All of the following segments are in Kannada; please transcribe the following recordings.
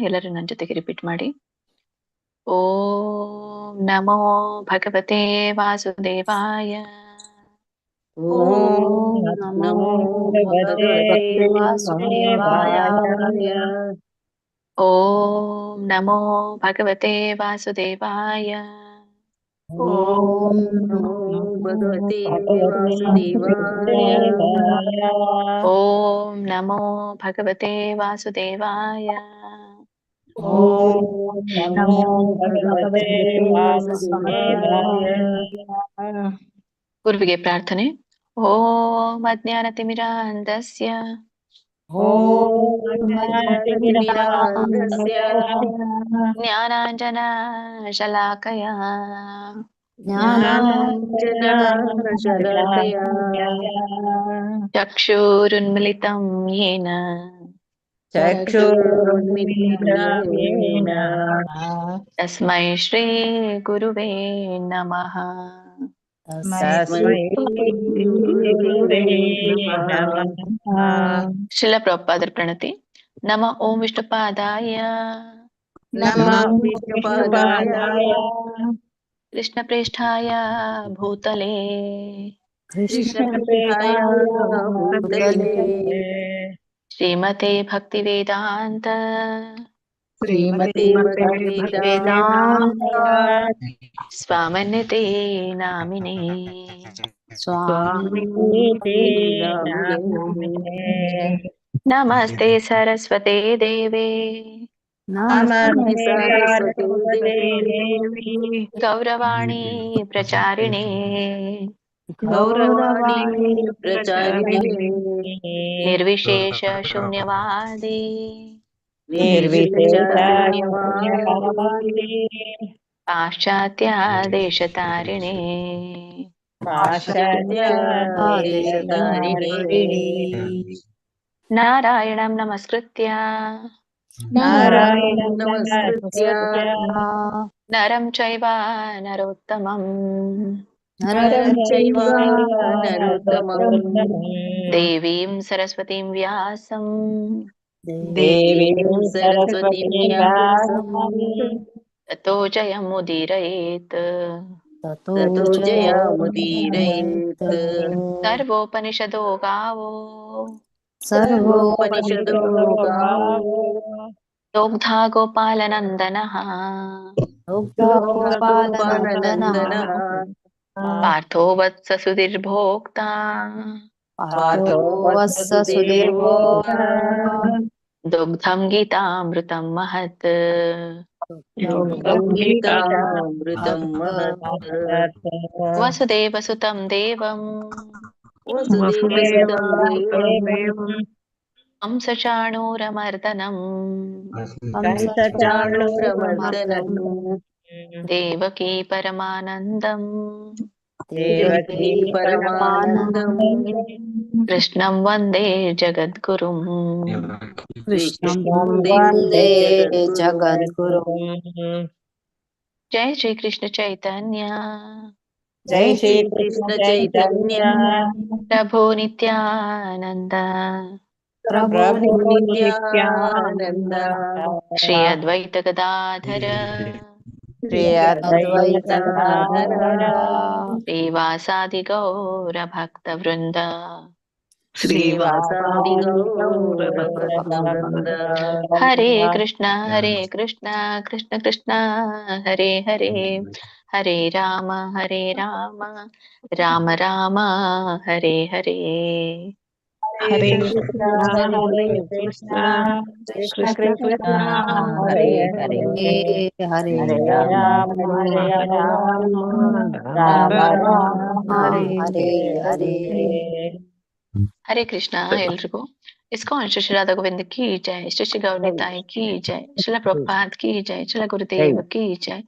ಎಲ್ಲರೂ ನನ್ನ ಜೊತೆಗೆ ರಿಪೀಟ್ ಮಾಡಿ. ಓಂ ನಮೋ ಭಗವತೆ ವಾಸುದೇವಾಯ. ಓಂ ನಮೋ ಭಗವತೆ ವಾಸುದೇವಾಯ. ಓಂ ನಮೋ ಭಗವತೆ ವಾಸುದೇವಾಯ. ಓಂ ನಮೋ ಭಗವತೆ ವಾಸುದೇವಾಯ. ಓಂ ನಮೋ ಭಗವತೆ ವಾಸುದೇವಾಯ. ಓಂ ನಮೋ ಭಗವತೆ ವಾಸುದೇವಾಯ. ಗುರುವಿಗೆ ಪ್ರಾರ್ಥನೆ. ಓಂ ಅಜ್ಞಾನತಿಮಿರಾಂಧಸ್ಯ ಓಂ ಅಜ್ಞಾನತಿಮಿರಾಂಧಸ್ಯ ಜ್ಞಾನಾಂಜನ ಶಲಾಕಯ ಜ್ಞಾನಾಂಜನಶಲಾಕಯ ಚಕ್ಷುರುನ್ಮಿಲಿತಂ ಯೇನ ಚಕ್ಷುರುನ್ಮಿಲಿತಂ ಯೇನ ತಸ್ಮೈ ಶ್ರೀ ಗುರುವೇ ನಮಃ. ತಸ್ಮೈ ಗುರುವೇ ನಮಃ. ಶ್ರೀಲ ಪ್ರಭುಪಾದರ ಪ್ರಣತಿ. ನಮ ಓಂ ವಿಷ್ಣುಪಾದಾಯ ನಮಃ ವಿಷ್ಣುಪಾದಾಯ ಕೃಷ್ಣ ಪ್ರೇಷ್ಠಾಯ ಭೂತಲೇ ಕೃಷ್ಣಪ್ರೇಷ್ಠಾಯ ಭೂತಲೇ ಶ್ರೀಮತೆ ಭಕ್ತಿ ವೇದಾಂತ ಶ್ರೀಮತಿ ವೇದಾಂತ ಸ್ವಾಮನ್ಯತೆ ನಾಮಿನೇ. ಸ್ವಾಮಿನೇ ನಾಮಿನೇ. ನಮಸ್ತೆ ಸರಸ್ವತೆ ದೇವೆ ನಮಸ್ತೆ ಸರಸ್ವತಿ ದೇವಿ ಗೌರವಾಣಿ ಪ್ರಚಾರಿಣೆ ಗೌರವಾಣಿ ಪ್ರಚಾರಿಣೆ ನಿರ್ವಿಶೇಷ ಶೂನ್ಯವಾದಿ ನಿರ್ವಿಶೇಷ ಶೂನ್ಯವಾದಿ ಪಾಶ್ಚಾತ್ಯ ದೇಶತಾರಿಣೆ ಪಾಶ್ಚಾತ್ಯ ದೇಶತಾರಿಣೆ ನಾರಾಯಣಂ ನಮಸ್ಕೃತ್ಯ ನಾರಾಯಣಂ ನಮಸ್ಕೃತ್ಯ ನರಂ ಚೈವ ನರೋತ್ತಮಂ ನರಂ ಚೈವ ನರೋತ್ತಮಂ ದೇವೀಂ ಸರಸ್ವತೀಂ ವ್ಯಾಸಂ ದೇವೀಂ ಸರಸ್ವತೀಂ ವ್ಯಾಸಂ ತतो ಜಯಮುದೀರಯೇತ್. ತतो ಜಯಮುದೀರಯೇತ್. ಸರ್ವೋಪನಿಷದೋ ಗಾವೋ ಸರ್ವೋಪನಿಷದೋ ಗಾವೋ ಯೋಗ್ಧಾ ಗೋಪಾಲನಂದನಃ ಗೋಪಾಲನಂದನಃ ಪಾರ್ಥೋ ವತ್ಸ ಸುಧೀರ್ಭೋಕ್ತಾ ಪಾರ್ಥೋ ವತ್ಸ ಸುಧೀರ್ಭೋಕ್ತಾ ದುಗ್ಧಂ ಗೀತಾಮೃತಂ ಮಹತ್. ದುಗ್ಧಂ ಗೀತಾಮೃತಂ ಮಹತ್. ವಸುದೇವಸುತಂ ದೇವಂ ವಸುದೇವಸುತಂ ದೇವಂ ಹಂಸಚಾಣೂರಮರ್ದನಂ ಕಂಸಚಾಣೂರಮರ್ದನಂ ದೇವಕೀ ಪರಮಾನಂದಂ ದೇವಕೀ ಪರಮಾನಂದಂ ಕೃಷ್ಣಂ ವಂದೇ ಜಗದ್ಗುರುಂ. ಕೃಷ್ಣಂ ವಂದೇ ಜಗದ್ಗುರುಂ. ಜೈ ಶ್ರೀ ಕೃಷ್ಣ ಚೈತನ್ಯ ಜೈ ಶ್ರೀ ಕೃಷ್ಣ ಚೈತನ್ಯ ಪ್ರಭು ನಿತ್ಯಾನಂದ ಪ್ರಭು ನಿತ್ಯಾನಂದ ಶ್ರೀ ಅದ್ವೈತ ಗದಾಧರ ಶ್ರೀ ಅದ್ವೈತ ಗದಾಧರ ಶ್ರೀವಾಸಾದಿ ಗೌರ ಭಕ್ತ ವೃಂದ ಶ್ರೀವಾಸಾದಿ ಗೌರ ಭಕ್ತ ವೃಂದ. ಹರೇ ಕೃಷ್ಣ ಕೃಷ್ಣ ಕೃಷ್ಣ ಹರೇ ಹರೇ ಹರೇ ರಾಮ ರಾಮ ರಾಮ ಹರೇ ಹರೇ. ಹರೇ ಕೃಷ್ಣ ಕೃಷ್ಣ ಕೃಷ್ಣ ಹರೇ ಹರೇ ಹರೇ ರಾಮ ರಾಮ ರಾಮ ಹರೇ ಹರೇ. ಹರೇ ಕೃಷ್ಣ. ಎಲ್ರಿಗೂ ಇಸ್ಕಾನ್ ಶ್ರೀ ರಾಧಾ ಗೋವಿಂದ ಕಿ ಜೈ, ಶ್ರೀ ಶ್ರೀ ಗೌರನಿತಾಯಿ ಕಿ ಜೈ, ಶ್ರೀಲ ಪ್ರಭುಪಾದ್ ಕಿ ಜೈ, ಶ್ರೀಲ ಗುರುದೇವ ಕಿ ಜೈ,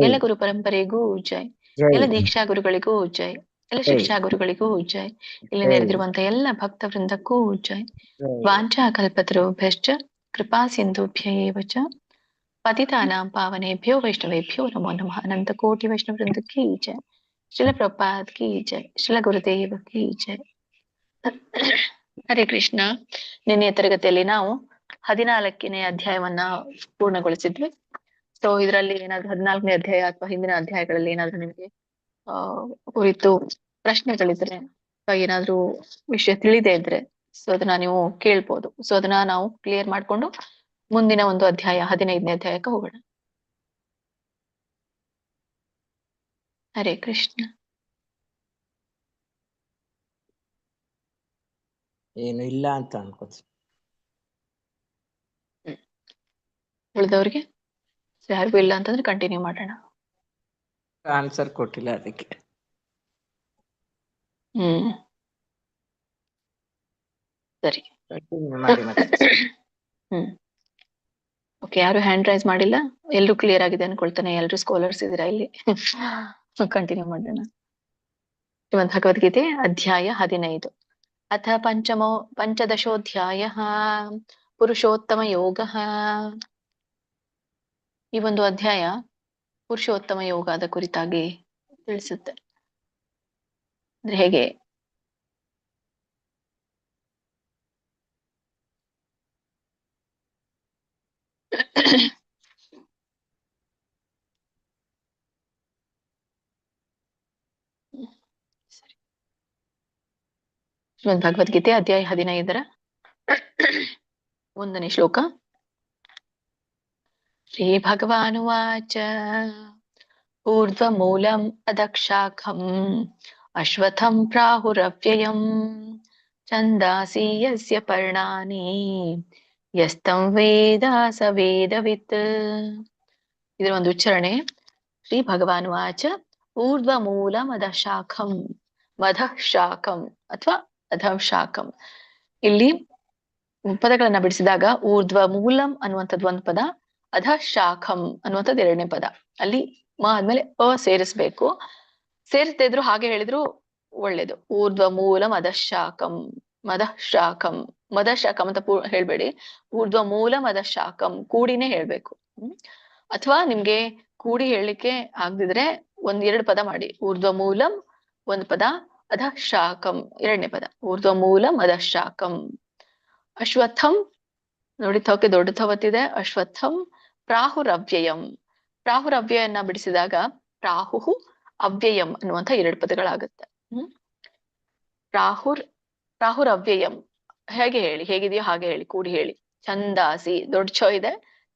ಎಲ್ಲ ಗುರು ಪರಂಪರೆಗೂ ಜೈ, ಎಲ್ಲ ದೀಕ್ಷಾ ಗುರುಗಳಿಗೂ ಜೈ, ಎಲ್ಲ ಶಿಕ್ಷಾ ಗುರುಗಳಿಗೂ ಜೈ, ಇಲ್ಲಿ ನೆರೆದಿರುವಂತಹ ಎಲ್ಲ ಭಕ್ತ ವೃಂದಕ್ಕೂ ಜೈ. ವಾಂಛಾ ಕಲ್ಪತರುಭ್ಯಶ್ಚ ಕೃಪಾ ಸಿಂಧುಭ್ಯ ಏವ ಚ ಪತಿತಾನಾಂ ಪಾವನೇಭ್ಯೋ ವೈಷ್ಣವೇಭ್ಯೋ ನಮೋ ನಮಃ. ಅನಂತ ಕೋಟಿ ವೈಷ್ಣವ ವೃಂದ ಕಿ ಜೈ, ಶ್ರೀಲ ಪ್ರಭುಪಾದ್ ಕಿ ಜೈ, ಶ್ರೀಲ ಗುರುದೇವ ಕಿ ಜೈ. ಹರೇ ಕೃಷ್ಣ. ನಿನ್ನೆಯ ತರಗತಿಯಲ್ಲಿ ನಾವು 14ನೇ ಅಧ್ಯಾಯವನ್ನ ಪೂರ್ಣಗೊಳಿಸಿದ್ವಿ. ಸೊ ಇದರಲ್ಲಿ ಏನಾದ್ರು 14ನೇ ಅಧ್ಯಾಯ ಅಥವಾ ಹಿಂದಿನ ಅಧ್ಯಾಯಗಳಲ್ಲಿ ಏನಾದ್ರು ನಿಮಗೆ ಕುರಿತು ಪ್ರಶ್ನೆಗಳಿದ್ರೆ ಅಥವಾ ಏನಾದ್ರು ವಿಷಯ ತಿಳಿದೇ ಇದ್ರೆ ಸೊ ಅದನ್ನ ನೀವು ಕೇಳ್ಬೋದು. ಸೊ ಅದನ್ನ ನಾವು ಕ್ಲಿಯರ್ ಮಾಡ್ಕೊಂಡು ಮುಂದಿನ ಒಂದು ಅಧ್ಯಾಯ 15ನೇ ಅಧ್ಯಾಯಕ್ಕೆ ಹೋಗೋಣ. ಹರೇ ಕೃಷ್ಣ. ಏನು ಇಲ್ಲ ಅಂತ ಅನ್ಕೋತೀನಿ. ಉಳಿದವ್ರಿಗೆ ಯಾರಿಗೂ ಇಲ್ಲ ಅಂತಂದ್ರೆ ಕಂಟಿನ್ಯೂ ಮಾಡೋಣ. ಆನ್ಸರ್ ಕೊಟ್ಟಿಲ್ಲ ಅದಕ್ಕೆ. ಸರಿ ಮಾಡಿ ಮತ್ತೆ. ಓಕೆ, ಯಾರು ಹ್ಯಾಂಡ್ ರೈಸ್ ಮಾಡಿಲ್ಲ, ಎಲ್ರು ಕ್ಲಿಯರ್ ಆಗಿದೆ ಅನ್ಕೊಳ್ತಾನೆ. ಎಲ್ರು ಸ್ಕಾಲರ್ಸ್ ಇದೀರಾ ಇಲ್ಲಿ. ಕಂಟಿನ್ಯೂ ಮಾಡೋಣ. ಶ್ರೀಮದ್ ಭಗವದ್ಗೀತೆ ಅಧ್ಯಾಯ 15. ಅಥ ಪಂಚದಶೋಧ್ಯಾಯ ಪುರುಷೋತ್ತಮ ಯೋಗ. ಈ ಒಂದು ಅಧ್ಯಾಯ ಪುರುಷೋತ್ತಮ ಯೋಗದ ಕುರಿತಾಗಿ ತಿಳಿಸುತ್ತೆ. ಅಂದ್ರೆ ಹೇಗೆ ಶ್ರೀಮದ್ ಭಗವದ್ಗೀತೆ ಅಧ್ಯಾಯ 15 ಒಂದನೇ ಶ್ಲೋಕ. ಶ್ರೀ ಭಗವಾನುವಾಚ ಊರ್ಧ್ವಮೂಲಂ ಅಧಃಶಾಖಂ ಅಶ್ವತ್ಥಂ ಪ್ರಾಹುರವ್ಯಯಂ ಛಂದಾಸಿ ಯಸ್ಯ ಪರ್ಣಾನಿ ಯಸ್ತಂ ವೇದ ಸ ವೇದವಿತ್. ಇದರ ಒಂದು ಉಚ್ಚಾರಣೆ. ಶ್ರೀ ಭಗವಾನುವಾಚ ಊರ್ಧ್ವಮೂಲಂ ಅಧಃಶಾಖಂ, ಮಧಃಶಾಖಂ ಅಥವಾ ಅಧಃಶಾಖಂ. ಇಲ್ಲಿ ಪದಗಳನ್ನ ಬಿಡಿಸಿದಾಗ ಊರ್ಧ್ವ ಮೂಲಂ ಅನ್ನುವಂಥದ್ದು ಒಂದು ಪದ, ಅಧಃಶಾಖಂ ಅನ್ನುವಂಥದ್ದು ಎರಡನೇ ಪದ. ಅಲ್ಲಿ ಮ ಆದ್ಮೇಲೆ ಅ ಸೇರಿಸ್ಬೇಕು. ಸೇರಿಸದೇ ಇದ್ರು ಹಾಗೆ ಹೇಳಿದ್ರು ಒಳ್ಳೇದು. ಊರ್ಧ್ವ ಮೂಲಂ ಅಧಃಶಾಖಂ, ಮಧಃಶಾಖಂ. ಮಧಃಶಾಖಂ ಅಂತ ಹೇಳ್ಬೇಡಿ, ಊರ್ಧ್ವ ಮೂಲಂ ಅಧಃಶಾಖಂ ಕೂಡಿನೇ ಹೇಳ್ಬೇಕು. ಅಥವಾ ನಿಮ್ಗೆ ಕೂಡಿ ಹೇಳಲಿಕ್ಕೆ ಆಗದಿದ್ರೆ ಎರಡು ಪದ ಮಾಡಿ. ಊರ್ಧ್ವ ಮೂಲಂ ಒಂದು ಪದ, ಅಧಃಶಾಖಂ ಎರಡನೇ ಪದ. ಊರ್ಧ್ವ ಮೂಲಂ ಅಧಃಶಾಖಂ. ಅಶ್ವತ್ಥಂ ನೋಡಿ, ಥವಕ್ಕೆ ದೊಡ್ಡ ಥವತ್ತಿದೆ. ಅಶ್ವತ್ಥಂ ಪ್ರಾಹುರವ್ಯಯಂ. ಪ್ರಾಹುರವ್ಯಯನ್ನ ಬಿಡಿಸಿದಾಗ ಪ್ರಾಹು ಅವ್ಯಯಂ ಅನ್ನುವಂಥ ಎರಡು ಪದಗಳಾಗುತ್ತೆ. ಪ್ರಾಹುರವ್ಯಯಂ ಹೇಗೆ ಹೇಳಿ, ಹೇಗಿದೆಯೋ ಹಾಗೆ ಹೇಳಿ, ಕೂಡಿ ಹೇಳಿ. ಛಂದಾಸಿ ದೊಡ್ಡ ಛ ಇದೆ.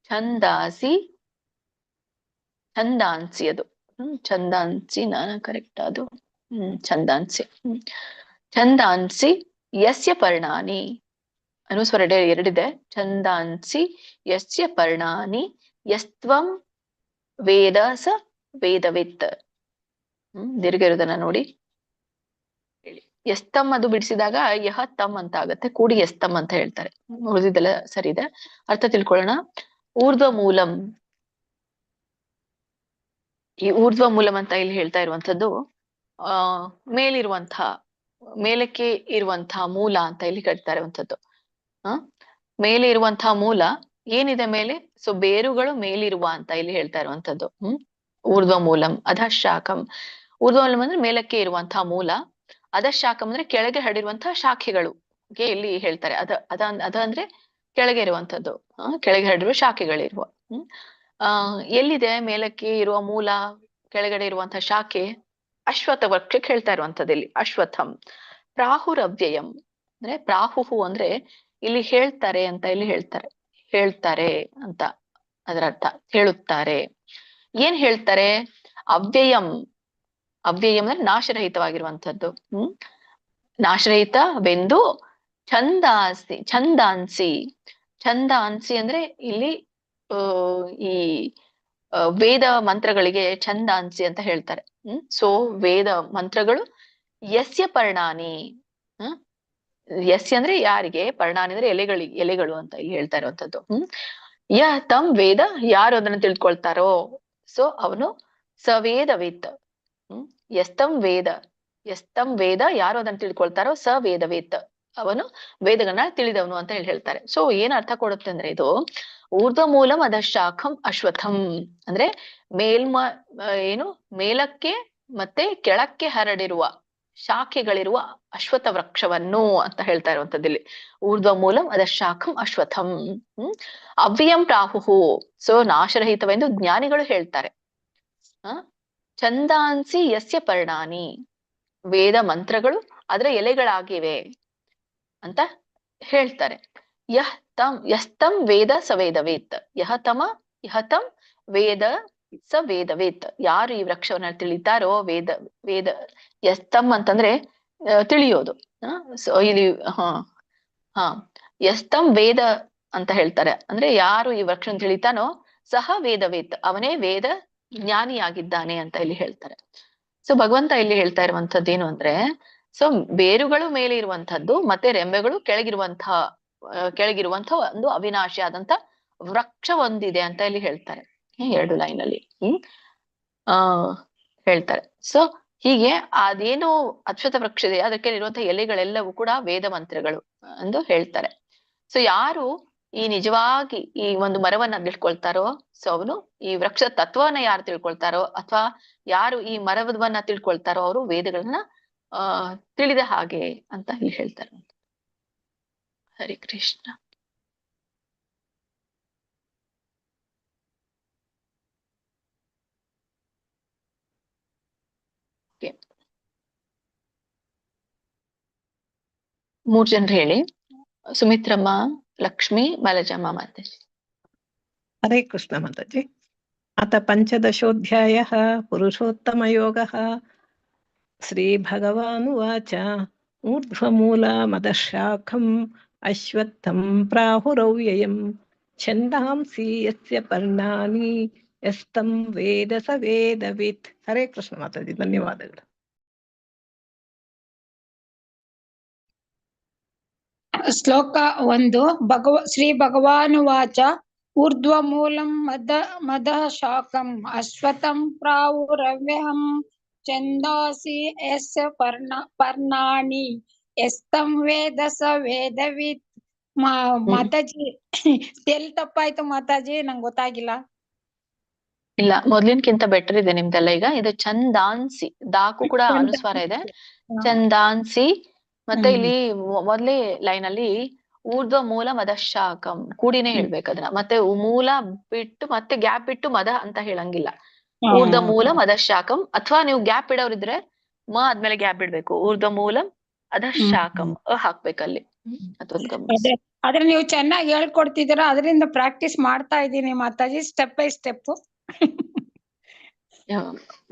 ಛಂದಾಸಿ, ಛಂದಾಂಸಿ ಅದು. ಛಂದಾಂಸಿ ನಾನು ಕರೆಕ್ಟ್ ಅದು. ಛಂದಾಂಸಿ. ಛಂದಾಂಸಿ ಯಸ್ಯ ಪರ್ಣಾನಿ. ಅನುಸ್ವರ ಎರಡಿದೆ. ಛಂದಾಂಸಿ ಯಸ್ಯ ಪರ್ಣಾನಿ ಯಸ್ತ್ವಂ ವೇದ ಸ ವೇದವಿತ್. ದೀರ್ಘ ಇರುವುದನ್ನ ನೋಡಿ ಹೇಳಿ. ಯಸ್ತಂ ಅದು ಬಿಡಿಸಿದಾಗ ಯಹ ತಮ್ ಅಂತ ಆಗತ್ತೆ, ಕೂಡಿ ಯಸ್ತಂ ಅಂತ ಹೇಳ್ತಾರೆ. ಉಳಿದಿದ್ದೆಲ್ಲ ಸರಿ ಇದೆ. ಅರ್ಥ ತಿಳ್ಕೊಳ್ಳೋಣ. ಊರ್ಧ್ವ ಮೂಲಂ, ಈ ಊರ್ಧ್ವ ಮೂಲಂ ಅಂತ ಇಲ್ಲಿ ಹೇಳ್ತಾ ಇರುವಂತದ್ದು ಮೇಲಿರುವಂತಹ, ಮೇಲಕ್ಕೆ ಇರುವಂತಹ ಮೂಲ ಅಂತ ಇಲ್ಲಿ ಹೇಳ್ತಾ ಇರುವಂತದ್ದು. ಮೇಲೆ ಇರುವಂತಹ ಮೂಲ ಏನಿದೆ ಮೇಲೆ, ಸೊ ಬೇರುಗಳು ಮೇಲಿರುವ ಅಂತ ಇಲ್ಲಿ ಹೇಳ್ತಾ ಇರುವಂತದ್ದು. ಊರ್ಧ್ವ ಮೂಲಂ ಅಧಃಶಾಖಂ. ಊರ್ಧ್ವ ಮೂಲಂ ಅಂದ್ರೆ ಮೇಲಕ್ಕೆ ಇರುವಂತಹ ಮೂಲ, ಅಧಃಶಾಖಂ ಅಂದ್ರೆ ಕೆಳಗೆ ಹರಡಿರುವಂತಹ ಶಾಖೆಗಳು ಇಲ್ಲಿ ಹೇಳ್ತಾರೆ. ಅದ ಅಂದ್ರೆ ಕೆಳಗೆ ಇರುವಂತದ್ದು, ಕೆಳಗೆ ಹರಡಿರುವ ಶಾಖೆಗಳಿರುವ. ಎಲ್ಲಿದೆ ಮೇಲಕ್ಕೆ ಇರುವ ಮೂಲ, ಕೆಳಗಡೆ ಇರುವಂತಹ ಶಾಖೆ? ಅಶ್ವತ್ಥ ವೃಕ್ಷಕ್ಕೆ ಹೇಳ್ತಾ ಇರುವಂತದ್ದು ಇಲ್ಲಿ. ಅಶ್ವತ್ಥಂ ಪ್ರಾಹುರವ್ಯಯಂ ಅಂದ್ರೆ, ಪ್ರಾಹುಹು ಅಂದ್ರೆ ಇಲ್ಲಿ ಹೇಳ್ತಾರೆ ಅಂತ ಇಲ್ಲಿ ಹೇಳ್ತಾರೆ. ಹೇಳ್ತಾರೆ ಅಂತ ಅದರ ಅರ್ಥ, ಹೇಳುತ್ತಾರೆ. ಏನ್ ಹೇಳ್ತಾರೆ? ಅವ್ಯಯಂ. ಅವ್ಯಯಂ ಅಂದ್ರೆ ನಾಶರಹಿತವಾಗಿರುವಂತದ್ದು. ನಾಶರಹಿತವೆಂದು ಛಂದಾಸಿ, ಛಂದಾಂಸಿ. ಛಂದಾಂಸಿ ಅಂದ್ರೆ ಇಲ್ಲಿ ಈ ವೇದ ಮಂತ್ರಗಳಿಗೆ ಛಂದಾಂಸಿ ಅಂತ ಹೇಳ್ತಾರೆ. ಸೊ ವೇದ ಮಂತ್ರಗಳು ಯಸ್ಯ ಪರ್ಣಾನಿ. ಯಸ್ಯ ಅಂದ್ರೆ ಯಾರಿಗೆ, ಪರ್ಣಾನಿ ಅಂದ್ರೆ ಎಲೆಗಳು ಅಂತ ಇಲ್ಲಿ ಹೇಳ್ತಾ ಇರುವಂತದ್ದು. ತಮ್ ವೇದ, ಯಾರು ಅದನ್ನ ತಿಳ್ಕೊಳ್ತಾರೋ ಸೊ ಅವನು ಸವೇದವಿತ್. ಯಸ್ತಂ ವೇದ, ಯಸ್ತಂ ವೇದ ಯಾರು ಅದನ್ನ ತಿಳ್ಕೊಳ್ತಾರೋ ಸ ವೇದವಿತ್, ಅವನು ವೇದಗಳನ್ನ ತಿಳಿದವನು ಅಂತ ಹೇಳ್ತಾರೆ. ಸೊ ಏನ್ ಅರ್ಥ ಕೊಡುತ್ತೆ ಅಂದ್ರೆ ಇದು ಊರ್ಧ್ವ ಮೂಲಂ ಅಧಃಶಾಖಂ ಅಶ್ವತ್ಥಂ ಅಂದ್ರೆ ಏನು ಮೇಲಕ್ಕೆ ಮತ್ತೆ ಕೆಳಕ್ಕೆ ಹರಡಿರುವ ಶಾಖೆಗಳಿರುವ ಅಶ್ವತ್ಥ ವೃಕ್ಷವನ್ನು ಅಂತ ಹೇಳ್ತಾ ಇರುವಂತದ್ದು ಇಲ್ಲಿ. ಊರ್ಧ್ವ ಮೂಲಂ ಅಧಃಶಾಖಂ ಅಶ್ವತ್ಥಂ. ಅವ್ಯಯಂ ಪ್ರಾಹುಹು. ಸೊ ನಾಶರಹಿತವೆಂದು ಜ್ಞಾನಿಗಳು ಹೇಳ್ತಾರೆ. ಛಂದಾಂಸಿ ಯಸ್ಯ ಪರ್ಣಾನಿ. ವೇದ ಮಂತ್ರಗಳು ಅದರ ಎಲೆಗಳಾಗಿವೆ ಅಂತ ಹೇಳ್ತಾರೆ. ಯಸ್ತಂ ವೇದ ಸ ವೇದವೇತ್. ಯಹತಂ ವೇದ ಸ ವೇದವೇತ್. ಯಾರು ಈ ವೃಕ್ಷವನ್ನ ತಿಳಿತಾರೋ ವೇದ ಯಸ್ತಂ ಅಂತಂದ್ರೆ ತಿಳಿಯೋದು. ಸೊ ಇಲ್ಲಿ ಯಸ್ತಂ ವೇದ ಅಂತ ಹೇಳ್ತಾರೆ. ಅಂದ್ರೆ ಯಾರು ಈ ವೃಕ್ಷ ತಿಳಿತಾನೋ ಸಹ ವೇದವೇತ್, ಅವನೇ ವೇದ ಜ್ಞಾನಿಯಾಗಿದ್ದಾನೆ ಅಂತ ಇಲ್ಲಿ ಹೇಳ್ತಾರೆ. ಸೊ ಭಗವಂತ ಇಲ್ಲಿ ಹೇಳ್ತಾ ಇರುವಂತದ್ದು ಏನು ಅಂದ್ರೆ, ಸೊ ಬೇರುಗಳು ಮೇಲೆ ಇರುವಂತಹದ್ದು ಮತ್ತೆ ರೆಂಬೆಗಳು ಕೆಳಗಿರುವಂತಹ ಒಂದು ಅವಿನಾಶಿ ಆದಂತ ವೃಕ್ಷ ಒಂದಿದೆ ಅಂತ ಇಲ್ಲಿ ಹೇಳ್ತಾರೆ. 2 ಲೈನ್ ಅಲ್ಲಿ ಹೇಳ್ತಾರೆ. ಸೊ ಹೀಗೆ ಅದೇನು ಅಶ್ವತ್ಥ ವೃಕ್ಷ ಇದೆ ಅದಕ್ಕೆ ಇರುವಂತಹ ಎಲೆಗಳೆಲ್ಲವೂ ಕೂಡ ವೇದ ಮಂತ್ರಗಳು ಎಂದು ಹೇಳ್ತಾರೆ. ಸೊ ಯಾರು ಈ ನಿಜವಾಗಿ ಈ ಒಂದು ಮರವನ್ನ ತಿಳ್ಕೊಳ್ತಾರೋ, ಸೊ ಅವನು ಈ ವೃಕ್ಷ ತತ್ವವನ್ನ ಯಾರು ತಿಳ್ಕೊಳ್ತಾರೋ ಅಥವಾ ಯಾರು ಈ ಮರವನ್ನ ತಿಳ್ಕೊಳ್ತಾರೋ ಅವರು ವೇದಗಳನ್ನ ತಿಳಿದ ಹಾಗೆ ಅಂತ ಇಲ್ಲಿ ಹೇಳ್ತಾರೆ. ಹರಿ ಕೃಷ್ಣ. ಮೂರ್ ಜನರು ಹೇಳಿ. ಸುಮಿತ್ರಮ್ಮ, ಲಕ್ಷ್ಮಿ, ಮಲಜಮ್ಮ ಮಾತಾಜಿ. ಹರೇ ಕೃಷ್ಣ ಮಾತಾಜಿ. ಅತ ಪಂಚದಶೋಧ್ಯಾಯಃ ಪುರುಷೋತ್ತಮಯೋಗಃ. ಶ್ರೀಭಗವಾನುವಾಚ ಊರ್ಧ್ವಮೂಲಮಧಃಶಾಖಂ ಅಶ್ವತ್ಥಂ ಪ್ರಾಹುರವ್ಯಯಂ ಛಂದಾಂಸಿ ಯಸ್ಯ ಪರ್ಣಾನಿ ಯಸ್ತಂ ವೇದ ಸ ವೇದವಿತ್. ಹರೇ ಕೃಷ್ಣ ಮಾತಾಜಿ, ಧನ್ಯವಾದಗಳು. ಶ್ಲೋಕ 1. ಶ್ರೀ ಭಗವಾನುವಾಚ ಊರ್ಧ್ವಮೂಲಂ ಮದಃ ಶಾಖಂ ಅಶ್ವತ್ಥಂ ಪ್ರಾಹುರವ್ಯಯಂ ಛಂದಾಂಸಿ ಯಸ್ಯ ಪರ್ಣಾನಿ ಯಸ್ತಂ ವೇದ ಸ ವೇದವಿತ್. ಮಾತಾಜಿ ಎಲ್ಲಿ ತಪ್ಪಾಯ್ತು ಮಾತಾಜಿ? ನಂಗೆ ಗೊತ್ತಾಗಿಲ್ಲ. ಇಲ್ಲ, ಮೊದ್ಲಿನ್ಕಿಂತ ಬೆಟರ್ ಇದೆ ನಿಮ್ದೆಲ್ಲ. ಈಗ ಇದು ಚಂದಾನ್ಸಿ, ದಾಕು ಕೂಡ ಅನುಸ್ವಾರ ಇದೆ. ಚಂದಾನ್ಸಿ. ಮತ್ತೆ ಇಲ್ಲಿ ಮೊದ್ಲೇ ಲೈನ್ ಅಲ್ಲಿ ಊರ್ಧ್ವ ಮೂಲ ಮದಃಶಾಖಂ ಕೂಡಿನೇ ಹೇಳ್ಬೇಕು ಅದನ್ನ. ಮತ್ತೆ ಮೂಲ ಬಿಟ್ಟು ಮತ್ತೆ ಗ್ಯಾಪ್ ಬಿಟ್ಟು ಮದ ಅಂತ ಹೇಳಂಗಿಲ್ಲ. ಊರ್ಧ್ವ ಮೂಲ ಮದಃಶಾಖಂ, ಅಥವಾ ನೀವು ಗ್ಯಾಪ್ ಇಡೋರಿದ್ರೆ ಆದ್ಮೇಲೆ ಗ್ಯಾಪ್ ಬಿಡ್ಬೇಕು. ಊರ್ಧ್ವ ಮೂಲ ಅಧಃಶಾಖಂ ಹಾಕ್ಬೇಕಲ್ಲಿ. ಅದೊಂದು ಗಮನಿಸಿ. ಆದ್ರೆ ನೀವು ಚೆನ್ನಾಗಿ ಹೇಳ್ಕೊಡ್ತಿದ್ದೀರಾ, ಅದರಿಂದ ಪ್ರಾಕ್ಟೀಸ್ ಮಾಡ್ತಾ ಇದ್ದೀನಿ ಮಾತಾಜಿ, ಸ್ಟೆಪ್ ಬೈ ಸ್ಟೆಪ್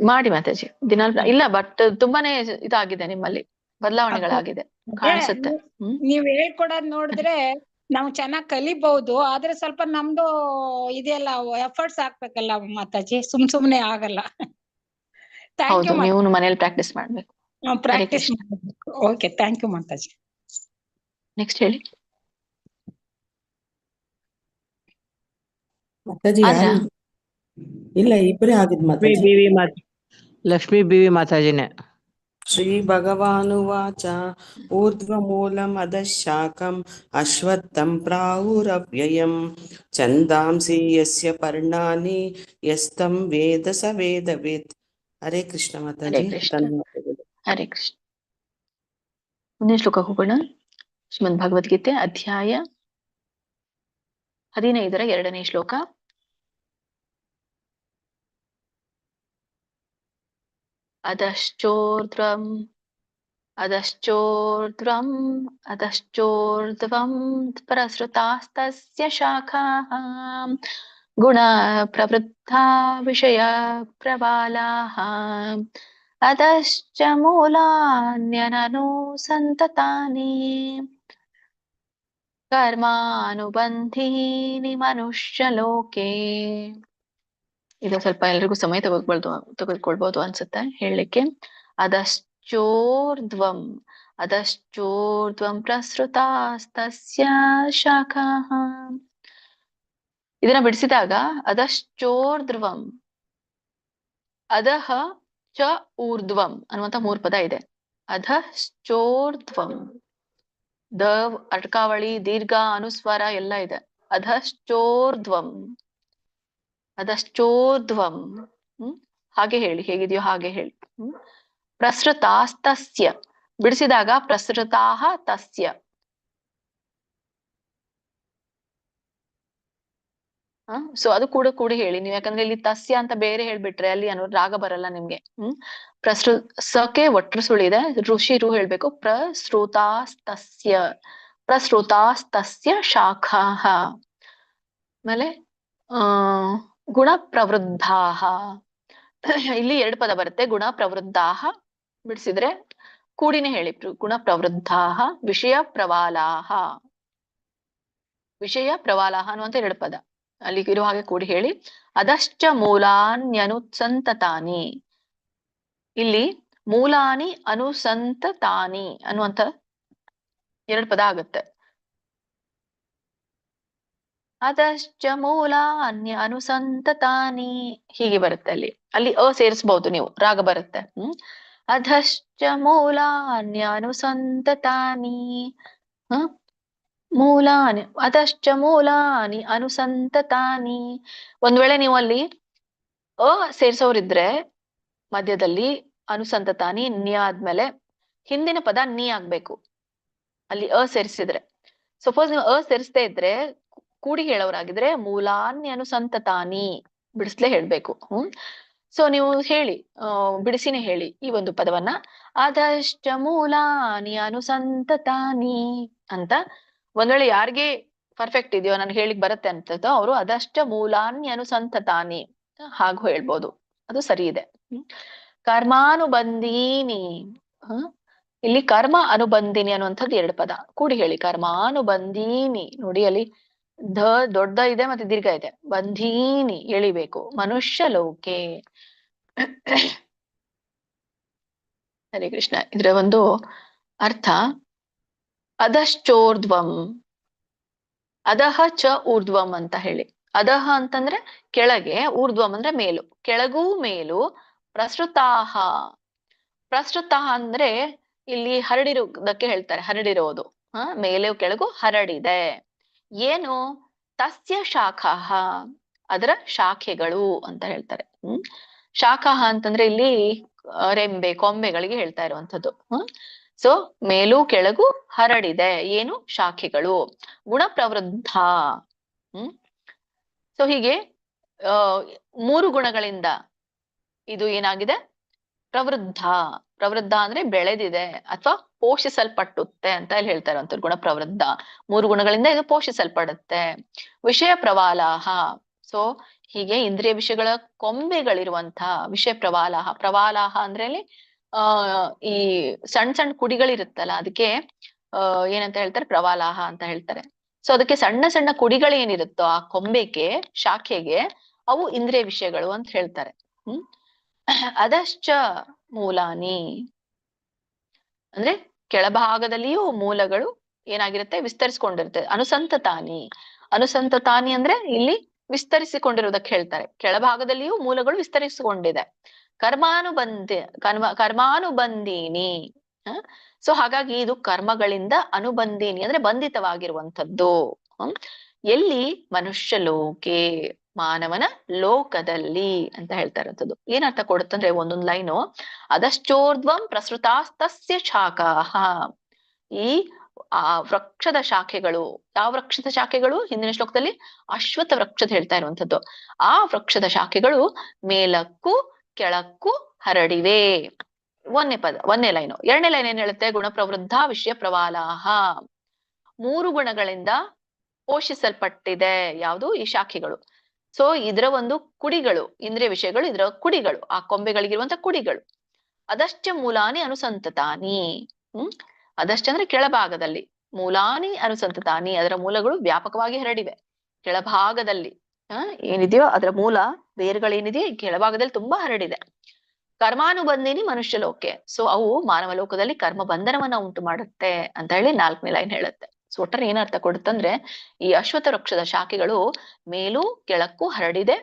ಮಾಡಿ ಮಾತಾಜಿ. ದಿನ ಇಲ್ಲ, ಬಟ್ ತುಂಬಾನೇ ಇದಾಗಿದೆ ನಿಮ್ಮಲ್ಲಿ, ಬದಲಾವಣೆಗಳಾಗಿದೆ ಕಾಣಿಸುತ್ತೆ. ನೀವ್ ಹೇಳ್ಕೊಡೋದ್ ನೋಡಿದ್ರೆ ನಾವು ಚೆನ್ನಾಗ್ ಕಲಿಬಹುದು. ಆದ್ರೆ ಸ್ವಲ್ಪ ನಮ್ದು ಇದೆಲ್ಲ ಎಫರ್ಟ್ಸ್ ಹಾಕ್ಬೇಕಲ್ಲ ಮಾತಾಜಿ, ಸುಮ್ನೆ ಆಗಲ್ಲ. ಹೌದು, ನೀವು ಮನೇಲಿ ಪ್ರಾಕ್ಟೀಸ್ ಮಾಡ್ಬೇಕು. ಪ್ರಾಕ್ಟೀಸ್ ಮಾಡ್ಬೇಕು. ಓಕೆ, ಥ್ಯಾಂಕ್ ಯು ಮಾತಾಜಿ. ನೆಕ್ಸ್ಟ್ ಹೇಳಿ. ಇಲ್ಲ, ಇಬ್ಬರೇ ಆಗಿದ್ ಮಾತಾಜಿ. ಲಕ್ಷ್ಮೀ ಬಿವಿ ಮಾತಾಜಿನೇ. ಶ್ರೀ ಭಗವಾನುವಾಚ ಊರ್ಧ್ವಮೂಲಂ ಅಧಃಶಾಖಂ ಅಶ್ವತ್ಥಂ ಪ್ರಾಹುರವ್ಯಯಂ ಛಂದಾಂಸಿ ಯಸ್ಯ ಪರ್ಣಾನಿ ಯಸ್ತಂ ವೇದ ಸ ವೇದವಿತ್. ಹರೇ ಕೃಷ್ಣ ಮಾತಾಜಿ, ಧನ್ಯವಾದಗಳು. ಹರೇ ಕೃಷ್ಣ. ಮುಂದಿನ ಶ್ಲೋಕ ಹೋಗೋಣ. ಶ್ರೀಮದ್ ಭಗವದ್ಗೀತೆ ಅಧ್ಯಾಯ 15ರ 2ನೇ ಶ್ಲೋಕ. ಅಧಶ್ಚೋರ್ಧ್ವಂ ಪ್ರಸೃತಾಸ್ತಸ್ಯ ಶಾಖಾಃ ಗುಣ ಪ್ರವೃದ್ಧಾ ವಿಷಯ ಪ್ರಬಲಾಃ ಅಧಶ್ಚ ಮೂಲಾನ್ಯನನುಸಂತತಾನಿ ಕರ್ಮಾನುಬಂಧೀನಿ ಮನುಷ್ಯಲೋಕೆ. ಇದು ಸ್ವಲ್ಪ ಎಲ್ರಿಗೂ ಸಮಯ ತೆಗೆದುಕೊಳ್ಬಹುದು ಅನ್ಸುತ್ತೆ ಹೇಳಲಿಕ್ಕೆ. ಅಧಶ್ಚೋರ್ಧ್ವಂ ಪ್ರಸೃತಾಸ್ತಸ್ಯ ಶಾಖಾಃ. ಇದನ್ನ ಬಿಡಿಸಿದಾಗ ಅಧಶ್ಚೋರ್ಧ್ವಂ, ಅಧಃ ಚ ಊರ್ಧ್ವಂ ಅನ್ನುವಂತ 3 ಪದ ಇದೆ. ಅಧಶ್ಚೋರ್ಧ್ವಂ, ದ ಅಟಕಾವಳಿ, ದೀರ್ಘ, ಅನುಸ್ವಾರ ಎಲ್ಲ ಇದೆ. ಅಧಶ್ಚೋರ್ಧ್ವಂ, ಅದಶ್ಚೋರ್ಧ್ವಂ. ಹಾಗೆ ಹೇಳಿ, ಹೇಗಿದೆಯೋ ಹಾಗೆ ಹೇಳಿ. ಪ್ರಸೃತಾಸ್ತಸ್ಯ, ಬಿಡಿಸಿದಾಗ ಪ್ರಸೃತಾಹ ತಸ್ಯ. ಸೊ ಅದು ಕೂಡ ಕೂಡಿ ಹೇಳಿ ನೀವು, ಯಾಕಂದ್ರೆ ಇಲ್ಲಿ ತಸ್ಯ ಅಂತ ಬೇರೆ ಹೇಳ್ಬಿಟ್ರೆ ಅಲ್ಲಿ ರಾಗ ಬರಲ್ಲ ನಿಮ್ಗೆ. ಸಕ್ಕೆ ಒಟ್ರು ಸುಳಿದೆ, ಋಷಿ ರು ಹೇಳ್ಬೇಕು. ಪ್ರಸೃತಾಸ್ತಸ್ಯ, ಪ್ರಸೃತಾಸ್ತಸ್ಯ ಶಾಖಾಹ. ಆಮೇಲೆ ಗುಣ ಪ್ರವೃದ್ಧಾಹ, ಇಲ್ಲಿ 2 ಪದ ಬರುತ್ತೆ. ಗುಣ ಪ್ರವೃದ್ಧಾಹ ಬಿಡಿಸಿದ್ರೆ ಕೂಡಿನೇ ಹೇಳಿ. ಗುಣ ಪ್ರವೃದ್ಧಾಹ ವಿಷಯ ಪ್ರವಾಲಾಹ, ವಿಷಯ ಪ್ರವಾಲಾಹ ಅನ್ನುವಂತ 2 ಪದ ಅಲ್ಲಿ ಇರುವ ಹಾಗೆ ಕೂಡಿ ಹೇಳಿ. ಅದಶ್ಚ ಮೂಲಾನ್ಯನುಸಂತತಾನಿ, ಇಲ್ಲಿ ಮೂಲಾನಿ ಅನುಸಂತತಾನಿ ಅನ್ನುವಂತ 2 ಪದ ಆಗುತ್ತೆ. ಅದಶ್ಚ ಮೂಲಾನ್ಯ ಅನುಸಂತತಾನಿ ಹೀಗೆ ಬರುತ್ತೆ. ಅಲ್ಲಿ ಸೇರಿಸಬಹುದು ನೀವು, ರಾಗ ಬರುತ್ತೆ. ಅಧಶ್ಚ ಮೂಲಾನ್ಯ ಅನುಸಂತತಾನಿ, ಮೂಲಾನಿ ಅದಶ್ಚ ಮೂಲಾನಿ ಅನುಸಂತತಾನಿ. ಒಂದ್ ವೇಳೆ ನೀವು ಅಲ್ಲಿ ಸೇರಿಸೋರಿದ್ರೆ ಮಧ್ಯದಲ್ಲಿ ಅನುಸಂತತಾನಿ ನ್ಯ ಆದ್ಮೇಲೆ ಹಿಂದಿನ ಪದ ನೀ ಆಗ್ಬೇಕು ಅಲ್ಲಿ ಸೇರಿಸಿದ್ರೆ. ಸಪೋಸ್ ನೀವು ಸೇರಿಸದೇ ಇದ್ರೆ, ಕೂಡಿ ಹೇಳೋರಾಗಿದ್ರೆ ಮೂಲಾನ್ಯ ಅನುಸಂತತಾನಿ ಬಿಡಿಸ್ಲೇ ಹೇಳ್ಬೇಕು. ಸೊ ನೀವು ಹೇಳಿ, ಬಿಡಿಸಿನೇ ಹೇಳಿ ಈ ಒಂದು ಪದವನ್ನ. ಅದಶ್ಚ ಮೂಲಾನಿ ಅನುಸಂತತಾನಿ ಅಂತ. ಒಂದ್ ವೇಳೆ ಯಾರಿಗೆ ಪರ್ಫೆಕ್ಟ್ ಇದೆಯೋ, ನನ್ಗೆ ಹೇಳಿಕ್ ಬರುತ್ತೆ ಅಂತದ್ದು, ಅವರು ಅದಶ್ಚ ಮೂಲಾನ್ಯ ಅನುಸಂತತಾನಿ ಹಾಗೂ ಹೇಳ್ಬೋದು, ಅದು ಸರಿ ಇದೆ. ಕರ್ಮಾನುಬಂಧೀನಿ, ಇಲ್ಲಿ ಕರ್ಮ ಅನುಬಂಧಿನಿ ಅನ್ನುವಂಥದ್ದು 2 ಪದ ಕೂಡಿ ಹೇಳಿ. ಕರ್ಮಾನುಬಂಧೀನಿ ನೋಡಿ, ಅಲ್ಲಿ ದೊಡ್ಡ ಇದೆ ಮತ್ತೆ ದೀರ್ಘ ಇದೆ. ಬಂಧೀನಿ ಎಳಿಬೇಕು. ಮನುಷ್ಯ ಲೋಕೆ. ಹರೇ ಕೃಷ್ಣ. ಇದ್ರ ಒಂದು ಅರ್ಥ ಅಧಶ್ಚೋರ್ಧ್ವಂ, ಅಧಃ ಚ ಊರ್ಧ್ವಂ ಅಂತ ಹೇಳಿ. ಅಧಃ ಅಂತಂದ್ರೆ ಕೆಳಗೆ, ಊರ್ಧ್ವಂ ಅಂದ್ರೆ ಮೇಲು, ಕೆಳಗೂ ಮೇಲು. ಪ್ರಸೃತಾಹ, ಪ್ರಸೃತಾಹ ಅಂದ್ರೆ ಇಲ್ಲಿ ಹರಡಿರುವುದಕ್ಕೆ ಹೇಳ್ತಾರೆ, ಹರಡಿರೋದು. ಮೇಲೆ ಕೆಳಗೂ ಹರಡಿದೆ. ಏನು? ತಸ್ಯ ಶಾಖಾಹ, ಅದರ ಶಾಖೆಗಳು ಅಂತ ಹೇಳ್ತಾರೆ. ಶಾಖಾಹ ಅಂತಂದ್ರೆ ಇಲ್ಲಿ ರೆಂಬೆ ಕೊಂಬೆಗಳಿಗೆ ಹೇಳ್ತಾ ಇರುವಂತದ್ದು. ಸೊ ಮೇಲೂ ಕೆಳಗೂ ಹರಡಿದೆ. ಏನು? ಶಾಖೆಗಳು. ಗುಣ ಪ್ರವೃದ್ಧ. ಸೊ ಹೀಗೆ 3 ಗುಣಗಳಿಂದ ಇದು ಏನಾಗಿದೆ? ಪ್ರವೃದ್ಧ. ಪ್ರವೃದ್ಧ ಅಂದ್ರೆ ಬೆಳೆದಿದೆ ಅಥವಾ ಪೋಷಿಸಲ್ಪಟ್ಟುತ್ತೆ ಅಂತ ಇಲ್ಲಿ ಹೇಳ್ತಾ ಇರುವಂತದ್ದು. ಗುಣ ಪ್ರವೃದ್ಧ, 3 ಗುಣಗಳಿಂದ ಇದು ಪೋಷಿಸಲ್ಪಡುತ್ತೆ. ವಿಷಯ ಪ್ರವಾಲಾಹ, ಸೊ ಹೀಗೆ ಇಂದ್ರಿಯ ವಿಷಯಗಳ ಕೊಂಬೆಗಳಿರುವಂತಹ ವಿಷಯ ಪ್ರವಾಲಾಹ. ಪ್ರವಾಲಾಹ ಅಂದ್ರೆ ಅಲ್ಲಿ ಈ ಸಣ್ಣ ಕುಡಿಗಳಿರುತ್ತಲ್ಲ, ಅದಕ್ಕೆ ಏನಂತ ಹೇಳ್ತಾರೆ? ಪ್ರವಾಲಾಹ ಅಂತ ಹೇಳ್ತಾರೆ. ಸೊ ಅದಕ್ಕೆ ಸಣ್ಣ ಸಣ್ಣ ಕುಡಿಗಳು ಏನಿರುತ್ತೋ ಆ ಕೊಂಬೆಗೆ, ಶಾಖೆಗೆ, ಅವು ಇಂದ್ರಿಯ ವಿಷಯಗಳು ಅಂತ ಹೇಳ್ತಾರೆ. ಅದಶ್ಚ ಮೂಲಾನಿ ಅಂದ್ರೆ ಕೆಳಭಾಗದಲ್ಲಿಯೂ ಮೂಲಗಳು ಏನಾಗಿರುತ್ತೆ? ವಿಸ್ತರಿಸಿಕೊಂಡಿರುತ್ತೆ. ಅನುಸಂತತಾನಿ, ಅನುಸಂತತಾನಿ ಅಂದ್ರೆ ಇಲ್ಲಿ ವಿಸ್ತರಿಸಿಕೊಂಡಿರುವುದಕ್ಕೆ ಹೇಳ್ತಾರೆ. ಕೆಳಭಾಗದಲ್ಲಿಯೂ ಮೂಲಗಳು ವಿಸ್ತರಿಸಿಕೊಂಡಿದೆ. ಕರ್ಮಾನುಬಂಧೀನಿ. ಸೊ ಹಾಗಾಗಿ ಇದು ಕರ್ಮಗಳಿಂದ ಅನುಬಂಧೀನಿ ಅಂದ್ರೆ ಬಂಧಿತವಾಗಿರುವಂಥದ್ದು. ಎಲ್ಲಿ? ಮನುಷ್ಯ ಲೋಕೆ, ಮಾನವನ ಲೋಕದಲ್ಲಿ ಅಂತ ಹೇಳ್ತಾ ಇರುವಂಥದ್ದು. ಏನರ್ಥ ಕೊಡುತ್ತಂದ್ರೆ ಒಂದೊಂದು ಲೈನು, ಅದಶ್ಚೋರ್ಧ್ವಂ ಪ್ರಸೃತಾಸ್ತಸ್ಯ ಶಾಖಾಹ. ಈ ಆ ವೃಕ್ಷದ ಶಾಖೆಗಳು, ಯಾವ ವೃಕ್ಷದ ಶಾಖೆಗಳು? ಹಿಂದಿನ ಶ್ಲೋಕದಲ್ಲಿ ಅಶ್ವತ್ಥ ವೃಕ್ಷದ ಹೇಳ್ತಾ ಇರುವಂತದ್ದು. ಆ ವೃಕ್ಷದ ಶಾಖೆಗಳು ಮೇಲಕ್ಕೂ ಕೆಳಕ್ಕೂ ಹರಡಿವೆ. 1ನೇ ಪದ, 1ನೇ ಲೈನು. 2ನೇ ಲೈನ್ ಏನ್ ಹೇಳುತ್ತೆ? ಗುಣ ಪ್ರವೃದ್ಧ ವಿಷಯ ಪ್ರವಾಲಾಹ. 3 ಗುಣಗಳಿಂದ ಪೋಷಿಸಲ್ಪಟ್ಟಿದೆ. ಯಾವುದು? ಈ ಶಾಖೆಗಳು. ಸೊ ಇದರ ಒಂದು ಕುಡಿಗಳು, ಇಂದ್ರಿಯ ವಿಷಯಗಳು ಇದರ ಕುಡಿಗಳು, ಆ ಕೊಂಬೆಗಳಿಗಿರುವಂತ ಕುಡಿಗಳು. ಅದಶ್ಚ ಮೂಲಾನಿ ಅನುಸಂತತಾನಿ. ಅದಶ್ಚ ಅಂದ್ರೆ ಕೆಳಭಾಗದಲ್ಲಿ, ಮೂಲಾನಿ ಅನುಸಂತತಾನಿ ಅದರ ಮೂಲಗಳು ವ್ಯಾಪಕವಾಗಿ ಹರಡಿವೆ. ಕೆಳಭಾಗದಲ್ಲಿ ಏನಿದೆಯೋ ಅದರ ಮೂಲ ಬೇರುಗಳೇನಿದೆ ಕೆಳಭಾಗದಲ್ಲಿ ತುಂಬಾ ಹರಡಿದೆ. ಕರ್ಮಾನುಬಂಧಿನಿ ಮನುಷ್ಯ ಲೋಕೆ. ಸೊ ಅವು ಮಾನವ ಲೋಕದಲ್ಲಿ ಕರ್ಮ ಬಂಧನವನ್ನ ಉಂಟು ಮಾಡುತ್ತೆ ಅಂತ ಹೇಳಿ 4ನೇ ಲೈನ್ ಹೇಳುತ್ತೆ. ಸೊ ಒಟ್ಟರೆ ಏನರ್ಥ ಕೊಡುತ್ತಂದ್ರೆ, ಈ ಅಶ್ವತ್ಥ ವೃಕ್ಷದ ಶಾಖೆಗಳು ಮೇಲೂ ಕೆಳಕ್ಕೂ ಹರಡಿದೆ.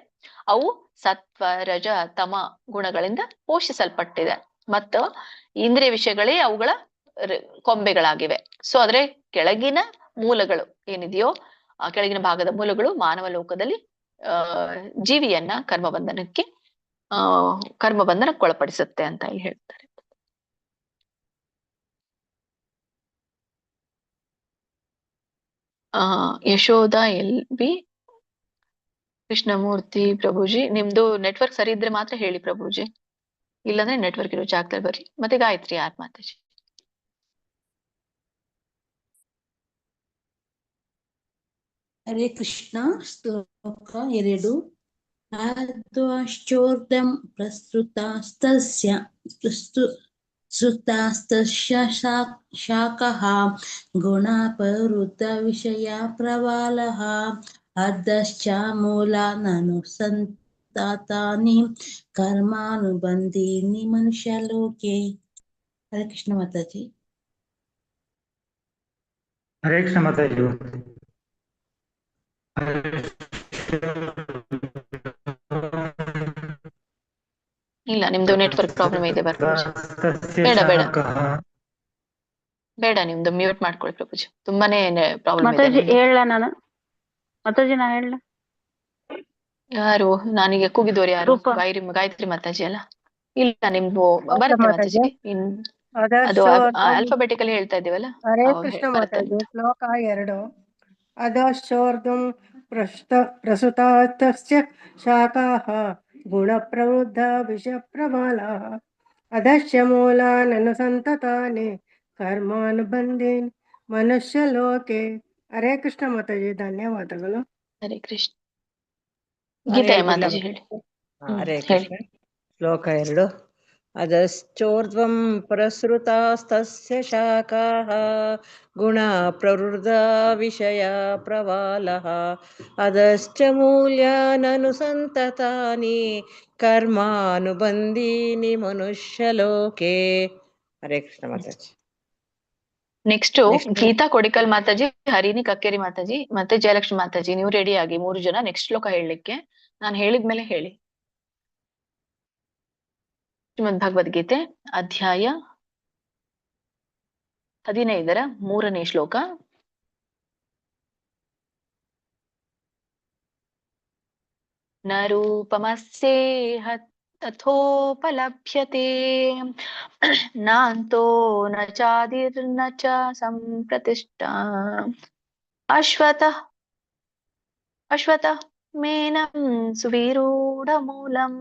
ಅವು ಸತ್ವ ರಜ ತಮ ಗುಣಗಳಿಂದ ಪೋಷಿಸಲ್ಪಟ್ಟಿದೆ. ಮತ್ತು ಇಂದ್ರಿಯ ವಿಷಯಗಳೇ ಅವುಗಳ ಕೊಂಬೆಗಳಾಗಿವೆ. ಸೊ ಆದ್ರೆ ಕೆಳಗಿನ ಮೂಲಗಳು ಏನಿದೆಯೋ ಆ ಕೆಳಗಿನ ಭಾಗದ ಮೂಲಗಳು ಮಾನವ ಲೋಕದಲ್ಲಿ ಜೀವಿಯನ್ನ ಕರ್ಮಬಂಧನಕ್ಕೊಳಪಡಿಸುತ್ತೆ ಅಂತ ಇಲ್ಲಿ ಹೇಳ್ತಾರೆ. ಯಶೋಧ LB, ಕೃಷ್ಣಮೂರ್ತಿ ಪ್ರಭುಜಿ. ನಿಮ್ದು ನೆಟ್ವರ್ಕ್ ಸರಿ ಇದ್ರೆ ಮಾತ್ರ ಹೇಳಿ ಪ್ರಭುಜಿ, ಇಲ್ಲಾಂದ್ರೆ ನೆಟ್ವರ್ಕ್ ಇರೋ ಜಾಗದಲ್ಲಿ ಬರ್ರಿ. ಮತ್ತೆ ಗಾಯತ್ರಿ ಆರ್ ಮಾತಾಜಿ. ಹರೇ ಕೃಷ್ಣ. ಶ್ಲೋಕ 2. ಆದ್ವಾಶ್ಚೋರ್ಧಂ ಪ್ರಸ್ತುತಾಸ್ತಸ್ಯ ಶಾಖಃ ಗುಣಪವೃದ್ಧ ವಿಷಯ ಪ್ರವಾಲಃ ಅರ್ಧಶ್ಚ ಮೂಲಾನನು ಸಂತಾತಾನಿ ಕರ್ಮಾನುಬಂಧೀನಿ ಮನುಷ್ಯಲೋಕೆ. ಹರೇ ಕೃಷ್ಣ ಮಾತಾಜಿ. ಹರೇ ಕೃಷ್ಣ ಮಾತಾಜಿ. ಇಲ್ಲ, ನಿಮ್ದು ನೆಟ್ವರ್ಕ್ ಪ್ರಾಬ್ಲಮ್ ಇದೆ ಪ್ರಭುಜಿ. ಬೇಡ ಬೇಡ ಬೇಡ, ನಿಮ್ದು ಮ್ಯೂಟ್ ಮಾಡ್ಕೊಳ್ಳಿ ಪ್ರಭುಜಿ, ತುಂಬಾನೇ ಪ್ರಾಬ್ಲಮ್ ಇದೆ. ಹೇಳ ನಾನು ಮಾತಾಜಿ, ನಾ ಹೇಳ. ಯಾರು ನನಗೆ ಕೂಗಿದವ್ರು ಯಾರು? ಗಾಯತ್ರಿ ಮಾತಾಜಿ ಅಲ್ಲ? ಇಲ್ಲ, ನಿಮ್ದು ಬರುತ್ತೆ ಮಾತಾಜಿ. ಅದು ಆಲ್ಫಾಬೆಟಿಕಲಿ ಹೇಳ್ತಾ ಇದ್ದೀವಲ್ಲ. ಹರೇ ಕೃಷ್ಣ ಮಾತಾಜಿ. ಶ್ಲೋಕ 2. ಅಧಶ್ಚೋರ್ಧ್ವಂ ಪ್ರಸುತಾಸ್ತಸ್ಯ ಶಾಖಾಃ ಗುಣಪ್ರವೃದ್ಧ ವಿಷಪ್ರಬಲಾಃ ಅಧಶ್ಚ ಮೂಲಾನನುಸಂತತಾನಿ ಕರ್ಮಾನುಬಂಧೀನ್ ಮನುಷ್ಯಲೋಕೆ. ಹರೇ ಕೃಷ್ಣ ಮಾತಾಜಿ, ಧನ್ಯವಾದಗಳು. ಹರೇ ಕೃಷ್ಣ. ಗೀತೆ ಮಾತಾಜಿ ಹೇಳಿ. ಹರೇ ಕೃಷ್ಣ. ಶ್ಲೋಕ 2. ಅಧಶ್ಚೋರ್ಧ್ವಂ ಪ್ರಸೃತಾಸ್ತಸ್ಯ ಶಾಖಾಃ ಗುಣ ಪ್ರವೃದ್ಧ ವಿಷಯ ಪ್ರವಾಲಃ ಅಧಶ್ಚ ಮೂಲ್ಯಾನನುಸಂತತಾನಿ ಕರ್ಮಾನುಬಂಧೀನಿ ಮನುಷ್ಯಲೋಕೆ. ಹರೇ ಕೃಷ್ಣ ಮಾತಾಜಿ. ನೆಕ್ಸ್ಟ್ ಗೀತಾ ಕೊಡಿಕಲ್ ಮಾತಾಜಿ, ಹರಿಣಿ ಕಕ್ಕೇರಿ ಮಾತಾಜಿ, ಮತ್ತೆ ಜಯಲಕ್ಷ್ಮಿ ಮಾತಾಜಿ. ನೀವು ರೆಡಿ ಆಗಿ 3 ಜನ ನೆಕ್ಸ್ಟ್ ಶ್ಲೋಕ ಹೇಳಲಿಕ್ಕೆ. ನಾನು ಹೇಳಿದ್ಮೇಲೆ ಹೇಳಿ. ಶ್ರೀಮದ್ ಭಗವದ್ಗೀತೆ ಅಧ್ಯಾಯ 15 3ನೇ ಶ್ಲೋಕ. ನ ರೂಪಮಸ್ಯೇಹ ತಥೋಪಲಭ್ಯತೆ ನಾಂತೋ ನ ಚಾದಿರ್ನ ಚ ಸಂಪ್ರತಿಷ್ಠಾ ಅಶ್ವತಃ ಮೇನಂ ಸುವಿರೂಢಮೂಲಂ.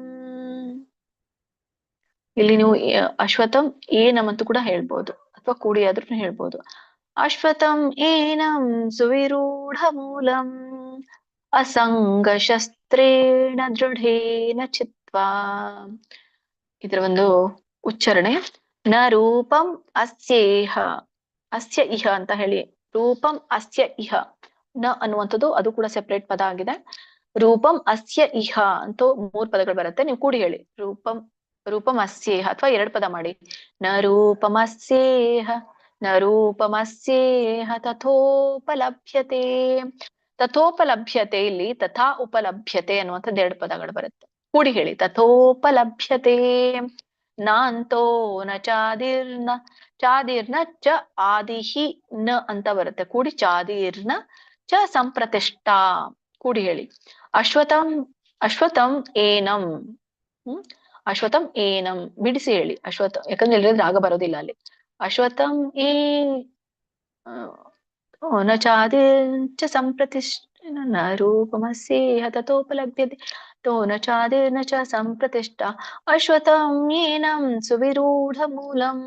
ಇಲ್ಲಿ ನೀವು ಅಶ್ವತಂ ಏನಂ ಅಂತ ಕೂಡ ಹೇಳ್ಬೋದು, ಅಥವಾ ಕೂಡಿ ಆದ್ರೂ ಹೇಳ್ಬೋದು. ಅಶ್ವತಂ ಏನಂ ಸುವಿರೂಢಮೂಲಂ ಅಸಂಗ ಶಸ್ತ್ರೇಣ ದೃಢೇನ ಚಿತ್ವಾ. ಇದರ ಒಂದು ಉಚ್ಚಾರಣೆ ನ ರೂಪಂ ಅಸ್ಯೇಹ, ಅಸ್ಯ ಇಹ ಅಂತ ಹೇಳಿ. ರೂಪಂ ಅಸ್ಯ ಇಹ, ನ ಅನ್ನುವಂಥದ್ದು ಅದು ಕೂಡ ಸೆಪರೇಟ್ ಪದ ಆಗಿದೆ. ರೂಪಂ ಅಸ್ಯ ಇಹ ಅಂತೂ 3 ಪದಗಳು ಬರುತ್ತೆ. ನೀವು ಕೂಡಿ ಹೇಳಿ. ರೂಪಂ ಅಸ್ಯೇಹ, ಅಥವಾ 2 ಪದ ಮಾಡಿ. ನ ರೂಪಮಸ್ಯೇಹ, ನ ರೂಪಮಸ್ಯೇಹ ತಥೋಪಲಭ್ಯತೆ. ತಥೋಪಲಭ್ಯತೆ, ಇಲ್ಲಿ ತಥಾ ಉಪಲಭ್ಯತೆ ಅನ್ನುವಂಥದ್ದು 2 ಪದಗಳು ಬರುತ್ತೆ. ಕೂಡಿ ಹೇಳಿ. ತಥೋಪಲಭ್ಯತೆ. ನಾಂತೋ ನ ಚಾದಿರ್ನ ಚ ಆದಿಹಿ ನ ಅಂತ ಬರುತ್ತೆ. ಕೂಡಿ ಚಾದಿರ್ನ ಚ ಸಂಪ್ರತಿಷ್ಠಾ. ಕೂಡಿ ಹೇಳಿ. ಅಶ್ವತಂ ಏನಂ. ಅಶ್ವತಂ ಏನಂ ಬಿಡಿಸಿ ಹೇಳಿ. ಯಾಕಂದ್ರೆ ಎಲ್ಲರಿಗೂ ರಾಗ ಬರೋದಿಲ್ಲ ಅಲ್ಲಿ. ಅಶ್ವತಂ ನ ಚಾದಿರ್ನ ಸಂಪ್ರತಿಷ್ಠ ನ ರೂಪಮಸ್ಯೇಹ ತಥೋಪಲಭ್ಯತೆ ತೋ ನ ಚಾದಿರ್ನ ಚ ಸಂಪ್ರತಿಷ್ಠಾ ಅಶ್ವತಂ ಏನಂ ಸುವಿರೂಢಮೂಲಂ.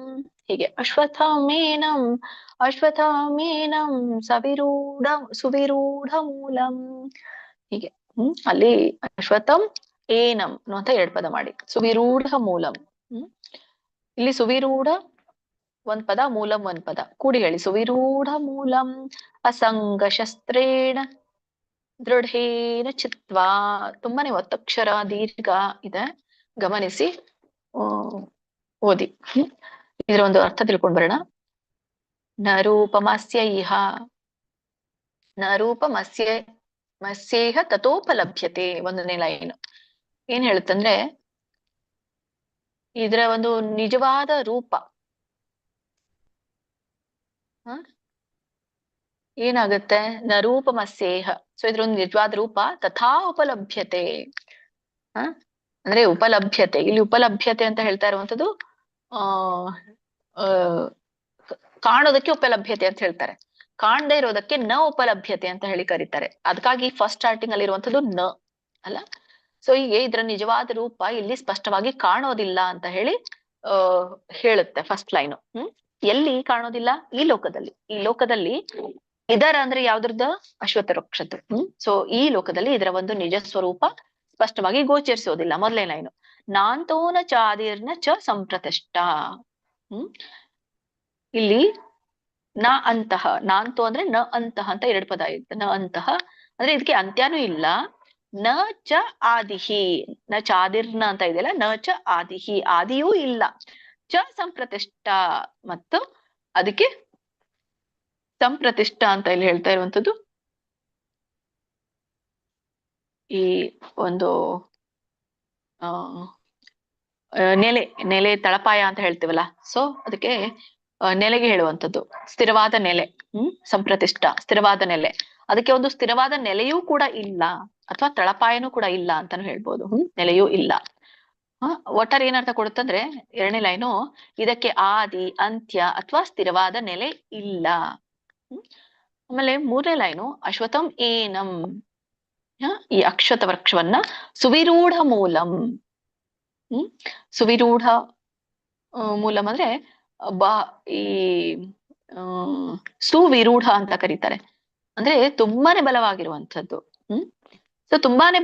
ಹೀಗೆ ಅಶ್ವತ್ಥಮೇನಂ ಸುವಿರೂಢಮೂಲಂ. ಹೀಗೆ ಅಲ್ಲಿ ಅಶ್ವತ್ಥಂ ಏನಂ ಅನ್ನುವಂತ 2 ಪದ ಮಾಡಿ. ಸುವಿರೂಢ ಮೂಲಂ. ಇಲ್ಲಿ ಸುವಿರೂಢ 1 ಪದ, ಮೂಲಂ 1 ಪದ. ಕೂಡಿ ಹೇಳಿ. ಸುವಿರೂಢ ಮೂಲಂ ಅಸಂಗ ಶಸ್ತ್ರೇಣ ದೃಢೇನ ಚಿತ್ವಾ. ತುಂಬಾನೇ ಒತ್ತಕ್ಷರ ದೀರ್ಘ ಇದೆ, ಗಮನಿಸಿ ಓದಿ. ಇದರ ಒಂದು ಅರ್ಥ ತಿಳ್ಕೊಂಡ್ ಬರೋಣ. ನ ರೂಪಮಸ್ಯ ಇಹ, ನ ರೂಪಮಸ್ಯೇಹ ತಥೋಪಲಭ್ಯತೆ. 1ನೇ ಲೈನ್ ಏನ್ ಹೇಳುತ್ತಂದ್ರೆ, ಇದರ ಒಂದು ನಿಜವಾದ ರೂಪ ಏನಾಗುತ್ತೆ? ನ ರೂಪಮಸ್ಯೇಹ. ಸೊ ಇದ್ರೊಂದು ನಿಜವಾದ ರೂಪ ತಥಾ ಉಪಲಭ್ಯತೆ. ಅಂದ್ರೆ ಉಪಲಭ್ಯತೆ, ಇಲ್ಲಿ ಉಪಲಭ್ಯತೆ ಅಂತ ಹೇಳ್ತಾ ಇರುವಂತದ್ದು ಕಾಣೋದಕ್ಕೆ ಉಪಲಭ್ಯತೆ ಅಂತ ಹೇಳ್ತಾರೆ. ಕಾಣದೇ ಇರೋದಕ್ಕೆ ನ ಉಪಲಭ್ಯತೆ ಅಂತ ಹೇಳಿ ಕರೀತಾರೆ. ಅದಕ್ಕಾಗಿ ಫಸ್ಟ್ ಸ್ಟಾರ್ಟಿಂಗ್ ಅಲ್ಲಿ ಇರುವಂತದ್ದು ನ ಅಲ್ಲ. ಸೊ ಹೀಗೆ ಇದರ ನಿಜವಾದ ರೂಪ ಇಲ್ಲಿ ಸ್ಪಷ್ಟವಾಗಿ ಕಾಣೋದಿಲ್ಲ ಅಂತ ಹೇಳಿ ಹೇಳುತ್ತೆ ಫಸ್ಟ್ ಲೈನ್. ಎಲ್ಲಿ ಕಾಣೋದಿಲ್ಲ? ಈ ಲೋಕದಲ್ಲಿ. ಈ ಲೋಕದಲ್ಲಿ ಇದರ ಅಂದ್ರೆ ಯಾವ್ದ್ರದ್ದು? ಅಶ್ವತ್ಥ ವೃಕ್ಷದ್ದು. ಸೊ ಈ ಲೋಕದಲ್ಲಿ ಇದರ ಒಂದು ನಿಜ ಸ್ವರೂಪ ಸ್ಪಷ್ಟವಾಗಿ ಗೋಚರಿಸೋದಿಲ್ಲ. ಮೊದಲನೇ ಲೈನು ನಾಂತೋನ ಚಾದಿರ್ನ ಚ ಸಂಪ್ರತಿಷ್ಠ. ಇಲ್ಲಿ ನ ಅಂತಹ, ನಾಂತೋ ಅಂದ್ರೆ ನ ಅಂತಹ ಅಂತ ಎರಡು ಪದ ಇರುತ್ತೆ. ನ ಅಂತಹ ಅಂದ್ರೆ ಇದಕ್ಕೆ ಅಂತ್ಯನೂ ಇಲ್ಲ. ನ ಚ ಆದಿಹಿ, ನ ಚಾದಿರ್ನ ಅಂತ ಇದೆಯಲ್ಲ, ನ ಚ ಆದಿಹಿ, ಆದಿಯೂ ಇಲ್ಲ. ಚ ಸಂಪ್ರತಿಷ್ಠ, ಮತ್ತು ಅದಕ್ಕೆ ಸಂಪ್ರತಿಷ್ಠ ಅಂತ ಇಲ್ಲಿ ಹೇಳ್ತಾ ಇರುವಂತದ್ದು ಈ ಒಂದು ನೆಲೆ ತಳಪಾಯ ಅಂತ ಹೇಳ್ತೀವಲ್ಲ, ಸೊ ಅದಕ್ಕೆ ನೆಲೆಗೆ ಹೇಳುವಂಥದ್ದು ಸ್ಥಿರವಾದ ನೆಲೆ. ಸಂಪ್ರತಿಷ್ಠ ಸ್ಥಿರವಾದ ನೆಲೆ. ಅದಕ್ಕೆ ಒಂದು ಸ್ಥಿರವಾದ ನೆಲೆಯೂ ಕೂಡ ಇಲ್ಲ, ಅಥವಾ ತಳಪಾಯನೂ ಕೂಡ ಇಲ್ಲ ಅಂತಾನು ಹೇಳ್ಬೋದು. ನೆಲೆಯೂ ಇಲ್ಲ. ಒಟ್ಟಾರೆ ಏನರ್ಥ ಕೊಡುತ್ತಂದ್ರೆ ಎರಡನೇ ಲೈನು ಇದಕ್ಕೆ ಆದಿ ಅಂತ್ಯ ಅಥವಾ ಸ್ಥಿರವಾದ ನೆಲೆ ಇಲ್ಲ. ಆಮೇಲೆ ಮೂರನೇ ಲೈನು ಅಶ್ವತ್ಥಂ ಏನಂ, ಈ ಅಕ್ಷತ ವೃಕ್ಷವನ್ನ ಸುವಿರೂಢ ಮೂಲಂ. ಸುವಿರೂಢ ಮೂಲಂ ಅಂದ್ರೆ ಈ ಸುವಿರೂಢ ಅಂತ ಕರೀತಾರೆ. ಅಂದ್ರೆ ತುಂಬಾನೇ ಬಲವಾಗಿರುವಂಥದ್ದು. ಸೊ ತುಂಬಾನೇ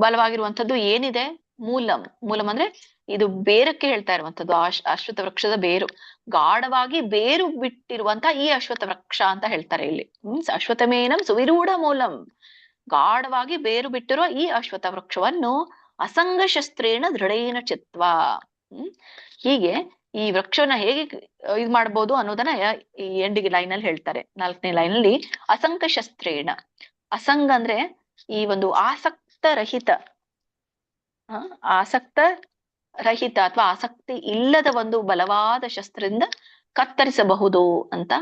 ಬಲವಾಗಿರುವಂಥದ್ದು ಏನಿದೆ? ಮೂಲಂ. ಮೂಲಂ ಅಂದ್ರೆ ಇದು ಬೇರಕ್ಕೆ ಹೇಳ್ತಾ ಇರುವಂತದ್ದು. ಅಶ್ವತ್ಥ ವೃಕ್ಷದ ಬೇರು, ಗಾಢವಾಗಿ ಬೇರು ಬಿಟ್ಟಿರುವಂತ ಈ ಅಶ್ವತ್ಥ ವೃಕ್ಷ ಅಂತ ಹೇಳ್ತಾರೆ ಇಲ್ಲಿ. ಅಶ್ವತ್ಥಮೇನಂ ಸುವಿರೂಢ ಮೂಲಂ, ಗಾಢವಾಗಿ ಬೇರು ಬಿಟ್ಟಿರುವ ಈ ಅಶ್ವತ್ಥ ವೃಕ್ಷವನ್ನು ಅಸಂಗ ಶಸ್ತ್ರೇಣ ದೃಢೇನ ಚಿತ್ವ. ಹೀಗೆ ಈ ವೃಕ್ಷವನ್ನ ಹೇಗೆ ಇದು ಮಾಡ್ಬೋದು ಅನ್ನೋದನ್ನ ಈ ಎಂಡಿಗೆ ಲೈನ್ ಅಲ್ಲಿ ಹೇಳ್ತಾರೆ. 4ನೇ ಲೈನ್ ಅಲ್ಲಿ ಅಸಂಗ ಶಸ್ತ್ರೇಣ. ಅಸಂಗ ಅಂದ್ರೆ ಈ ಒಂದು ಆಸಕ್ತ ರಹಿತ ಅಥವಾ ಆಸಕ್ತಿ ಇಲ್ಲದ ಒಂದು ಬಲವಾದ ಶಸ್ತ್ರದಿಂದ ಕತ್ತರಿಸಬಹುದು ಅಂತ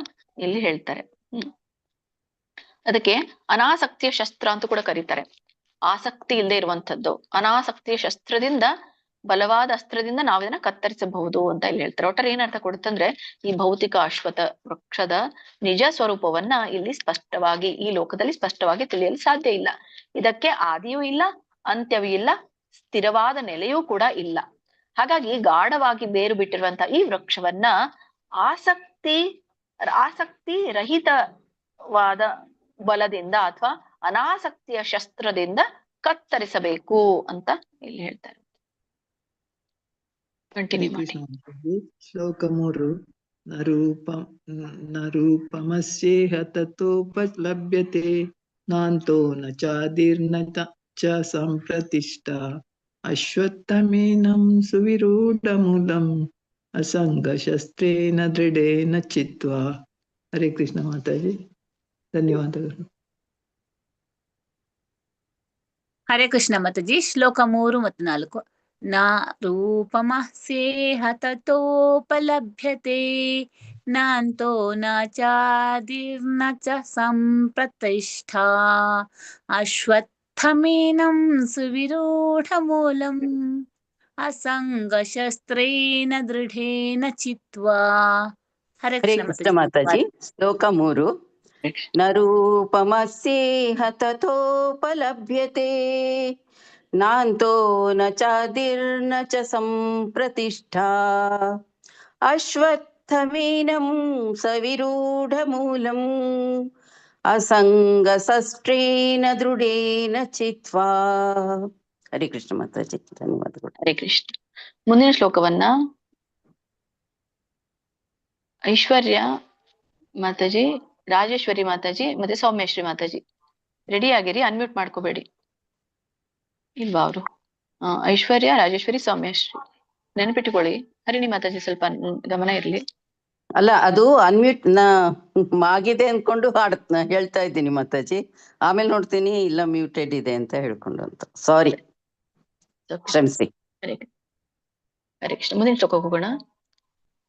ಇಲ್ಲಿ ಹೇಳ್ತಾರೆ. ಅದಕ್ಕೆ ಅನಾಸಕ್ತಿಯ ಶಸ್ತ್ರ ಅಂತ ಕೂಡ ಕರೀತಾರೆ. ಆಸಕ್ತಿ ಇಲ್ಲದೆ ಇರುವಂತದ್ದು ಅನಾಸಕ್ತಿಯ ಶಸ್ತ್ರದಿಂದ, ಬಲವಾದ ಅಸ್ತ್ರದಿಂದ ನಾವಿದನ್ನ ಕತ್ತರಿಸಬಹುದು ಅಂತ ಇಲ್ಲಿ ಹೇಳ್ತಾರೆ. ಒಟ್ಟಾರೆ ಏನ್ ಅರ್ಥ ಕೊಡುತ್ತಂದ್ರೆ ಈ ಭೌತಿಕ ಅಶ್ವತ್ಥ ವೃಕ್ಷದ ನಿಜ ಸ್ವರೂಪವನ್ನ ಇಲ್ಲಿ ಸ್ಪಷ್ಟವಾಗಿ, ಈ ಲೋಕದಲ್ಲಿ ಸ್ಪಷ್ಟವಾಗಿ ತಿಳಿಯಲು ಸಾಧ್ಯ ಇಲ್ಲ. ಇದಕ್ಕೆ ಆದಿಯೂ ಇಲ್ಲ, ಅಂತ್ಯವೂ ಇಲ್ಲ, ಸ್ಥಿರವಾದ ನೆಲೆಯೂ ಕೂಡ ಇಲ್ಲ. ಹಾಗಾಗಿ ಗಾಢವಾಗಿ ಬೇರು ಬಿಟ್ಟಿರುವಂತಹ ಈ ವೃಕ್ಷವನ್ನ ಆಸಕ್ತಿ ರಹಿತವಾದ ಬಲದಿಂದ ಅಥವಾ ಅನಾಸಕ್ತಿಯ ಶಸ್ತ್ರದಿಂದ ಕತ್ತರಿಸಬೇಕು ಅಂತ ಇಲ್ಲಿ ಹೇಳ್ತಾರೆ. ಕಂಟಿನ್ಯೂ ಮಾಡಿ. ಶ್ಲೋಕ 3. ನ ರೂಪಮಸ್ಯೇಹ ತತೋಪಲಭ್ಯತೆ ನಾಂತೋ ನ ಚಾದಿರ್ನ ಚ ಸಂಪ್ರತಿಷ್ಠ ಅಶ್ವತ್ಥಮೇನಂ ಸುವಿರೂಢಮೂಲಂ ಅಸಂಗ ಶಸ್ತ್ರೇನ ದೃಢೇನ ಚಿತ್ವಾ. ಹರೇ ಕೃಷ್ಣ ಮಾತಾಜಿ, ಧನ್ಯವಾದಗಳು. ಹರೇ ಕೃಷ್ಣ ಮಾತಾಜಿ. ಶ್ಲೋಕ 3 ಮತ್ತು 4. ನ ರೂಪಮಸ್ಯೇಹ ತತೋಪಲಭ್ಯತೆ ನಾಂತೋ ನ ಚಾದಿರ್ನ ಚ ಸಂಪ್ರತಿಷ್ಠಾ ಅಶ್ವತ್ಥಮೇನಂ ಸುವಿರೂಢಮೂಲಂ ಅಸಂಗ ಶಸ್ತ್ರೇನ ದೃಢೇನ ಚಿತ್ವಾ. ಹರೇ ಕೃಷ್ಣ ಮಾತಾಜಿ. ಶ್ಲೋಕ 3. ನ ರೂಪಮಸ್ಯೇಹ ತತೋಪಲಭ್ಯತೆ ನಾಂತೋ ನ ಚಾದಿರ್ನ ಚ ಸಂಪ್ರತಿಷ್ಠಾ ಅಶ್ವತ್ಥಮೇನಂ ಸವಿರೂಢಮೂಲಂ ಅಸಂಗ ಶಸ್ತ್ರೇನ ದೃಢೇನ ಚಿತ್ವಾ. ಹರೇ ಕೃಷ್ಣ ಮಾತಾಜಿ, ಧನ್ಯವಾದಗಳು. ಹರೇ ಕೃಷ್ಣ. ಮುಂದಿನ ಶ್ಲೋಕವನ್ನ ಐಶ್ವರ್ಯ ಮಾತಾಜಿ, ರಾಜೇಶ್ವರಿ ಮಾತಾಜಿ ಮತ್ತೆ ಸೌಮ್ಯಶ್ರೀ ಮಾತಾಜಿ ರೆಡಿ ಆಗಿರಿ, ಅನ್ಮ್ಯೂಟ್ ಮಾಡ್ಕೋಬೇಡಿ. ಇಲ್ವಾ ಅವರು? ಐಶ್ವರ್ಯ, ರಾಜೇಶ್ವರಿ, ಸೌಮ್ಯಶ್ರೀ ನೆನಪಿಟ್ಟುಕೊಳ್ಳಿ. ಹರಿಣಿ ಮಾತಾಜಿ ಸ್ವಲ್ಪ ಗಮನ ಇರ್ಲಿ. ಅಲ್ಲ, ಅದು ಅನ್ಮ್ಯೂಟ್ ಆಗಿದೆ ಅನ್ಕೊಂಡು ಹೇಳ್ತಾ ಇದ್ದೀನಿ ಮಾತಾಜಿ. ಆಮೇಲೆ ನೋಡ್ತೀನಿ ಇಲ್ಲ ಮ್ಯೂಟೆಡ್ ಇದೆ ಅಂತ ಹೇಳ್ಕೊಂಡು ಅಂತ. ಸಾರಿ, ಕ್ಷಮಿಸಿ. ಹರೇ ಕೃಷ್ಣ. ಮುಂದಿನ ಶ್ಲೋಕ ಹೋಗೋಣ.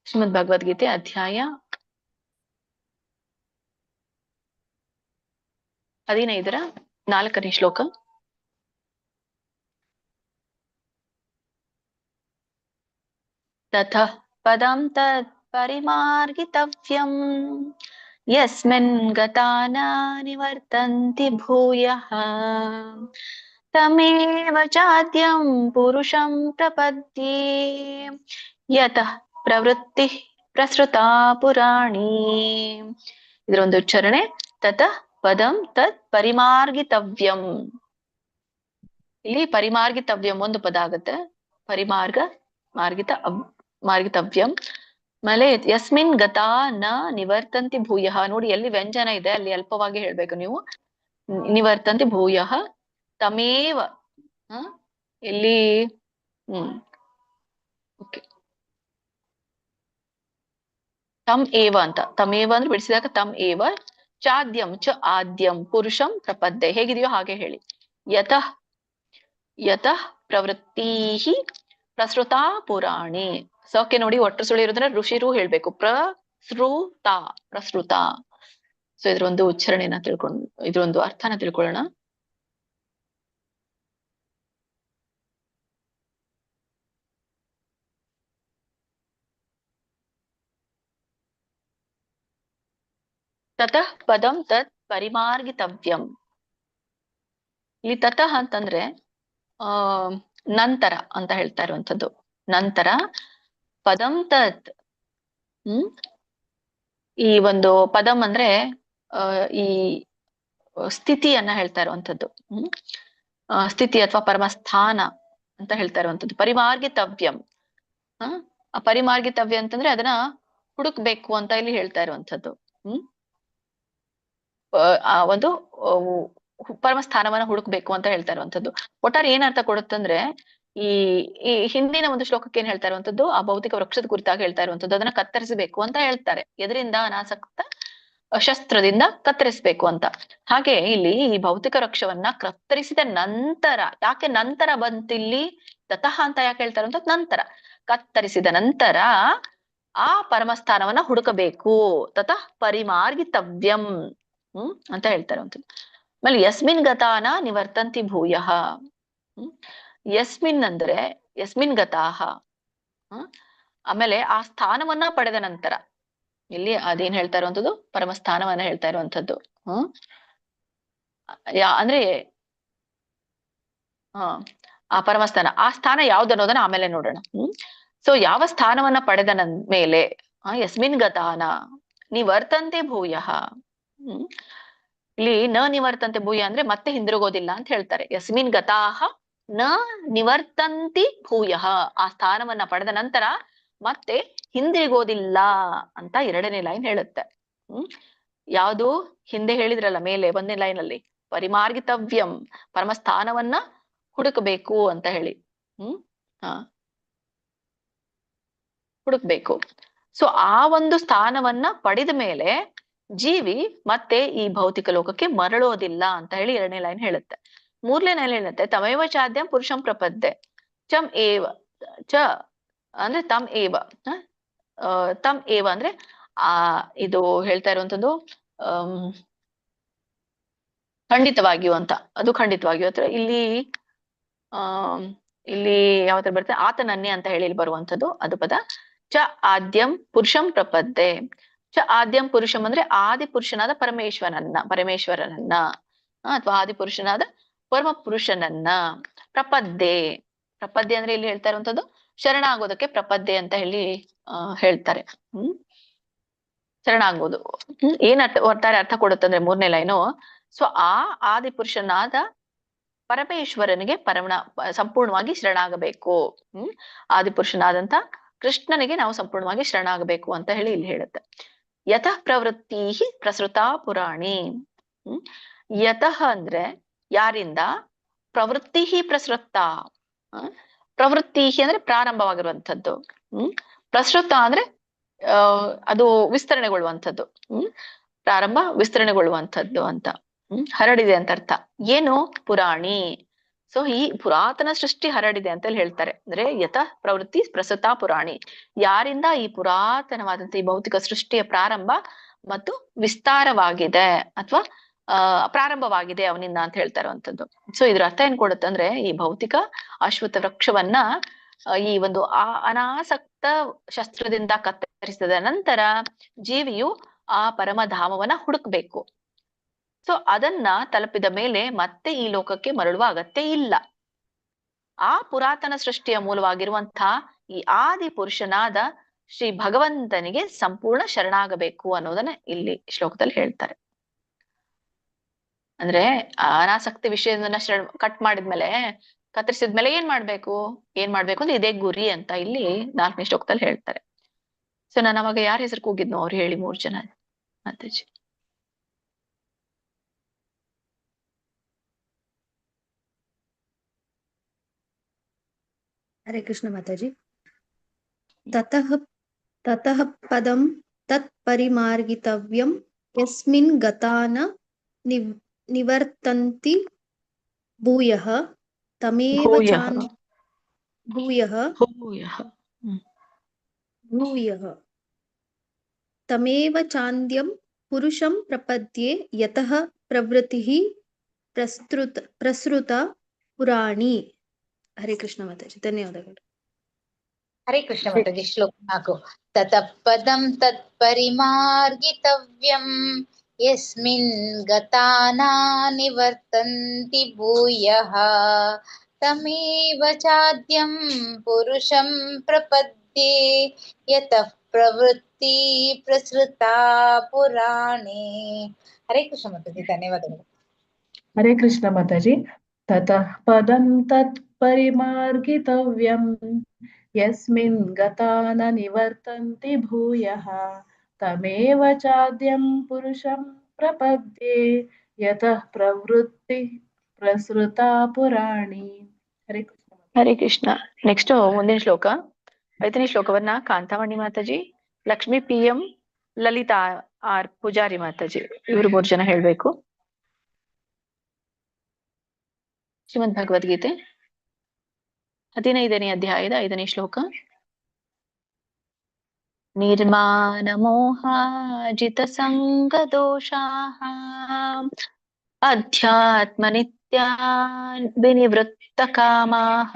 ಶ್ರೀಮದ್ ಭಗವದ್ಗೀತೆ ಅಧ್ಯಾಯ 15ರ 4ನೇ ಶ್ಲೋಕ. ತತಃ ಪದಂ ತತ್ ಪರಿಮಾರ್ಗಿತವ್ಯಂ ಯಸ್ಮಿನ್ ಗತಾ ನ ನಿವರ್ತಂತಿ ಭೂಯಃ ತಮೇವ ಚಾದ್ಯಂ ಪುರುಷಂ ಪ್ರಪದ್ಯೆ ಯತಃ ಪ್ರವೃತ್ತಿ ಪ್ರಸೃತಾ ಪುರಾಣಿ. ಇದರ ಒಂದು ಉಚ್ಚಾರಣೆ ತತಃ ಪದಂ ತತ್ ಪರಿಮಾರ್ಗಿತವ್ಯಂ. ಇಲ್ಲಿ ಪರಿಮಾರ್ಗಿತವ್ಯಂ ಒಂದು ಪದ ಆಗುತ್ತೆ. ಮಾರ್ಗಿತವ್ಯಂ. ಆಮೇಲೆ ಯಸ್ಮಿನ್ ಗತಾ ನ ನಿವರ್ತಂತಿ ಭೂಯಃ. ನೋಡಿ ಎಲ್ಲಿ ವ್ಯಂಜನ ಇದೆ ಅಲ್ಲಿ ಅಲ್ಪವಾಗಿ ಹೇಳ್ಬೇಕು ನೀವು. ನಿವರ್ತಂತಿ ಭೂಯಃ ತಮೇವ. ಇಲ್ಲಿ ಓಕೆ, ತಮ್ ಏವ ಅಂತ. ತಮೇವ ಅಂದ್ರೆ ಬಿಡಿಸಿದಾಗ ತಮ್ ಏವ ಚಾದ್ಯಂ ಚ ಆದ್ಯಂ ಪುರುಷಂ ಪ್ರಪದ್ಯೆ. ಹೇಗಿದೆಯೋ ಹಾಗೆ ಹೇಳಿ. ಯತಃ ಪ್ರವೃತ್ತಿ ಪ್ರಸೃತಾ ಪುರಾಣಿ. ಸೋಕೆ ನೋಡಿ ಒಟ್ಟು ಸುಳಿ ಇರೋದ್ರೆ ಋಷಿರು ಹೇಳ್ಬೇಕು. ಪ್ರಸೃತ. ಸೊ ಇದ್ರೊಂದು ಉಚ್ಚಾರಣೆನ ತಿಳ್ಕೊಂಡು ಇದ್ರೊಂದು ಅರ್ಥನ ತಿಳ್ಕೊಳ್ಳೋಣ. ತತಃ ಪದಂ ತತ್ ಪರಿಮಾರ್ಗಿತವ್ಯಂ. ಇಲ್ಲಿ ತತಃ ಅಂತಂದ್ರೆ ನಂತರ ಅಂತ ಹೇಳ್ತಾ ಇರುವಂತದ್ದು. ನಂತರ ಪದಂ ತತ್. ಈ ಒಂದು ಪದಂ ಅಂದ್ರೆ ಈ ಸ್ಥಿತಿಯನ್ನ ಹೇಳ್ತಾ ಇರುವಂತದ್ದು. ಸ್ಥಿತಿ ಅಥವಾ ಪರಮಸ್ಥಾನ ಅಂತ ಹೇಳ್ತಾ ಇರುವಂತದ್ದು. ಪರಿಮಾರ್ಗಿತವ್ಯಂ. ಆ ಪರಿಮಾರ್ಗಿತವ್ಯ ಅಂತಂದ್ರೆ ಅದನ್ನ ಹುಡುಕ್ಬೇಕು ಅಂತ ಇಲ್ಲಿ ಹೇಳ್ತಾ ಇರುವಂತದ್ದು. ಆ ಒಂದು ಪರಮಸ್ಥಾನವನ್ನ ಹುಡುಕ್ಬೇಕು ಅಂತ ಹೇಳ್ತಾ ಇರುವಂತದ್ದು. ಒಟ್ಟಾರೆ ಏನ್ ಅರ್ಥ ಕೊಡುತ್ತಂದ್ರೆ ಈ ಹಿಂದಿನ ಒಂದು ಶ್ಲೋಕಕ್ಕೆ ಏನ್ ಹೇಳ್ತಾ ಇರುವಂತದ್ದು, ಆ ಭೌತಿಕ ವೃಕ್ಷದ ಕುರಿತಾಗಿ ಹೇಳ್ತಾ ಇರುವಂತದ್ದು. ಅದನ್ನ ಕತ್ತರಿಸಬೇಕು ಅಂತ ಹೇಳ್ತಾರೆ. ಎದರಿಂದ? ಅನಾಸಕ್ತ ಶಸ್ತ್ರದಿಂದ ಕತ್ತರಿಸಬೇಕು ಅಂತ. ಹಾಗೆ ಇಲ್ಲಿ ಈ ಭೌತಿಕ ವೃಕ್ಷವನ್ನ ಕತ್ತರಿಸಿದ ನಂತರ, ಯಾಕೆ ನಂತರ ಬಂತಿಲ್ಲಿ ತತಃ ಅಂತ ಯಾಕೆ ಹೇಳ್ತಾ ಇರುವಂತದ್ದು? ನಂತರ ಕತ್ತರಿಸಿದ ನಂತರ ಆ ಪರಮಸ್ಥಾನವನ್ನ ಹುಡುಕಬೇಕು. ತತಃ ಪರಿಮಾರ್ಗಿತವ್ಯಂ ಅಂತ ಹೇಳ್ತಾ ಇರುವಂತದ್ದು. ಆಮೇಲೆ ಯಸ್ಮಿನ್ ಗತಾನ ನಿವರ್ತಂತಿ ಭೂಯಃ. ಯಸ್ಮಿನ್ ಅಂದ್ರೆ ಯಸ್ಮಿನ್ ಗತಾಹ. ಆಮೇಲೆ ಆ ಸ್ಥಾನವನ್ನ ಪಡೆದ ನಂತರ, ಇಲ್ಲಿ ಅದೇನ್ ಹೇಳ್ತಾ ಇರುವಂತದ್ದು? ಪರಮಸ್ಥಾನವನ್ನ ಹೇಳ್ತಾ ಇರುವಂತದ್ದು. ಅಂದ್ರೆ ಆ ಪರಮಸ್ಥಾನ, ಆ ಸ್ಥಾನ ಯಾವ್ದು ಅನ್ನೋದನ್ನ ಆಮೇಲೆ ನೋಡೋಣ. ಸೊ ಯಾವ ಸ್ಥಾನವನ್ನ ಪಡೆದ ಮೇಲೆ ಯಸ್ಮಿನ್ ಗತಾನ ನಿವರ್ತಂತೆ ಭೂಯಃ. ಇಲ್ಲಿ ನ ನಿವರ್ತಂತೆ ಭೂಯ ಅಂದ್ರೆ ಮತ್ತೆ ಹಿಂದಿರುಗೋದಿಲ್ಲ ಅಂತ ಹೇಳ್ತಾರೆ. ಯಸ್ಮಿನ್ ಗತಾಹ ನ ನಿವರ್ತಂತಿ ಭೂಯಃ. ಆ ಸ್ಥಾನವನ್ನ ಪಡೆದ ನಂತರ ಮತ್ತೆ ಹಿಂದಿರುಗೋದಿಲ್ಲ ಅಂತ ಎರಡನೇ ಲೈನ್ ಹೇಳುತ್ತೆ. ಯಾವುದು? ಹಿಂದೆ ಹೇಳಿದ್ರಲ್ಲ ಮೇಲೆ ಒಂದನೇ ಲೈನ್ ಅಲ್ಲಿ, ಪರಿಮಾರ್ಗಿತವ್ಯಂ, ಪರಮಸ್ಥಾನವನ್ನ ಹುಡುಕಬೇಕು ಅಂತ ಹೇಳಿ. ಹುಡುಕ್ಬೇಕು. ಸೊ ಆ ಒಂದು ಸ್ಥಾನವನ್ನ ಪಡೆದ ಮೇಲೆ ಜೀವಿ ಮತ್ತೆ ಈ ಭೌತಿಕ ಲೋಕಕ್ಕೆ ಮರಳೋದಿಲ್ಲ ಅಂತ ಹೇಳಿ ಎರಡನೇ ಲೈನ್ ಹೇಳುತ್ತೆ. ಮೂರನೇ ಲೈನ್ ಹೇಳುತ್ತೆ ತಮೇವ ಚಾದ್ಯಂ ಪುರುಷಂ ಪ್ರಪದ್ಯೆ ಚಂ ಏವ ಚ ಅಂದ್ರೆ ತಮ್ ಏವ. ತಮ್ ಏವ ಅಂದ್ರೆ ಇದು ಹೇಳ್ತಾ ಇರುವಂತದ್ದು ಖಂಡಿತವಾಗಿಯೂ ಅಂತ. ಅದು ಖಂಡಿತವಾಗಿಯೂ ಹತ್ರ ಇಲ್ಲಿ ಯಾವತ್ತರ ಬರುತ್ತೆ? ಆತನನ್ನೇ ಅಂತ ಹೇಳಿ ಇಲ್ಲಿ ಬರುವಂತದ್ದು ಅದು ಪದ. ಚ ಆದ್ಯಂ ಪುರುಷಂ ಪ್ರಪದ್ಯೆ. ಚ ಆದ್ಯಂ ಪುರುಷಂ ಅಂದ್ರೆ ಆದಿ ಪುರುಷನಾದ ಪರಮೇಶ್ವರನನ್ನ ಅಥವಾ ಆದಿ ಪುರುಷನಾದ ಪರಮ ಪುರುಷನನ್ನ ಪ್ರಪದ್ಯೆ. ಪ್ರಪದ್ಯೆ ಅಂದ್ರೆ ಇಲ್ಲಿ ಹೇಳ್ತಾ ಇರುವಂತದ್ದು ಶರಣಾಗೋದಕ್ಕೆ ಪ್ರಪದ್ಯೆ ಅಂತ ಹೇಳಿ ಹೇಳ್ತಾರೆ. ಶರಣಾಗೋದು ಏನ್ ಒಟ್ಟಾರೆ ಅರ್ಥ ಕೊಡುತ್ತಂದ್ರೆ ಮೂರನೇ ಲೈನು. ಸೊ ಆ ಆದಿ ಪುರುಷನಾದ ಪರಮೇಶ್ವರನಿಗೆ ಸಂಪೂರ್ಣವಾಗಿ ಶರಣಾಗಬೇಕು. ಆದಿಪುರುಷನಾದಂತ ಕೃಷ್ಣನಿಗೆ ನಾವು ಸಂಪೂರ್ಣವಾಗಿ ಶರಣಾಗಬೇಕು ಅಂತ ಹೇಳಿ ಇಲ್ಲಿ ಹೇಳುತ್ತೆ. ಯತಃ ಪ್ರವೃತ್ತಿ ಪ್ರಸೃತಾ ಪುರಾಣಿ. ಯತಃ ಅಂದ್ರೆ ಯಾರಿಂದ? ಪ್ರವೃತ್ತಿ ಪ್ರಸೃತ. ಪ್ರವೃತ್ತಿ ಅಂದ್ರೆ ಪ್ರಾರಂಭವಾಗಿರುವಂಥದ್ದು. ಪ್ರಸೃತ ಅಂದ್ರೆ ಅದು ವಿಸ್ತರಣೆಗೊಳ್ಳುವಂಥದ್ದು. ಪ್ರಾರಂಭ ವಿಸ್ತರಣೆಗೊಳ್ಳುವಂಥದ್ದು ಅಂತ. ಹರಡಿದೆ ಅಂತ ಅರ್ಥ. ಏನು? ಪುರಾಣಿ. ಸೊ ಈ ಪುರಾತನ ಸೃಷ್ಟಿ ಹರಡಿದೆ ಅಂತ ಹೇಳಿ ಹೇಳ್ತಾರೆ. ಅಂದ್ರೆ ಯತಃ ಪ್ರವೃತ್ತಿ ಪ್ರಸೃತಾ ಪುರಾಣಿ. ಯಾರಿಂದ ಈ ಪುರಾತನವಾದಂತ ಈ ಭೌತಿಕ ಸೃಷ್ಟಿಯ ಪ್ರಾರಂಭ ಮತ್ತು ವಿಸ್ತಾರವಾಗಿದೆ ಅಥವಾ ಪ್ರಾರಂಭವಾಗಿದೆ ಅವನಿಂದ ಅಂತ ಹೇಳ್ತಾ ಇರುವಂತದ್ದು. ಸೊ ಇದ್ರ ಅರ್ಥ ಏನ್ ಕೊಡುತ್ತೆ ಅಂದ್ರೆ ಈ ಭೌತಿಕ ಅಶ್ವತ್ಥ ವೃಕ್ಷವನ್ನ ಈ ಒಂದು ಅನಾಸಕ್ತ ಶಸ್ತ್ರದಿಂದ ಕತ್ತರಿಸಿದ ನಂತರ ಜೀವಿಯು ಆ ಪರಮಧಾಮವನ್ನ ಹುಡುಕ್ಬೇಕು. ಸೊ ಅದನ್ನ ತಲುಪಿದ ಮೇಲೆ ಮತ್ತೆ ಈ ಲೋಕಕ್ಕೆ ಮರಳುವ ಅಗತ್ಯ ಇಲ್ಲ. ಆ ಪುರಾತನ ಸೃಷ್ಟಿಯ ಮೂಲವಾಗಿರುವಂತಹ ಈ ಆದಿ ಪುರುಷನಾದ ಶ್ರೀ ಭಗವಂತನಿಗೆ ಸಂಪೂರ್ಣ ಶರಣಾಗಬೇಕು ಅನ್ನೋದನ್ನ ಇಲ್ಲಿ ಶ್ಲೋಕದಲ್ಲಿ ಹೇಳ್ತಾರೆ. ಅಂದ್ರೆ ಅನಾಸಕ್ತಿ ವಿಷಯದನ್ನ ಕಟ್ ಮಾಡಿದ್ಮೇಲೆ, ಕತ್ತರಿಸಿದ್ಮೇಲೆ ಏನ್ ಮಾಡ್ಬೇಕು ಅಂದ್ರೆ ಇದೇ ಗುರಿ ಅಂತ ಇಲ್ಲಿ 4ನೇ ಶ್ಲೋಕದಲ್ಲಿ ಹೇಳ್ತಾರೆ. ಸೊ ನಾನು ಅವಾಗ ಯಾರ ಹೆಸರು ಕೂಗಿದ್ನೋ ಅವ್ರು ಹೇಳಿ 3 ಜನ ಮಾತಾಜಿ. ಹರೇ ಕೃಷ್ಣ ಮಾತಾಜಿ. ತತಃ ಪದಂ ತತ್ ಪರಿಮಾರ್ಗಿತವ್ಯಂ ಯಸ್ಮಿನ್ ಗತಾನ ನಿವರ್ತಂತಿ ಭೂಯಃ ತಮೇವ ಚಾಂದ್ಯಂ ಪುರುಷಂ ಪ್ರಪದ್ಯೆ ಯತಃ ಪ್ರವೃತ್ತಿಃ ಪ್ರಸೃತ ಪುರಾಣಿ. ಹರೇ ಕೃಷ್ಣ ಮಾತಾಜಿ, ಧನ್ಯವಾದಗಳು. ಹರೇ ಕೃಷ್ಣ ಮಾತಾಜಿ. ಶ್ಲೋಕ 4. ತತಃ ಪದಂ ತತ್ ಪರಿಮಾರ್ಗಿತವ್ಯಂ ಯಸ್ಮಿನ್ ಗತಾನಾ ನಿವರ್ತಂತಿ ಭೂಯಃ ತಮೇವ ಚಾದ್ಯಂ ಪುರುಷಂ ಪ್ರಪದ್ಯೆ ಯತಃ ಪ್ರವೃತ್ತಿ ಪ್ರಸೃತಾ ಪುರಾಣೇ. ಹರೇ ಕೃಷ್ಣ ಮಾತಾಜಿ, ಧನ್ಯವಾದಗಳು. ಹರೇ ಕೃಷ್ಣ ಮಾತಾಜಿ. ತತಃ ಪದಂ ತತ್ ಪರಿಮಾರ್ಗಿತವ್ಯಂ ಯಸ್ಮಿನ್ ಗತಾನ ನಿವರ್ತಂತಿ ಭೂಯಃ ತಮೇವ ಚಾದ್ಯಂ ಪುರುಷಂ ಪ್ರಪದ್ಯೆ ಯತಃ ಪ್ರವೃತ್ತಿ ಪ್ರಸೃತಾ ಪುರಾಣಿ. ಹರೇ ಕೃಷ್ಣ. ಹರೇ ಕೃಷ್ಣ. ನೆಕ್ಸ್ಟ್ ಮುಂದಿನ ಶ್ಲೋಕ 5ನೇ ಶ್ಲೋಕವನ್ನ ಕಾಂತಾಮಣಿ ಮಾತಾಜಿ, ಲಕ್ಷ್ಮೀ PM, ಲಲಿತಾ R ಪೂಜಾರಿ ಮಾತಾಜಿ ಇವರು 3 ಜನ ಹೇಳ್ಬೇಕು. ಶ್ರೀಮದ್ ಭಗವದ್ಗೀತೆ 15ನೇ ಅಧ್ಯಾಯದ 5ನೇ ಶ್ಲೋಕ. ನಿರ್ಮಾಣ ಮೋಹಾಜಿತ ಸಂಗ ದೋಷಾಃ ಅಧ್ಯಾತ್ಮ ನಿತ್ಯಾನ್ ವಿನಿವೃತ್ತ ಕಾಮಾಃ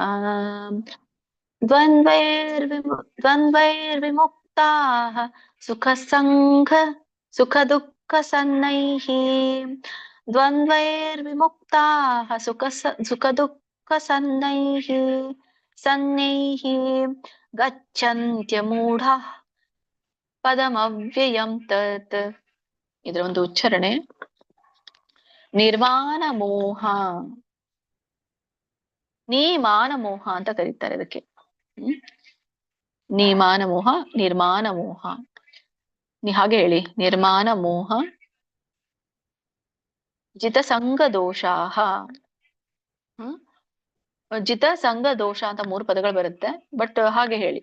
ದ್ವಂದ್ವೈರ್ವಿಮುಕ್ತಾಃ ಸುಖ ದುಃಖ ಸನ್ನೈಃ ದ್ವಂದ್ವೈರ್ವಿಮುಕ್ತಾಃ ಸುಖ ದುಃಖ ಸನ್ನೈಃ ಗಚ್ಚಂತ್ಯಮೂಢಾಃ ಪದಮವ್ಯಯಂ ತತ್. ಇದರ ಒಂದು ಉಚ್ಚಾರಣೆ ನಿರ್ಮಾಣ ಮೋಹ, ನೀಮಾನ ಮೋಹ ಅಂತ ಕರೀತಾರೆ ಇದಕ್ಕೆ. ನೀಮಾನ ಮೋಹ, ನಿರ್ಮಾಣ ಮೋಹ. ಹಾಗೆ ಹೇಳಿ, ನಿರ್ಮಾಣ ಮೋಹ ಜಿತ ಸಂಗ ದೋಷಾಹ. ಜಿತ ಸಂಗ ದೋಷ ಅಂತ 3 ಪದಗಳು ಬರುತ್ತೆ, ಬಟ್ ಹಾಗೆ ಹೇಳಿ.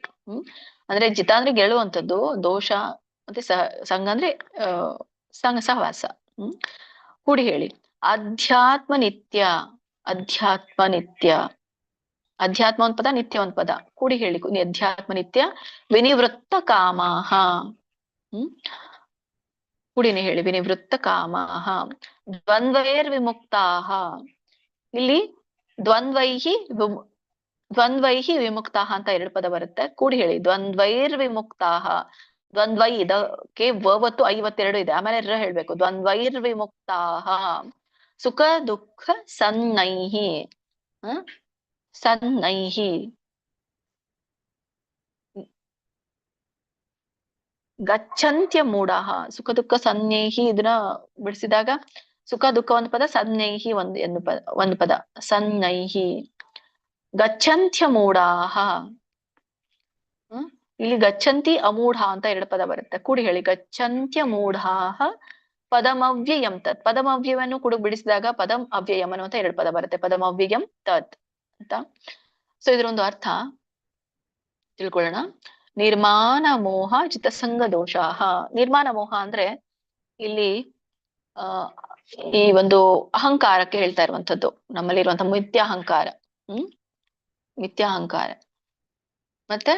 ಅಂದ್ರೆ ಜಿತ ಅಂದ್ರೆ ಗೆಲ್ಲುವಂಥದ್ದು, ದೋಷ ಮತ್ತೆ ಸಂಘ ಅಂದ್ರೆ ಸಹವಾಸ. ಕೂಡಿ ಹೇಳಿ. ಅಧ್ಯಾತ್ಮ ನಿತ್ಯ, ಅಧ್ಯಾತ್ಮ ನಿತ್ಯ, ಅಧ್ಯಾತ್ಮ ಒಂದ್ ಪದ, ನಿತ್ಯ ಒಂದ್ ಪದ, ಕೂಡಿ ಹೇಳಿ. ಅಧ್ಯಾತ್ಮ ನಿತ್ಯ ವಿನಿವೃತ್ತ ಕಾಮಾಹ. ಕೂಡಿನೇ ಹೇಳಿ. ವಿನಿವೃತ್ತ ಕಾಮಾಹ ದ್ವಂದ್ವೈರ್ವಿಮುಕ್ತಾಹ. ಇಲ್ಲಿ ದ್ವಂದ್ವೈಹಿ ವಿಮುಕ್ತಾಹ ಅಂತ 2 ಪದ ಬರುತ್ತೆ, ಕೂಡಿ ಹೇಳಿ. ದ್ವಂದ್ವೈರ್ವಿಮುಕ್ತಾಹ. ದ್ವಂದ್ವೈ ಇದಕ್ಕೆ ವವತ್ತು 52 ಇದೆ, ಆಮೇಲೆ ಹೇಳ್ಬೇಕು. ದ್ವಂದ್ವೈರ್ವಿಮುಕ್ತಾಹ ಸುಖ ದುಃಖ ಸನ್ನೈಹಿ. ಸನ್ನೈಹಿ ಗಚ್ಚಂತ್ಯ ಮೂಢಾಹ. ಸುಖ ದುಃಖ ಸನ್ನೈಹಿ ಇದನ್ನ ಬಿಡಿಸಿದಾಗ ಸುಖ ದುಃಖ ಒಂದು ಪದ, ಸನ್ನೈಹಿ ಒಂದು ಪದ, ಸನ್ನೈಹಿ. ಗಚ್ಚಂತ್ಯ ಮೂಢಾಹ. ಇಲ್ಲಿ ಗಚ್ಚಂತಿ ಅಮೂಢ ಅಂತ 2 ಪದ ಬರುತ್ತೆ, ಕೂಡಿ ಹೇಳಿ. ಗಚ್ಚಂತ್ಯ ಮೂಢಾಹ ಪದಮವ್ಯಯಂ ತತ್. ಪದಮವ್ಯವನ್ನು ಕೂಡ ಬಿಡಿಸಿದಾಗ ಪದಂ ಅವ್ಯಯಂ ಅನ್ನುವಂತ 2 ಪದ ಬರುತ್ತೆ, ಪದಮವ್ಯಯಂ ತತ್ ಅಂತ. ಸೊ ಇದರೊಂದು ಅರ್ಥ ತಿಳ್ಕೊಳ್ಳೋಣ. ನಿರ್ಮಾಣ ಮೋಹ ಚಿತ್ತಸಂಗ ದೋಷಾಹ. ನಿರ್ಮಾಣ ಮೋಹ ಅಂದ್ರೆ ಇಲ್ಲಿ ಈ ಒಂದು ಅಹಂಕಾರಕ್ಕೆ ಹೇಳ್ತಾ ಇರುವಂತದ್ದು, ನಮ್ಮಲ್ಲಿ ಇರುವಂತಹ ಮಿಥ್ಯಾಹಂಕಾರ. ಮಿಥ್ಯಾಹಂಕಾರ ಮತ್ತೆ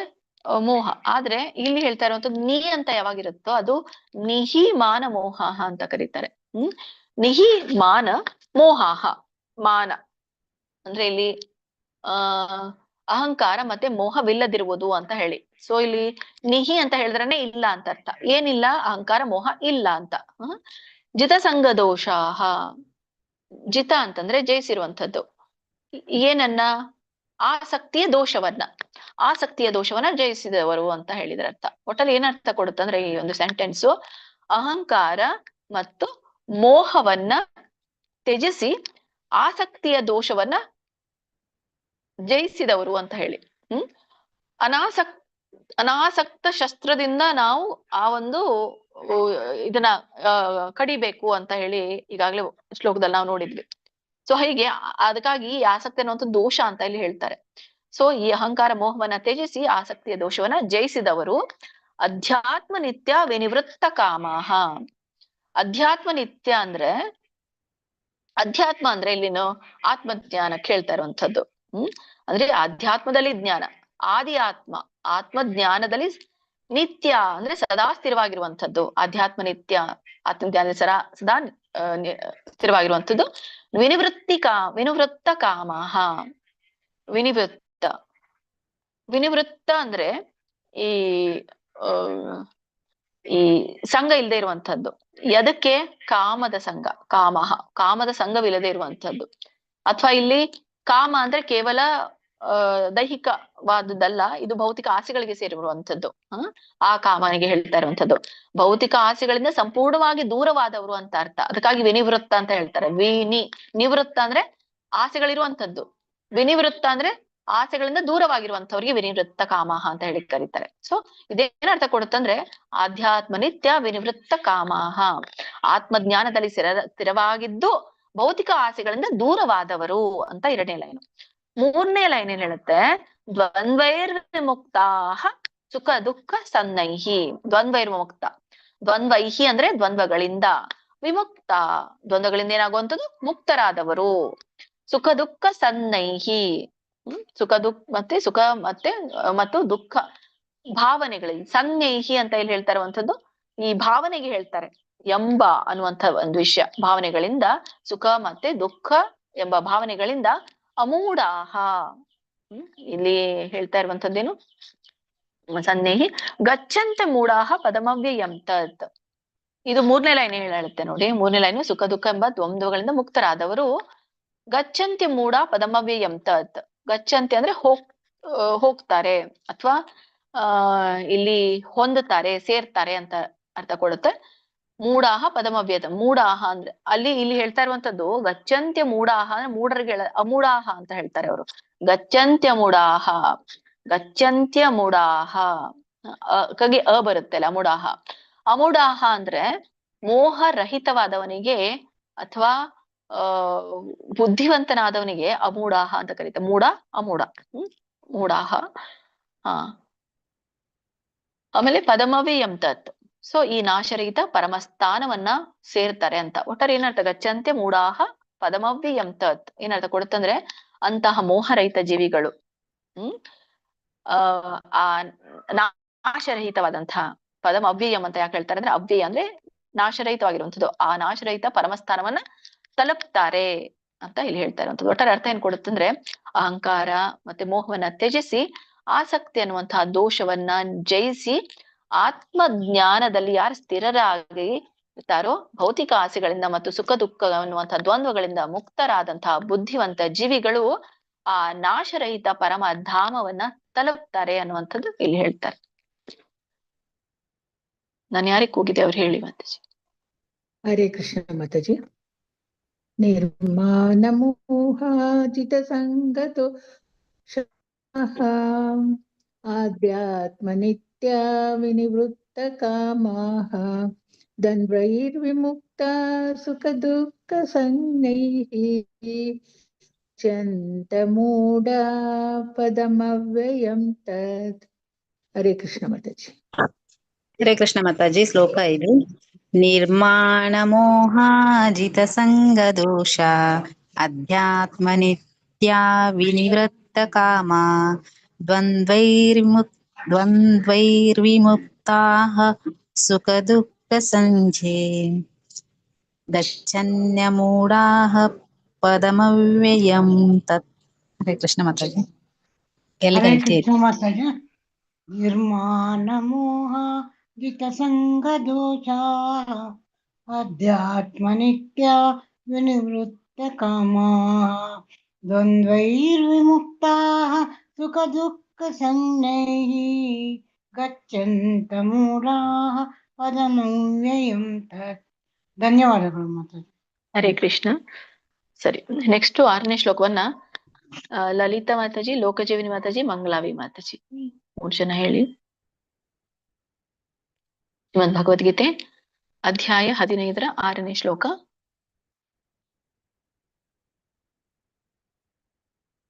ಮೋಹ. ಆದ್ರೆ ಇಲ್ಲಿ ಹೇಳ್ತಾ ಇರುವಂತದ್ದು ನೀ ಅಂತ ಯಾವಾಗಿರುತ್ತೋ ಅದು ನಿಹಿ ಮಾನ ಮೋಹಾಹ ಅಂತ ಕರೀತಾರೆ. ನಿಹಿ ಮಾನ ಮೋಹಾಹ. ಮಾನ ಅಂದ್ರೆ ಇಲ್ಲಿ ಅಹಂಕಾರ ಮತ್ತೆ ಮೋಹವಿಲ್ಲದಿರುವುದು ಅಂತ ಹೇಳಿ. ಸೊ ಇಲ್ಲಿ ನಿಹಿ ಅಂತ ಹೇಳಿದ್ರೇನೆ ಇಲ್ಲ ಅಂತ ಅರ್ಥ. ಏನಿಲ್ಲ, ಅಹಂಕಾರ ಮೋಹ ಇಲ್ಲ ಅಂತ. ಜಿತ ಸಂಘ ದೋಷಾಹ, ಜಿತ ಅಂತಂದ್ರೆ ಜಯಿಸಿರುವಂಥದ್ದು. ಏನನ್ನ? ಆಸಕ್ತಿಯ ದೋಷವನ್ನ, ಆಸಕ್ತಿಯ ದೋಷವನ್ನ ಜಯಿಸಿದವರು ಅಂತ ಹೇಳಿದ್ರ ಅರ್ಥ. ಒಟ್ಟಲ್ಲಿ ಏನರ್ಥ ಕೊಡುತ್ತಂದ್ರೆ ಈ ಒಂದು ಸೆಂಟೆನ್ಸು, ಅಹಂಕಾರ ಮತ್ತು ಮೋಹವನ್ನ ತ್ಯಜಿಸಿ ಆಸಕ್ತಿಯ ದೋಷವನ್ನ ಜಯಿಸಿದವರು ಅಂತ ಹೇಳಿ. ಅನಾಸಕ್ತ ಶಸ್ತ್ರದಿಂದ ನಾವು ಆ ಒಂದು ಇದನ್ನ ಕಡಿಬೇಕು ಅಂತ ಹೇಳಿ ಈಗಾಗ್ಲೇ ಶ್ಲೋಕದಲ್ಲಿ ನಾವು ನೋಡಿದ್ವಿ. ಸೊ ಹೀಗೆ ಅದಕ್ಕಾಗಿ ಈ ಆಸಕ್ತಿ ಅನ್ನುವಂಥ ದೋಷ ಅಂತ ಇಲ್ಲಿ ಹೇಳ್ತಾರೆ. ಸೊ ಈ ಅಹಂಕಾರ ಮೋಹವನ್ನ ತ್ಯಜಿಸಿ ಆಸಕ್ತಿಯ ದೋಷವನ್ನ ಜಯಿಸಿದವರು ಅಧ್ಯಾತ್ಮ ನಿತ್ಯ ವಿನಿವೃತ್ತ ಕಾಮಃ. ಅಧ್ಯಾತ್ಮ ನಿತ್ಯ ಅಂದ್ರೆ, ಅಧ್ಯಾತ್ಮ ಅಂದ್ರೆ ಇಲ್ಲಿನ ಆತ್ಮಜ್ಞಾನಕ್ಕೆ ಹೇಳ್ತಾ ಇರುವಂಥದ್ದು. ಅಂದ್ರೆ ಅಧ್ಯಾತ್ಮದಲ್ಲಿ ಜ್ಞಾನ, ಆದಿ ಆತ್ಮ, ಆತ್ಮಜ್ಞಾನದಲ್ಲಿ ನಿತ್ಯ ಅಂದ್ರೆ ಸದಾ ಸ್ಥಿರವಾಗಿರುವಂಥದ್ದು. ಆಧ್ಯಾತ್ಮ ನಿತ್ಯ, ಆತ್ಮಜ್ಞಾನದಲ್ಲಿ ಸದಾ ಸ್ಥಿರವಾಗಿರುವಂಥದ್ದು. ವಿನಿವೃತ್ತ ಕಾಮಃ. ವಿನಿವೃತ್ತ ಅಂದ್ರೆ ಈ ಸಂಘ ಇಲ್ಲದೆ ಇರುವಂತದ್ದು. ಎದಕ್ಕೆ? ಕಾಮದ ಸಂಘ, ಕಾಮದ ಸಂಘವಿಲ್ಲದೆ ಇರುವಂತದ್ದು. ಅಥವಾ ಇಲ್ಲಿ ಕಾಮ ಅಂದ್ರೆ ಕೇವಲ ದೈಹಿಕವಾದದ್ದಲ್ಲ, ಇದು ಭೌತಿಕ ಆಸೆಗಳಿಗೆ ಸೇರಿರುವಂತದ್ದು. ಆ ಕಾಮನಿಗೆ ಹೇಳ್ತಾ ಇರುವಂತದ್ದು. ಭೌತಿಕ ಆಸೆಗಳಿಂದ ಸಂಪೂರ್ಣವಾಗಿ ದೂರವಾದವರು ಅಂತ ಅರ್ಥ. ಅದಕ್ಕಾಗಿ ವಿನಿವೃತ್ತ ಅಂತ ಹೇಳ್ತಾರೆ. ನಿವೃತ್ತ ಅಂದ್ರೆ ಆಸೆಗಳಿರುವಂತದ್ದು, ವಿನಿವೃತ್ತ ಅಂದ್ರೆ ಆಸೆಗಳಿಂದ ದೂರವಾಗಿರುವಂತವ್ರಿಗೆ ವಿನಿವೃತ್ತ ಕಾಮಃ ಅಂತ ಹೇಳಿ ಕರೀತಾರೆ. ಸೊ ಇದೇನರ್ಥ ಕೊಡುತ್ತಂದ್ರೆ ಆಧ್ಯಾತ್ಮ ನಿತ್ಯ ವಿನಿವೃತ್ತ ಕಾಮಃ, ಆತ್ಮಜ್ಞಾನದಲ್ಲಿ ಸ್ಥಿರವಾಗಿದ್ದು ಭೌತಿಕ ಆಸೆಗಳಿಂದ ದೂರವಾದವರು ಅಂತ 2ನೇ ಲೈನು. 3ನೇ ಲೈನ್ ಏನ್ ಹೇಳುತ್ತೆ? ದ್ವಂದ್ವೈರ್ವಿಮುಕ್ತಾಃ ಸುಖ ದುಃಖ ಸನ್ನೈಹಿ. ದ್ವಂದ್ವೈರ್ವಿಮುಕ್ತ, ದ್ವಂದ್ವೈಹಿ ಅಂದ್ರೆ ದ್ವಂದ್ವಗಳಿಂದ, ವಿಮುಕ್ತ ದ್ವಂದ್ವಗಳಿಂದ ಏನಾಗುವಂಥದ್ದು? ಮುಕ್ತರಾದವರು. ಸುಖ ದುಃಖ ಸನ್ನೈಹಿ, ಸುಖ ಮತ್ತು ದುಃಖ ಭಾವನೆಗಳಿಗೆ, ಸನ್ನೈಹಿ ಅಂತ ಇಲ್ಲಿ ಹೇಳ್ತಾ ಇರುವಂಥದ್ದು ಈ ಭಾವನೆಗೆ ಹೇಳ್ತಾರೆ. ಎಂಬ ಅನ್ನುವಂಥ ಒಂದು ವಿಷಯ, ಭಾವನೆಗಳಿಂದ, ಸುಖ ಮತ್ತೆ ದುಃಖ ಎಂಬ ಭಾವನೆಗಳಿಂದ ಅಮೂಢಾಹ. ಇಲ್ಲಿ ಹೇಳ್ತಾ ಇರುವಂತದ್ದೇನು? ಸನ್ನೇಹಿ ಗಚ್ಚಂತೆ ಮೂಢಾಹ ಪದಮವ್ಯಯಂ ತತ್. ಇದು 3ನೇ ಲೈನ್ ಹೇಳುತ್ತೆ ನೋಡಿ. 3ನೇ ಲೈನು ಸುಖ ದುಃಖ ಎಂಬ ದ್ವಂದ್ವಗಳಿಂದ ಮುಕ್ತರಾದವರು ಗಚ್ಚಂತೆ ಮೂಢ ಪದಮವ್ಯಯಂ ತತ್. ಗಚ್ಚಂತೆ ಅಂದ್ರೆ ಹೋಗ್ತಾರೆ ಅಥವಾ ಇಲ್ಲಿ ಹೊಂದುತ್ತಾರೆ, ಸೇರ್ತಾರೆ ಅಂತ ಅರ್ಥ ಕೊಡುತ್ತೆ. ಮೂಢಾಹ ಪದಮವ್ಯತ, ಮೂಢಾಹ ಅಂದ್ರೆ ಇಲ್ಲಿ ಹೇಳ್ತಾ ಇರುವಂತದ್ದು ಗಚ್ಚಂತ್ಯ ಮೂಢಾಹ ಅಂದ್ರೆ ಮೂಢರಿಗೆ ಅಮೂಢಾಹ ಅಂತ ಹೇಳ್ತಾರೆ ಅವರು. ಗಚ್ಚಂತ್ಯ ಮೂಢಾಹ, ಗಚ್ಚಂತ್ಯ ಮೂಢಾಹ ಕಗೆ ಬರುತ್ತೆ ಅಲ್ಲ, ಅಮೂಢಾಹ. ಅಮೂಢಾಹ ಅಂದ್ರೆ ಮೋಹರಹಿತವಾದವನಿಗೆ ಅಥವಾ ಬುದ್ಧಿವಂತನಾದವನಿಗೆ ಅಮೂಢಾಹ ಅಂತ ಕರೀತಾರೆ. ಮೂಢ ಅಮೂಢ, ಮೂಢಾಹ. ಆಮೇಲೆ ಪದಮವ್ಯಯಂ ತತ್. ಸೊ ಈ ನಾಶರಹಿತ ಪರಮಸ್ಥಾನವನ್ನ ಸೇರ್ತಾರೆ ಅಂತ. ಒಟ್ಟಾರೆ ಏನರ್ಥ? ಗಚ್ಚಂತೆ ಮೂಢಾಹ ಪದಮವ್ಯಯಂ ತತ್ ಏನರ್ಥ ಕೊಡುತ್ತಂದ್ರೆ ಅಂತಹ ಮೋಹರಹಿತ ಜೀವಿಗಳು ಆ ನಾಶರಹಿತವಾದಂತಹ ಪದಂ ಅವ್ಯಯಂ ಅಂತ ಯಾಕೆ ಹೇಳ್ತಾರೆ ಅಂದ್ರೆ, ಅವ್ಯಯ ಅಂದ್ರೆ ನಾಶರಹಿತವಾಗಿರುವಂಥದ್ದು. ಆ ನಾಶರಹಿತ ಪರಮಸ್ಥಾನವನ್ನ ತಲುಪ್ತಾರೆ ಅಂತ ಇಲ್ಲಿ ಹೇಳ್ತಾ ಇರುವಂಥದ್ದು. ಒಟ್ಟಾರೆ ಅರ್ಥ ಏನ್ ಕೊಡುತ್ತಂದ್ರೆ ಅಹಂಕಾರ ಮತ್ತೆ ಮೋಹವನ್ನ ತ್ಯಜಿಸಿ ಆಸಕ್ತಿ ಅನ್ನುವಂತಹ ದೋಷವನ್ನ ಜಯಿಸಿ ಆತ್ಮಜ್ಞಾನದಲ್ಲಿ ಯಾರು ಸ್ಥಿರರಾಗಿ ಇರ್ತಾರೋ, ಭೌತಿಕ ಆಸೆಗಳಿಂದ ಮತ್ತು ಸುಖ ದುಃಖ ಅನ್ನುವಂತಹ ದ್ವಂದ್ವಗಳಿಂದ ಮುಕ್ತರಾದಂತಹ ಬುದ್ಧಿವಂತ ಜೀವಿಗಳು ಆ ನಾಶರಹಿತ ಪರಮ ಧಾಮವನ್ನ ತಲುಪ್ತಾರೆ ಅನ್ನುವಂಥದ್ದು ಇಲ್ಲಿ ಹೇಳ್ತಾರೆ. ನಾನು ಯಾರಿಗೆ ಕೂಗಿದೆ ಅವ್ರು ಹೇಳಿ ಮಾತಾಜಿ. ಹರೇ ಕೃಷ್ಣ ಮಾತಾಜಿ. ನಿರ್ಮಾಣ ಮೋಹಾಜಿತ ಸಂಗತೋ ಆಧ್ಯಾತ್ಮ ನಿತ್ಯ ವಿನಿವೃತ್ತ ಕಾಮಾಹ ದ್ವಂದ್ವೈರ್ವಿಮುಕ್ತ ಸುಖ ದುಃಖ ಸಂಜ್ಞೈಃ ಚಂತ ಮೂಢ ಪದಮವ್ಯಯಂ ತತ್. ಹರೇ ಕೃಷ್ಣ ಮಾತಾಜಿ. ಹರೇ ಕೃಷ್ಣ ಮಾತಾಜಿ. ಶ್ಲೋಕ 5. ನಿರ್ಮಾಣ ಮೋಹಾಜಿತ ಸಂಗ ದೋಷ ಅಧ್ಯಾತ್ಮ ನಿತ್ಯ ವಿನಿವೃತ್ತ ಕಾಮ ದ್ವಂದ್ವೈರ್ವಿಮುಕ್ತಾಃ ಸುಖ ದುಃಖ ಸಂಘೇ ಗಚ್ಚನ್ಯ ಮೂಢಾಃ ಪದಮವ್ಯಯಂ ತತ್. ಹರೇ ಕೃಷ್ಣ ಮಾತಾಜಿ. ಎಲ್ಲಿ ಹರೇ ಕಲ್ತೀರಿ? ಕೃಷ್ಣ ಮಾತಾಜಿ. ನಿರ್ಮಾಣ ಮೋಹ ಜಿತ ಸಂಗ ದೋಷ ಅಧ್ಯಾತ್ಮ ನಿತ್ಯ ವಿನಿವೃತ್ತ ಕಾಮ ದ್ವಂದ್ವೈರ್ವಿಮುಕ್ತಾ ಸುಖ ದುಃಖ ಸಂಜ್ಞೈಃ ಗಚ್ಚಂತ ಮೂಢಾಃ ಪದಮವ್ಯಯಂ ತತ್. ಧನ್ಯವಾದಗಳು ಮಾತಾಜಿ. ಹರೇ ಕೃಷ್ಣ. ಸರಿ, ನೆಕ್ಸ್ಟ್ 6ನೇ ಶ್ಲೋಕವನ್ನ ಲಲಿತಾ ಮಾತಾಜಿ, ಲೋಕಜೀವಿನಿ ಮಾತಾಜಿ, ಮಂಗಳಾವಿ ಮಾತಾಜಿ 3 ಜನ ಹೇಳಿ. ಶ್ರೀಮದ್ ಭಗವದ್ಗೀತೆ ಅಧ್ಯಾಯ 15ರ 6ನೇ ಶ್ಲೋಕ.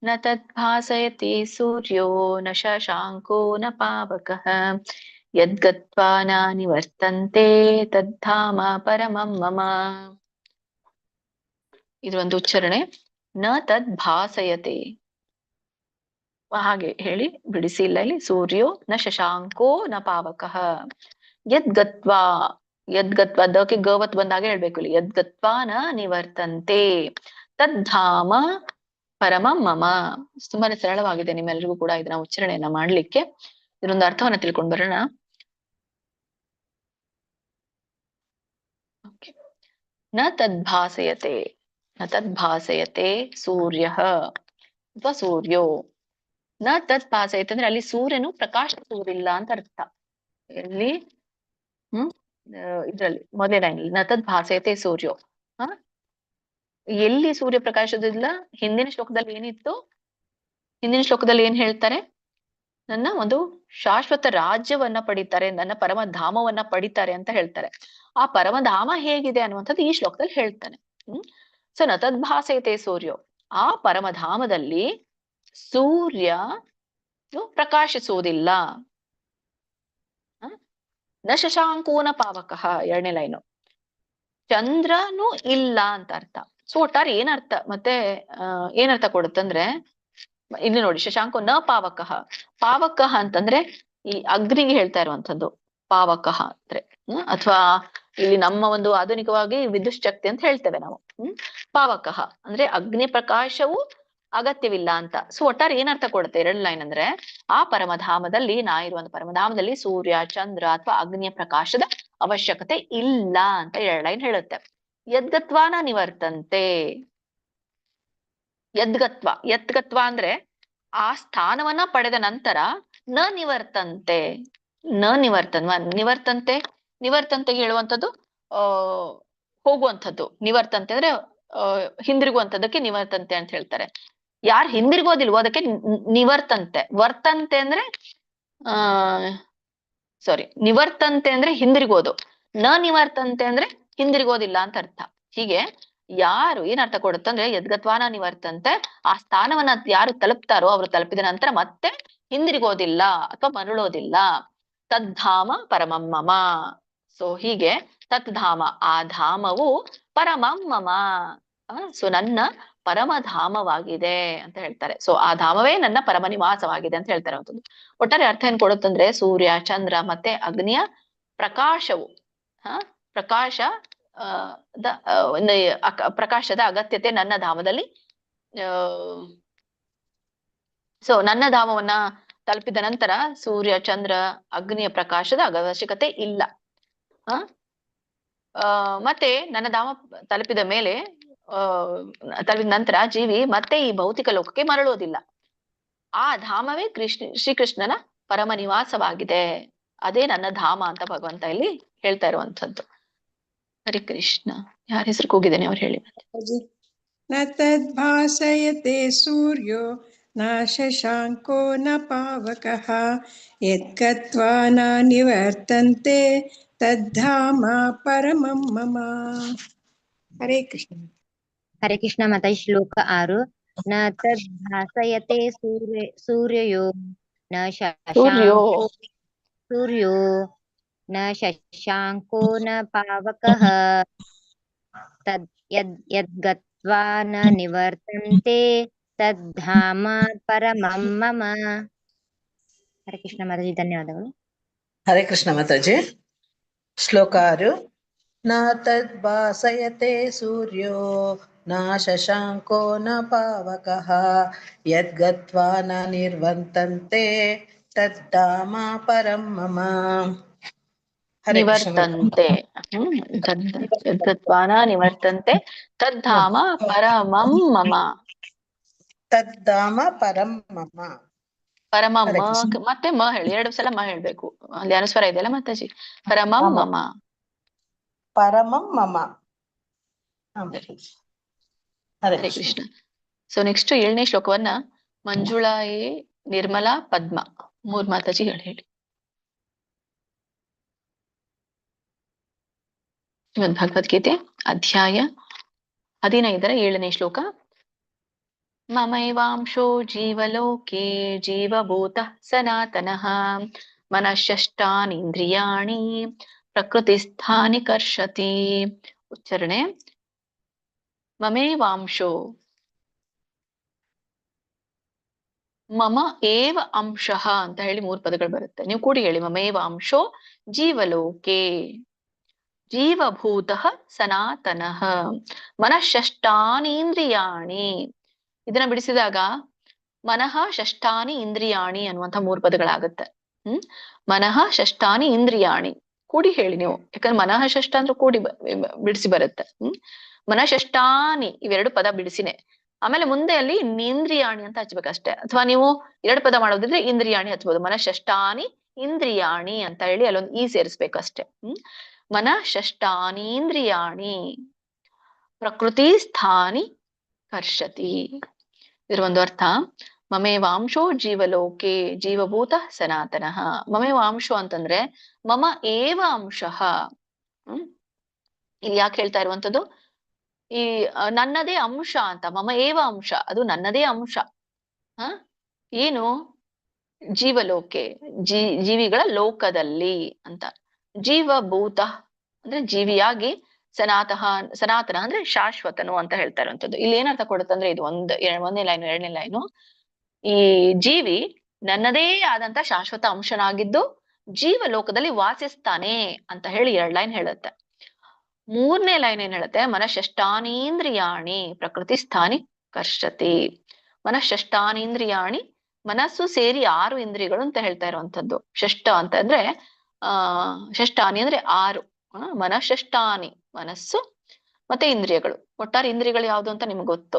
ನ ತದ್ಭಾಸಯತೆ ಸೂರ್ಯೋ ನ ಶಶಾಂಕೋ ನ ಪಾವಕಃ ಯದ್ಗತ್ವಾ ನ ನಿವರ್ತಂತೆ ತದ್ಧಾಮ ಪರಮಂ ಮಮ. ಇದು ಒಂದು ಉಚ್ಚಾರಣೆ. ನ ತದ್ಭಾಸಯತೆ, ಹಾಗೆ ಹೇಳಿ, ಬಿಡಿಸಿ ಇಲ್ಲ ಇಲ್ಲಿ. ಸೂರ್ಯೋ ನ ಶಶಾಂಕೋ ನ ಪಾವಕಃ ಯದ್ಗತ್ವಾ, ಯದ್ಗತ್ವಾ ದಕ್ಕೆ ಗವತ್ ಬಂದಾಗ ಹೇಳ್ಬೇಕು ಇಲ್ಲಿ. ಯದ್ಗತ್ವಾ ನ ನಿವರ್ತಂತೆ ತದ್ಧಾಮ ಪರಮಂ ಮಮ. ತುಂಬಾನೇ ಸರಳವಾಗಿದೆ, ನಿಮ್ಮೆಲ್ರಿಗೂ ಕೂಡ ಇದನ್ನ ಉಚ್ಚಾರಣೆಯನ್ನ ಮಾಡ್ಲಿಕ್ಕೆ. ಇದೊಂದು ಅರ್ಥವನ್ನ ತಿಳ್ಕೊಂಡ್ ಬರೋಣ. ನ ತದ್ಭಾಸಯತೆ, ನ ತದ್ಭಾಸಯತೆ ಸೂರ್ಯಃ ಅಥವಾ ಸೂರ್ಯೋ. ನ ತದ್ಭಾಸಯತೆ ಅಂದ್ರೆ ಅಲ್ಲಿ ಸೂರ್ಯನು ಪ್ರಕಾಶಿಸುವುದಿಲ್ಲ ಅಂತ ಅರ್ಥ. ಎಲ್ಲಿ ಇದ್ರಲ್ಲಿ ಮೊದಲನೇ ಲೈನ್ ನ ತದ್ಭಾಸಯತೆ ಸೂರ್ಯೋ. ಎಲ್ಲಿ ಸೂರ್ಯ ಪ್ರಕಾಶಿಸುವುದಿಲ್ಲ? ಹಿಂದಿನ ಶ್ಲೋಕದಲ್ಲಿ ಏನಿತ್ತು? ಹಿಂದಿನ ಶ್ಲೋಕದಲ್ಲಿ ಏನ್ ಹೇಳ್ತಾರೆ? ನನ್ನ ಒಂದು ಶಾಶ್ವತ ರಾಜ್ಯವನ್ನ ಪಡಿತಾರೆ, ನನ್ನ ಪರಮಧಾಮವನ್ನ ಪಡಿತಾರೆ ಅಂತ ಹೇಳ್ತಾರೆ. ಆ ಪರಮಧಾಮ ಹೇಗಿದೆ ಅನ್ನುವಂಥದ್ದು ಈ ಶ್ಲೋಕದಲ್ಲಿ ಹೇಳ್ತಾನೆ. ಸೊ ನ ತದ್ಭಾಸಯತೆ ಸೂರ್ಯೋ, ಆ ಪರಮಧಾಮದಲ್ಲಿ ಸೂರ್ಯ ಪ್ರಕಾಶಿಸುವುದಿಲ್ಲ. ನ ಶಶಾಂಕೋನ ಪಾವಕಃ 2ನೇ ಲೈನು. ಚಂದ್ರನು ಇಲ್ಲ ಅಂತ ಅರ್ಥ. ಸೊ ಒಟ್ಟಾರೆ ಏನರ್ಥ ಮತ್ತೆ ಏನರ್ಥ ಕೊಡುತ್ತಂದ್ರೆ, ಇಲ್ಲಿ ನೋಡಿ, ಶಶಾಂಕೋ ನ ಪಾವಕಃ. ಪಾವಕಃ ಅಂತಂದ್ರೆ ಈ ಅಗ್ನಿಗೆ ಹೇಳ್ತಾ ಇರುವಂತದ್ದು ಪಾವಕಃ ಅಂದ್ರೆ, ಅಥವಾ ಇಲ್ಲಿ ನಮ್ಮ ಒಂದು ಆಧುನಿಕವಾಗಿ ವಿದ್ಯುತ್ ಶಕ್ತಿ ಅಂತ ಹೇಳ್ತೇವೆ ನಾವು. ಪಾವಕಃ ಅಂದ್ರೆ ಅಗ್ನಿ ಪ್ರಕಾಶವು ಅಗತ್ಯವಿಲ್ಲ ಅಂತ. ಸೊ ಒಟ್ಟಾರೆ ಏನರ್ಥ ಕೊಡುತ್ತೆ 2 ಲೈನ್ ಅಂದ್ರೆ, ಆ ಪರಮಧಾಮದಲ್ಲಿ, ನಾ ಇರುವಂತ ಪರಮಧಾಮದಲ್ಲಿ ಸೂರ್ಯ, ಚಂದ್ರ ಅಥವಾ ಅಗ್ನಿಯ ಪ್ರಕಾಶದ ಅವಶ್ಯಕತೆ ಇಲ್ಲ ಅಂತ 2 ಲೈನ್ ಹೇಳುತ್ತೆ. ಯದ್ಗತ್ವಾನ ನಿವರ್ತಂತೆ. ಯದ್ಗತ್ವ, ಯದ್ಗತ್ವ ಅಂದ್ರೆ ಆ ಸ್ಥಾನವನ್ನ ಪಡೆದ ನಂತರ ನ ನಿವರ್ತಂತೆ. ನ ನಿವರ್ತಂತೆ, ನಿವರ್ತಂತೆಗೆ ಹೇಳುವಂಥದ್ದು ಹೋಗುವಂಥದ್ದು. ನಿವರ್ತಂತೆ ಅಂದ್ರೆ ಹಿಂದಿರುಗುವಂಥದ್ದಕ್ಕೆ ನಿವರ್ತಂತೆ ಅಂತ ಹೇಳ್ತಾರೆ. ಯಾರು ಹಿಂದಿರುಗೋದಿಲ್ವೋ ಅದಕ್ಕೆ ನಿವರ್ತಂತೆ. ವರ್ತಂತೆ ಅಂದ್ರೆ ನಿವರ್ತಂತೆ ಅಂದ್ರೆ ಹಿಂದಿರುಗೋದು. ನ ನಿವರ್ತಂತೆ ಅಂದ್ರೆ ಹಿಂದಿರುಗೋದಿಲ್ಲ ಅಂತ ಅರ್ಥ. ಹೀಗೆ ಯಾರು ಏನರ್ಥ ಕೊಡುತ್ತಂದ್ರೆ, ಯದ್ಗತ್ವಾನ ನಿವರ್ತಂತೆ, ಆ ಸ್ಥಾನವನ್ನ ಯಾರು ತಲುಪ್ತಾರೋ ಅವರು ತಲುಪಿದ ನಂತರ ಮತ್ತೆ ಹಿಂದಿರುಗೋದಿಲ್ಲ ಅಥವಾ ಮರಳೋದಿಲ್ಲ. ತದ್ಧಾಮ ಪರಮಂ ಮಮ. ಸೊ ಹೀಗೆ ತದ್ಧಾಮ, ಆ ಧಾಮವು ಪರಮಂ ಮಮ, ಸೊ ನನ್ನ ಪರಮಧಾಮವಾಗಿದೆ ಅಂತ ಹೇಳ್ತಾರೆ. ಸೊ ಆ ಧಾಮವೇ ನನ್ನ ಪರಮ ನಿವಾಸವಾಗಿದೆ ಅಂತ ಹೇಳ್ತಾರೆ. ಅಂತದ್ದು ಒಟ್ಟಾರೆ ಅರ್ಥ ಏನ್ ಕೊಡುತ್ತಂದ್ರೆ, ಸೂರ್ಯ, ಚಂದ್ರ ಮತ್ತೆ ಅಗ್ನಿಯ ಪ್ರಕಾಶವು ಪ್ರಕಾಶದ ಅಗತ್ಯತೆ ನನ್ನ ಧಾಮದಲ್ಲಿ, ಸೊ ನನ್ನ ಧಾಮವನ್ನ ತಲುಪಿದ ನಂತರ ಸೂರ್ಯ, ಚಂದ್ರ, ಅಗ್ನಿಯ ಪ್ರಕಾಶದ ಅವಶ್ಯಕತೆ ಇಲ್ಲ. ಮತ್ತೆ ನನ್ನ ಧಾಮ ತಲುಪಿದ ಮೇಲೆ ತಲುಪಿದ ನಂತರ ಜೀವಿ ಮತ್ತೆ ಈ ಭೌತಿಕ ಲೋಕಕ್ಕೆ ಮರಳೋದಿಲ್ಲ. ಆ ಧಾಮವೇ ಶ್ರೀಕೃಷ್ಣನ ಪರಮ ನಿವಾಸವಾಗಿದೆ. ಅದೇ ನನ್ನ ಧಾಮ ಅಂತ ಭಗವಂತ ಇಲ್ಲಿ ಹೇಳ್ತಾ ಇರುವಂತದ್ದು. ಹರಿ ಕೃಷ್ಣ. ಯಾರ ಹೆಸರು ಕೂಗಿದ್ದೇನೆ ಅವ್ರು ಹೇಳಿ. ನ ತದ್ಭಾಸಯತೆ ಸೂರ್ಯೋ ನ ಶಶಾಂಕೋ ನ ಪಾವಕಃ ಯದ್ಗತ್ವಾ ನ ನಿವರ್ತಂತೆ ತದ್ಧಾಮ ಪರಮಂ ಮಮ. ಹರೇ ಕೃಷ್ಣ. ಹರೇ ಕೃಷ್ಣ. ಮಾತಾಜಿ ಶ್ಲೋಕ 6. ನ ತದ್ಭಾಸಯತೆ ಸೂರ್ಯೋ ನ ಶಶಾಂಕೋ ನ ಪಾವಕಃ ಯದ್ಗತ್ವಾ ನ ನಿವರ್ತಂತೆ ತದ್ಧಾಮ ಪರಮಂ ಮಮ. ಹರೇ ಕೃಷ್ಣ ಮಾತಾಜಿ, ಧನ್ಯವಾದಗಳು. ಹರೇ ಕೃಷ್ಣ ಮಾತಾಜಿ. ಶ್ಲೋಕ 6. ನ ತದ್ಭಾಸಯತೆ ಸೂರ್ಯೋ न शशाङ्को न पावकः यद्गत्वा न निर्वर्तन्ते तद्धाम परं मम। हरे कृष्ण। ನಿವರ್ತಂತೆ ಯದ್ಗತ್ವಾನ ನಿವರ್ತಂತೆ ತದ್ಧಾಮ ಪರಮಂ ಮಮ. ತದ್ಧಾಮ ಪರಂ ಮಮ. ಪರಮಂ ಮತ್ತೆ ಮ ಹೇಳಿ, 2 ಸಲ ಮ ಹೇಳ್ಬೇಕು, ಅಲ್ಲಿ ಅನುಸ್ವರ ಇದೆಯಲ್ಲ ಮಾತಾಜಿ. ಪರಮಂ ಮಮ. ಪರಮಂ ಮಮ. ಹರೇ ಕೃಷ್ಣ. ಸೊ ನೆಕ್ಸ್ಟ್ 7ನೇ ಶ್ಲೋಕವನ್ನ ಮಂಜುಳಾ ಎ, ನಿರ್ಮಲಾ, ಪದ್ಮ 3 ಮಾತಾಜಿ ಹೇಳಿ. ಶ್ರೀಮದ್ ಭಗವದ್ಗೀತೆ ಅಧ್ಯಾಯ 15ರ 7ನೇ ಶ್ಲೋಕ. ಮಮೈವಾಂಶೋ ಜೀವಲೋಕೆ ಜೀವಭೂತಃ ಸನಾತನಃ ಮನಃಷಷ್ಟಾನೀಂದ್ರಿಯಾಣಿ ಪ್ರಕೃತಿಸ್ಥಾನಿ ಕರ್ಷತಿ. ಉಚ್ಚಾರಣೆ ಮಮೇವಾಂಶೋ, ಮಮ ಏವ ಅಂಶಃ ಅಂತ ಹೇಳಿ 3 ಪದಗಳು ಬರುತ್ತೆ. ನೀವು ಕೂಡಿ ಹೇಳಿ. ಮಮೇವಾಂಶೋ ಜೀವಲೋಕೆ ಜೀವಭೂತಃ ಸನಾತನಃ ಮನಃಷಷ್ಟಾನೀಂದ್ರಿಯಾಣಿ. ಇದನ್ನ ಬಿಡಿಸಿದಾಗ ಮನಃ ಷಷ್ಟಾನಿ ಇಂದ್ರಿಯಾಣಿ ಅನ್ನುವಂಥ 3 ಪದಗಳಾಗುತ್ತೆ. ಮನಃ ಷಷ್ಟಾನಿ ಇಂದ್ರಿಯಾಣಿ ಕೂಡಿ ಹೇಳಿ ನೀವು, ಯಾಕಂದ್ರೆ ಮನಃ ಷಷ್ಠ ಅಂದ್ರೆ ಕೂಡಿ ಬಿಡಿಸಿ ಬರುತ್ತೆ. ಮನಃಷಷ್ಟಾನಿ ಇವೆರಡು ಪದ ಬಿಡಿಸಿನೇ, ಆಮೇಲೆ ಮುಂದೆ ಅಲ್ಲಿ ಇಂದ್ರಿಯಾಣಿ ಅಂತ ಹಚ್ಬೇಕಷ್ಟೇ. ಅಥವಾ ನೀವು 2 ಪದ ಮಾಡೋದಿದ್ರೆ ಇಂದ್ರಿಯಾಣಿ ಹಚ್ಬೋದು. ಮನಃಷಷ್ಟಾನಿ ಇಂದ್ರಿಯಾಣಿ ಅಂತ ಹೇಳಿ ಅಲ್ಲೊಂದು ಈ ಸೇರಿಸ್ಬೇಕಷ್ಟೇ. ಮನಃಷಷ್ಟಾನೀಂದ್ರಿಯಾಣಿ ಪ್ರಕೃತಿ ಸ್ಥಾನಿ ಕರ್ಷತಿ. ಇದರ ಒಂದು ಅರ್ಥ, ಮಮೇವಾಂಶೋ ಜೀವಲೋಕೆ ಜೀವಭೂತ ಸನಾತನಃ. ಮಮೇವಾಂಶೋ ಅಂತಂದ್ರೆ ಮಮ ಏವ ಅಂಶಃ. ಇಲ್ಲಿ ಯಾಕೆ ಹೇಳ್ತಾ ಇರುವಂತದ್ದು, ಈ ನನ್ನದೇ ಅಂಶ ಅಂತ. ಮಮ ಏವ ಅಂಶ, ಅದು ನನ್ನದೇ ಅಂಶ. ಏನು? ಜೀವಲೋಕೆ ಜೀವಿಗಳ ಲೋಕದಲ್ಲಿ ಅಂತ. ಜೀವಭೂತ ಅಂದ್ರೆ ಜೀವಿಯಾಗಿ, ಸನಾತನ ಅಂದ್ರೆ ಶಾಶ್ವತನು ಅಂತ ಹೇಳ್ತಾ ಇರುವಂತದ್ದು. ಇಲ್ಲಿ ಏನರ್ಥ ಕೊಡುತ್ತಂದ್ರೆ, ಇದು ಒಂದನೇ ಲೈನು 2ನೇ ಲೈನು, ಈ ಜೀವಿ ನನ್ನದೇ ಆದಂತ ಶಾಶ್ವತ ಅಂಶನಾಗಿದ್ದು ಜೀವಲೋಕದಲ್ಲಿ ವಾಸಿಸ್ತಾನೆ ಅಂತ ಹೇಳಿ 2 ಲೈನ್ ಹೇಳುತ್ತೆ. 3ನೇ ಲೈನ್ ಏನ್ ಹೇಳುತ್ತೆ, ಮನಃಷಷ್ಟಾನೀಂದ್ರಿಯಾಣಿ ಪ್ರಕೃತಿ ಸ್ಥಾನಿ ಕರ್ಷತಿ. ಮನಃಷಷ್ಟಾನೀಂದ್ರಿಯಾಣಿ ಮನಸ್ಸು ಸೇರಿ 6 ಇಂದ್ರಿಯಗಳು ಅಂತ ಹೇಳ್ತಾ ಇರುವಂತದ್ದು. ಷಷ್ಠ ಅಂತ ಅಂದ್ರೆ ಷಷ್ಟಾನಿ ಅಂದ್ರೆ 6. ಮನಃಷಷ್ಟಾನಿ ಮನಸ್ಸು ಮತ್ತೆ ಇಂದ್ರಿಯಗಳು, ಒಟ್ಟಾರೆ ಇಂದ್ರಿಯಗಳು ಯಾವ್ದು ಅಂತ ನಿಮ್ಗೆ ಗೊತ್ತು.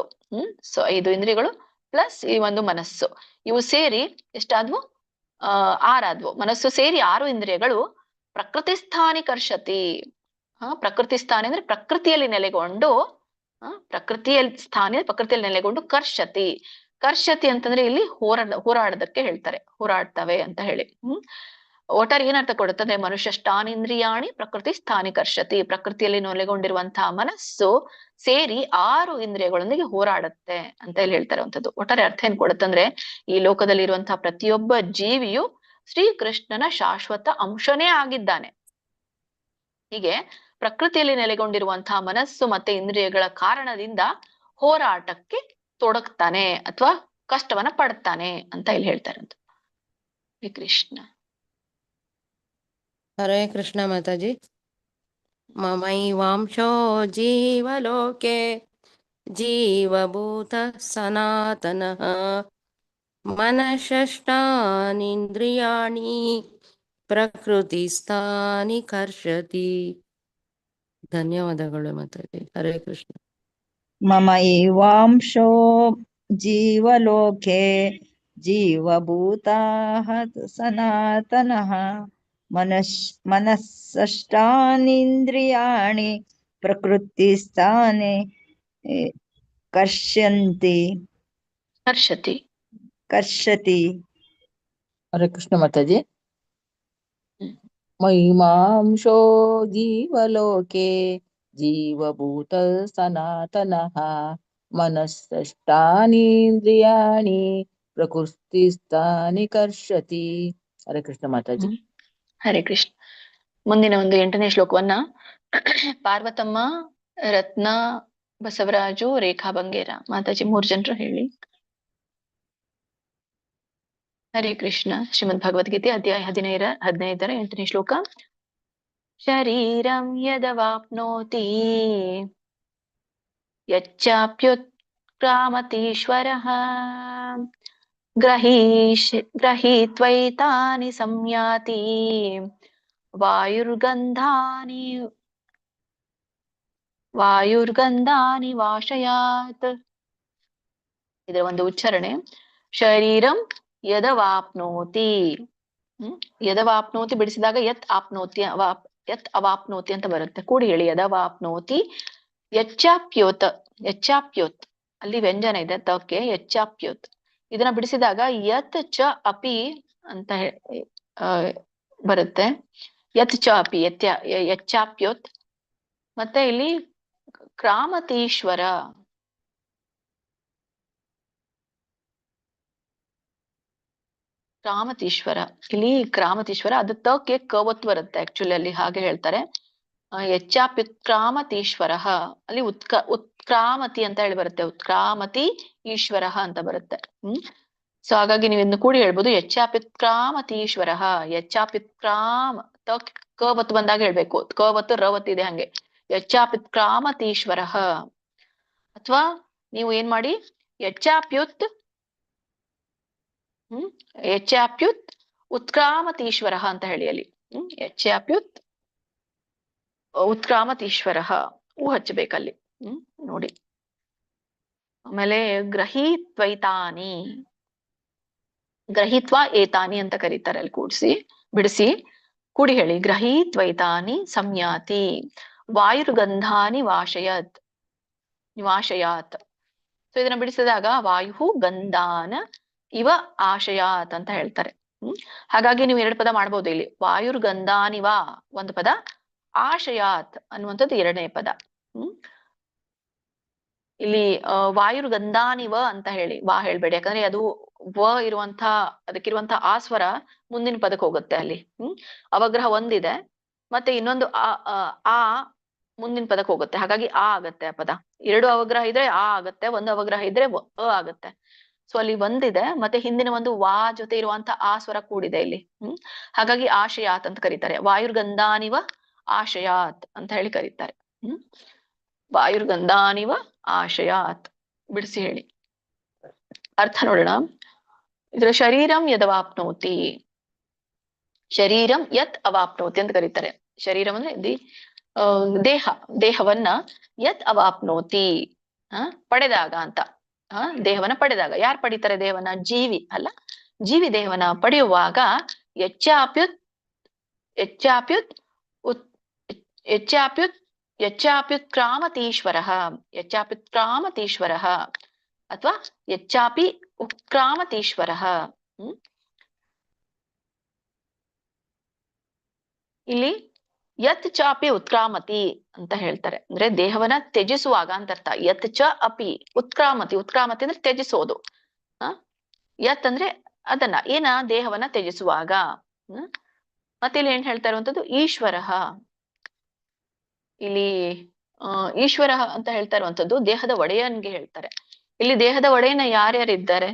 ಸೊ 5 ಇಂದ್ರಿಯಗಳು ಪ್ಲಸ್ ಈ ಒಂದು ಮನಸ್ಸು, ಇವು ಸೇರಿ ಎಷ್ಟಾದ್ವು? 6 ಆದ್ವು. ಮನಸ್ಸು ಸೇರಿ 6 ಇಂದ್ರಿಯಗಳು ಪ್ರಕೃತಿ ಸ್ಥಾನಿ ಕರ್ಷತಿ. ಪ್ರಕೃತಿ ಸ್ಥಾನಿ ಅಂದ್ರೆ ಪ್ರಕೃತಿಯಲ್ಲಿ ನೆಲೆಗೊಂಡು, ಪ್ರಕೃತಿಯಲ್ಲಿ ನೆಲೆಗೊಂಡು ಕರ್ಷತಿ. ಕರ್ಷತಿ ಅಂತಂದ್ರೆ ಇಲ್ಲಿ ಹೋರಾಡೋದಕ್ಕೆ ಹೇಳ್ತಾರೆ, ಹೋರಾಡ್ತವೆ ಅಂತ ಹೇಳಿ. ಒಟ್ಟಾರೆ ಏನರ್ಥ ಕೊಡುತ್ತೆ ಅಂದ್ರೆ, ಮನುಷ್ಯಷ್ಟಾನಿಂದ್ರಿಯಾಣಿ ಪ್ರಕೃತಿ ಸ್ಥಾನಿ ಕರ್ಷತಿ. ಪ್ರಕೃತಿಯಲ್ಲಿ ನೆಲೆಗೊಂಡಿರುವಂತಹ ಮನಸ್ಸು ಸೇರಿ 6 ಇಂದ್ರಿಯಗಳೊಂದಿಗೆ ಹೋರಾಡುತ್ತೆ ಅಂತ ಇಲ್ಲಿ ಹೇಳ್ತಾ ಇರುವಂತದ್ದು. ಒಟ್ಟಾರೆ ಅರ್ಥ ಏನ್ ಕೊಡುತ್ತಂದ್ರೆ, ಈ ಲೋಕದಲ್ಲಿ ಇರುವಂತಹ ಪ್ರತಿಯೊಬ್ಬ ಜೀವಿಯು ಶ್ರೀಕೃಷ್ಣನ ಶಾಶ್ವತ ಅಂಶನೇ ಆಗಿದ್ದಾನೆ. ಹೀಗೆ ಪ್ರಕೃತಿಯಲ್ಲಿ ನೆಲೆಗೊಂಡಿರುವಂತಹ ಮನಸ್ಸು ಮತ್ತೆ ಇಂದ್ರಿಯಗಳ ಕಾರಣದಿಂದ ಹೋರಾಟಕ್ಕೆ ತೊಡಗ್ತಾನೆ ಅಥವಾ ಕಷ್ಟವನ್ನ ಪಡ್ತಾನೆ ಅಂತ ಇಲ್ಲಿ ಹೇಳ್ತಾ ಇರೋದು. ಕೃಷ್ಣ. ಹರೇ ಕೃಷ್ಣ ಮಾತಾಜಿ. ಮಮೈವಾಂಶೋ ಜೀವಲೋಕೆ ಜೀವಭೂತ ಸನಾತನಃ ಮನಃಷಷ್ಟಾನೀಂದ್ರಿಯಾಣಿ ಪ್ರಕೃತಿಸ್ಥಾನಿ ಕರ್ಷತಿ. ಧನ್ಯವಾದಗಳು ಮಾತಾಜಿ. ಹರೇ ಕೃಷ್ಣ. ಮಮೈವಾಂಶೋ ಜೀವಲೋಕೆ ಜೀವಭೂತಃ ಸನಾತನಃ ಮನಃಷಷ್ಟಾನೀಂದ್ರಿಯಾಣಿ ಪ್ರಕೃತಿಸ್ಥಾನಿ ಕರ್ಷತಿ. ಹರೇ ಕೃಷ್ಣ ಮಾತಾಜಿ. ಮೈಮಾಂಶೋ ಜೀವಲೋಕೆ ಜೀವಭೂತ ಸನಾತನಃ ಮನಃಷಷ್ಟಾನೀಂದ್ರಿಯಾಣಿ ಪ್ರಕೃತಿಸ್ಥಾನಿ ಕರ್ಷತಿ. ಹರೇ ಕೃಷ್ಣ ಮಾತಾಜಿ. ಹರೇ ಕೃಷ್ಣ. ಮುಂದಿನ ಒಂದು 8ನೇ ಶ್ಲೋಕವನ್ನ ಪಾರ್ವತಮ್ಮ, ರತ್ನ, ಬಸವರಾಜು, ರೇಖಾ ಬಂಗೇರ ಮಾತಾಜಿ 3 ಜನರು ಹೇಳಿ. ಹರೇ ಕೃಷ್ಣ. ಶ್ರೀಮದ್ ಭಗವದ್ಗೀತೆ ಅಧ್ಯಾಯ 15ರ 8ನೇ ಶ್ಲೋಕ. ಶರೀರಂ ಯದವಾಪ್ನೋತಿ ಯಚ್ಚಾಪ್ಯುತ್ಕ್ರಾಮತೀಶ್ವರಃ ಗೃಹೀತ್ವೈತಾನಿ ಸಂಯಾತಿ ವಾಯುರ್ಗಂಧಾನಿ ವಾಶಯಾತ್. ಇದರ ಒಂದು ಉಚ್ಚಾರಣೆ ಶರೀರಂ ಯದವಾಪ್ನೋತಿ. ಯದವಾಪ್ನೋತಿ ಬಿಡಿಸಿದಾಗ ಯತ್ ಅವಾಪ್ನೋತಿ ಅಂತ ಬರುತ್ತೆ. ಕೂಡಿ ಹೇಳಿ ಯದವಾಪ್ನೋತಿ ಯಚ್ಚಾಪ್ಯೋತ್. ಯಚ್ಚಾಪ್ಯೋತ್ ಅಲ್ಲಿ ವ್ಯಂಜನ ಇದೆ ತಕ್ಕೆ ಯಚ್ಚಾಪ್ಯೋತ್. ಇದನ್ನ ಬಿಡಿಸಿದಾಗ ಯತ್ ಚ ಅಪಿ ಅಂತ ಬರುತ್ತೆ. ಯತ್ ಚ ಅಪಿ ಯಚ್ಚಾಪ್ಯೋತ್. ಮತ್ತೆ ಇಲ್ಲಿ ಕ್ರಾಮತೀಶ್ವರ ಇಲ್ಲಿ ಕ್ರಾಮತೀಶ್ವರ ಅದು ತಕ್ಕೆ ಕವತ್ ಬರುತ್ತೆ ಆಕ್ಚುಲಿ ಅಲ್ಲಿ ಹಾಗೆ ಹೇಳ್ತಾರೆ. ಯಚ್ಚಾಪ್ಯುತ್ಕ್ರಾಮತೀಶ್ವರ ಅಲ್ಲಿ ಉತ್ಕ್ರಾಮತಿ ಅಂತ ಹೇಳಿ ಬರುತ್ತೆ. ಉತ್ಕ್ರಾಮತಿ ಈಶ್ವರ ಅಂತ ಬರುತ್ತೆ. ಸೊ ಹಾಗಾಗಿ ನೀವು ಇನ್ನು ಕೂಡಿ ಹೇಳ್ಬೋದು ಯಚ್ಚಾಪ್ಯುತ್ಕ್ರಾಮತೀಶ್ವರ. ಯಚ್ಚಾಪ್ಯುತ್ಕ್ರಾಮ ಕವತ್ ಬಂದಾಗ ಹೇಳ್ಬೇಕು. ಕವತ್ತು ರವತ್ ಇದೆ ಹಂಗೆ ಯಚ್ಚಾಪ್ಯುತ್ಕ್ರಾಮತೀಶ್ವರ. ಅಥವಾ ನೀವು ಏನ್ ಮಾಡಿ ಯಚ್ಚಾಪ್ಯುತ್ ಉತ್ಕ್ರಾಮತೀಶ್ವರ ಅಂತ ಹೇಳಿ ಅಲ್ಲಿ ಯಚ್ಚಾಪ್ಯುತ್ ಉತ್ಕ್ರಾಮತೀಶ್ವರ ಹಚ್ಚಬೇಕಲ್ಲಿ. ನೋಡಿ. ಆಮೇಲೆ ಗ್ರಹೀತ್ವೈತಾನಿ ಗ್ರಹೀತ್ವ ಏತಾನಿ ಅಂತ ಕರೀತಾರೆ. ಅಲ್ಲಿ ಬಿಡಿಸಿ ಕೂಡಿ ಹೇಳಿ ಗ್ರಹೀತ್ವೈತಾನಿ ಸಂಯಾತಿ ವಾಯುರ್ಗಂಧಾನಿ ವಾಶಯಾತ್. ಸೊ ಇದನ್ನ ಬಿಡಿಸಿದಾಗ ವಾಯು ಗಂಧಾನ ಇವ ಆಶಯಾತ್ ಅಂತ ಹೇಳ್ತಾರೆ. ಹಾಗಾಗಿ ನೀವು 2 ಪದ ಮಾಡ್ಬೋದು ಇಲ್ಲಿ. ವಾಯುರ್ಗಂಧಾನಿವ ಒಂದು ಪದ, ಆಶಯಾತ್ ಅನ್ನುವಂಥದ್ದು 2ನೇ ಪದ. ಇಲ್ಲಿ ವಾಯುರ್ಗಂಧಾನಿವ ಅಂತ ಹೇಳಿ ವಾ ಹೇಳ್ಬೇಡಿ. ಯಾಕಂದ್ರೆ ಅದು ಅದಕ್ಕಿರುವಂತಹ ಆ ಸ್ವರ ಮುಂದಿನ ಪದಕ್ಕೆ ಹೋಗುತ್ತೆ. ಅಲ್ಲಿ ಅವಗ್ರಹ ಒಂದಿದೆ, ಮತ್ತೆ ಇನ್ನೊಂದು ಆ ಮುಂದಿನ ಪದಕ್ಕೆ ಹೋಗುತ್ತೆ. ಹಾಗಾಗಿ ಆ ಆಗತ್ತೆ ಆ ಪದ. 2 ಅವಗ್ರಹ ಇದ್ರೆ ಆ ಆಗತ್ತೆ, 1 ಅವಗ್ರಹ ಇದ್ರೆ ಆಗತ್ತೆ. ಸೊ ಅಲ್ಲಿ ಒಂದಿದೆ, ಮತ್ತೆ ಹಿಂದಿನ ಒಂದು ವಾ ಜೊತೆ ಇರುವಂತ ಆ ಸ್ವರ ಕೂಡಿದೆ ಇಲ್ಲಿ. ಹಾಗಾಗಿ ಆಶಯಾತ್ ಅಂತ ಕರೀತಾರೆ. ವಾಯುರ್ಗಂಧಾನಿವ ಆಶಯಾತ್ ಅಂತ ಹೇಳಿ ಕರೀತಾರೆ. ವಾಯುರ್ಗಂಧಾನಿವ ಆಶಯಾತ್ ಬಿಡಿಸಿ ಹೇಳಿ. ಅರ್ಥ ನೋಡೋಣ. ಇದ್ರ ಶರೀರಂ ಯದವಾಪ್ನೋತಿ, ಶರೀರಂ ಯತ್ ಅವಾಪ್ನೋತಿ ಅಂತ ಕರೀತಾರೆ. ಶರೀರಂ ಅಂದ್ರೆ ದೇಹವನ್ನ ಯತ್ ಅವಾಪ್ನೋತಿ ಪಡೆದಾಗ ಅಂತ. ದೇಹವನ್ನ ಪಡೆದಾಗ. ಯಾರು ಪಡಿತಾರೆ ದೇಹವನ್ನ? ಜೀವಿ ಅಲ್ಲ. ಜೀವಿ ದೇಹವನ್ನ ಪಡೆಯುವಾಗ ಯಚ್ಚಾಪ್ಯುತ್ಕ್ರಾಮತೀಶ್ವರ ಅಥವಾ ಯಚ್ಚಾಪಿ ಉತ್ಕ್ರಾಮತೀಶ್ವರ. ಇಲ್ಲಿ ಯತ್ ಚಾಪಿ ಉತ್ಕ್ರಾಮತಿ ಅಂತ ಹೇಳ್ತಾರೆ. ಅಂದ್ರೆ ದೇಹವನ್ನ ತ್ಯಜಿಸುವಾಗ ಅಂತ ಅರ್ಥ. ಯತ್ ಚ ಅಪಿ ಉತ್ಕ್ರಾಮತಿ ಅಂದ್ರೆ ತ್ಯಜಿಸೋದು. ಯತ್ ಅಂದ್ರೆ ಅದನ್ನ ದೇಹವನ್ನ ತ್ಯಜಿಸುವಾಗ. ಮತ್ತೆ ಇಲ್ಲಿ ಏನ್ ಹೇಳ್ತಾ ಇರುವಂತದ್ದು ಈಶ್ವರ. ಇಲ್ಲಿ ಈಶ್ವರ ಅಂತ ಹೇಳ್ತಾ ಇರುವಂತದ್ದು ದೇಹದ ಒಡೆಯನ್ಗೆ ಹೇಳ್ತಾರೆ. ಇಲ್ಲಿ ದೇಹದ ಒಡೆಯನ ಯಾರ್ಯಾರಿದ್ದಾರೆ?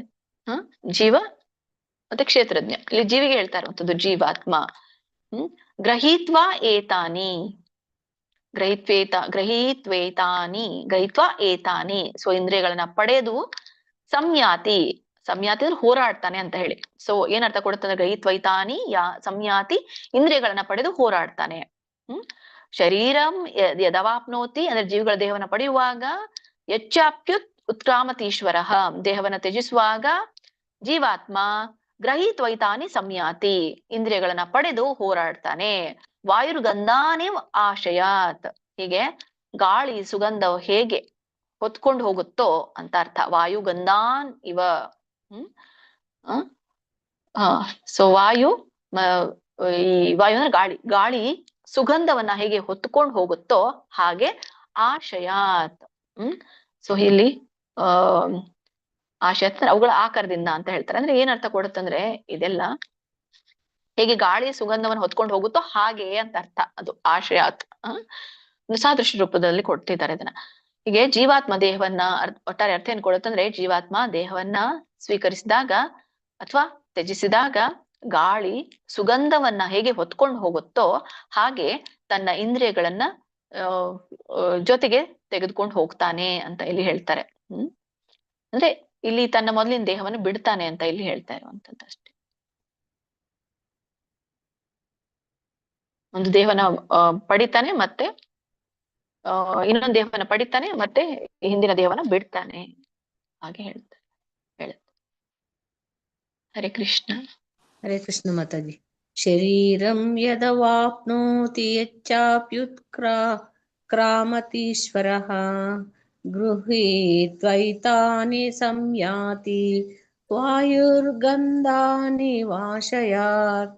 ಜೀವ ಮತ್ತೆ ಕ್ಷೇತ್ರಜ್ಞ. ಇಲ್ಲಿ ಜೀವಿಗೆ ಹೇಳ್ತಾ ಇರುವಂತದ್ದು ಜೀವಾತ್ಮ. ಗ್ರಹೀತ್ವಾ ಏತಾನಿ ಸೊ ಇಂದ್ರಿಯಗಳನ್ನ ಪಡೆದು ಸಂಯಾತಿ ಅಂದ್ರೆ ಹೋರಾಡ್ತಾನೆ ಅಂತ ಹೇಳಿ. ಸೊ ಏನ್ ಅರ್ಥ ಕೊಡುತ್ತೆ? ಗ್ರಹೀತ್ವೈತಾನಿ ಸಂಯಾತಿ ಇಂದ್ರಿಯಗಳನ್ನ ಪಡೆದು ಹೋರಾಡ್ತಾನೆ. ಶರೀರಂ ಯದವಾಪ್ನೋತಿ ಅಂದ್ರೆ ಜೀವಿಗಳ ದೇಹವನ್ನ ಪಡೆಯುವಾಗ, ಯಚ್ಚಾಪ್ಯುತ್ ಉತ್ಕ್ರಾಮತೀಶ್ವರ ದೇಹವನ್ನ ತ್ಯಜಿಸುವಾಗ ಜೀವಾತ್ಮ ಗ್ರಹೀತ್ವೈತಾನಿ ಸಂಯಾತಿ ಇಂದ್ರಿಯಗಳನ್ನ ಪಡೆದು ಹೋರಾಡ್ತಾನೆ. ವಾಯುರ್ಗಂಧಾನಿ ಆಶಯಾತ್ ಹೀಗೆ ಗಾಳಿ ಸುಗಂಧ ಹೇಗೆ ಹೊತ್ಕೊಂಡು ಹೋಗುತ್ತೋ ಅಂತ ಅರ್ಥ. ವಾಯುಗಂಧಾನ್ ಇವ. ಸೊ ವಾಯು ಈ ವಾಯು ಅಂದ್ರೆ ಗಾಳಿ ಸುಗಂಧವನ್ನ ಹೇಗೆ ಹೊತ್ಕೊಂಡು ಹೋಗುತ್ತೋ ಹಾಗೆ ಆಶಯಾತ್. ಸೊ ಇಲ್ಲಿ ಆಶಯಾತ್ ಅವುಗಳ ಆಕಾರದಿಂದ ಅಂತ ಹೇಳ್ತಾರೆ. ಅಂದ್ರೆ ಏನ್ ಅರ್ಥ ಕೊಡುತ್ತಂದ್ರೆ ಇದೆಲ್ಲ ಹೇಗೆ ಗಾಳಿ ಸುಗಂಧವನ್ನು ಹೊತ್ಕೊಂಡು ಹೋಗುತ್ತೋ ಹಾಗೆ ಅಂತ ಅರ್ಥ. ಅದು ಆಶಯಾತ್ ಸಾದೃಶ್ಯ ರೂಪದಲ್ಲಿ ಕೊಡ್ತಿದ್ದಾರೆ ಇದನ್ನ. ಹೀಗೆ ಜೀವಾತ್ಮ ದೇಹವನ್ನ ಒಟ್ಟಾರೆ ಅರ್ಥ ಏನ್ ಕೊಡುತ್ತಂದ್ರೆ ಜೀವಾತ್ಮ ದೇಹವನ್ನ ಸ್ವೀಕರಿಸಿದಾಗ ಅಥವಾ ತ್ಯಜಿಸಿದಾಗ ಗಾಳಿ ಸುಗಂಧವನ್ನ ಹೇಗೆ ಹೊತ್ಕೊಂಡು ಹೋಗುತ್ತೋ ಹಾಗೆ ತನ್ನ ಇಂದ್ರಿಯಗಳನ್ನ ಜೊತೆಗೆ ತೆಗೆದುಕೊಂಡು ಹೋಗ್ತಾನೆ ಅಂತ ಇಲ್ಲಿ ಹೇಳ್ತಾರೆ. ಅಂದ್ರೆ ಇಲ್ಲಿ ತನ್ನ ಮೊದಲಿನ ದೇಹವನ್ನು ಬಿಡ್ತಾನೆ ಅಂತ ಇಲ್ಲಿ ಹೇಳ್ತಾ ಇರುವಂತದ್ದು ಅಷ್ಟೇ. ಒಂದು ದೇಹನ ಪಡಿತಾನೆ, ಮತ್ತೆ ಇನ್ನೊಂದು ದೇಹವನ್ನ ಪಡಿತಾನೆ, ಮತ್ತೆ ಹಿಂದಿನ ದೇಹವನ್ನ ಬಿಡ್ತಾನೆ, ಹಾಗೆ ಹೇಳ್ತಾರೆ. ಹರೇ ಕೃಷ್ಣ. ಹರೇ ಕೃಷ್ಣ ಮಾತಾಜಿ. ಶರೀರಂ ಯದವಾಪ್ನೋತಿ ಯಚ್ಚಾಪ್ಯುತ್ಕ್ರಾಮತೀಶ್ವರಃ ಗೃಹೀತ್ವೈತಾನಿ ಸಂಯಾತಿ ವಾಯುರ್ಗಂಧಾನಿ ವಾಶಯಾತ್.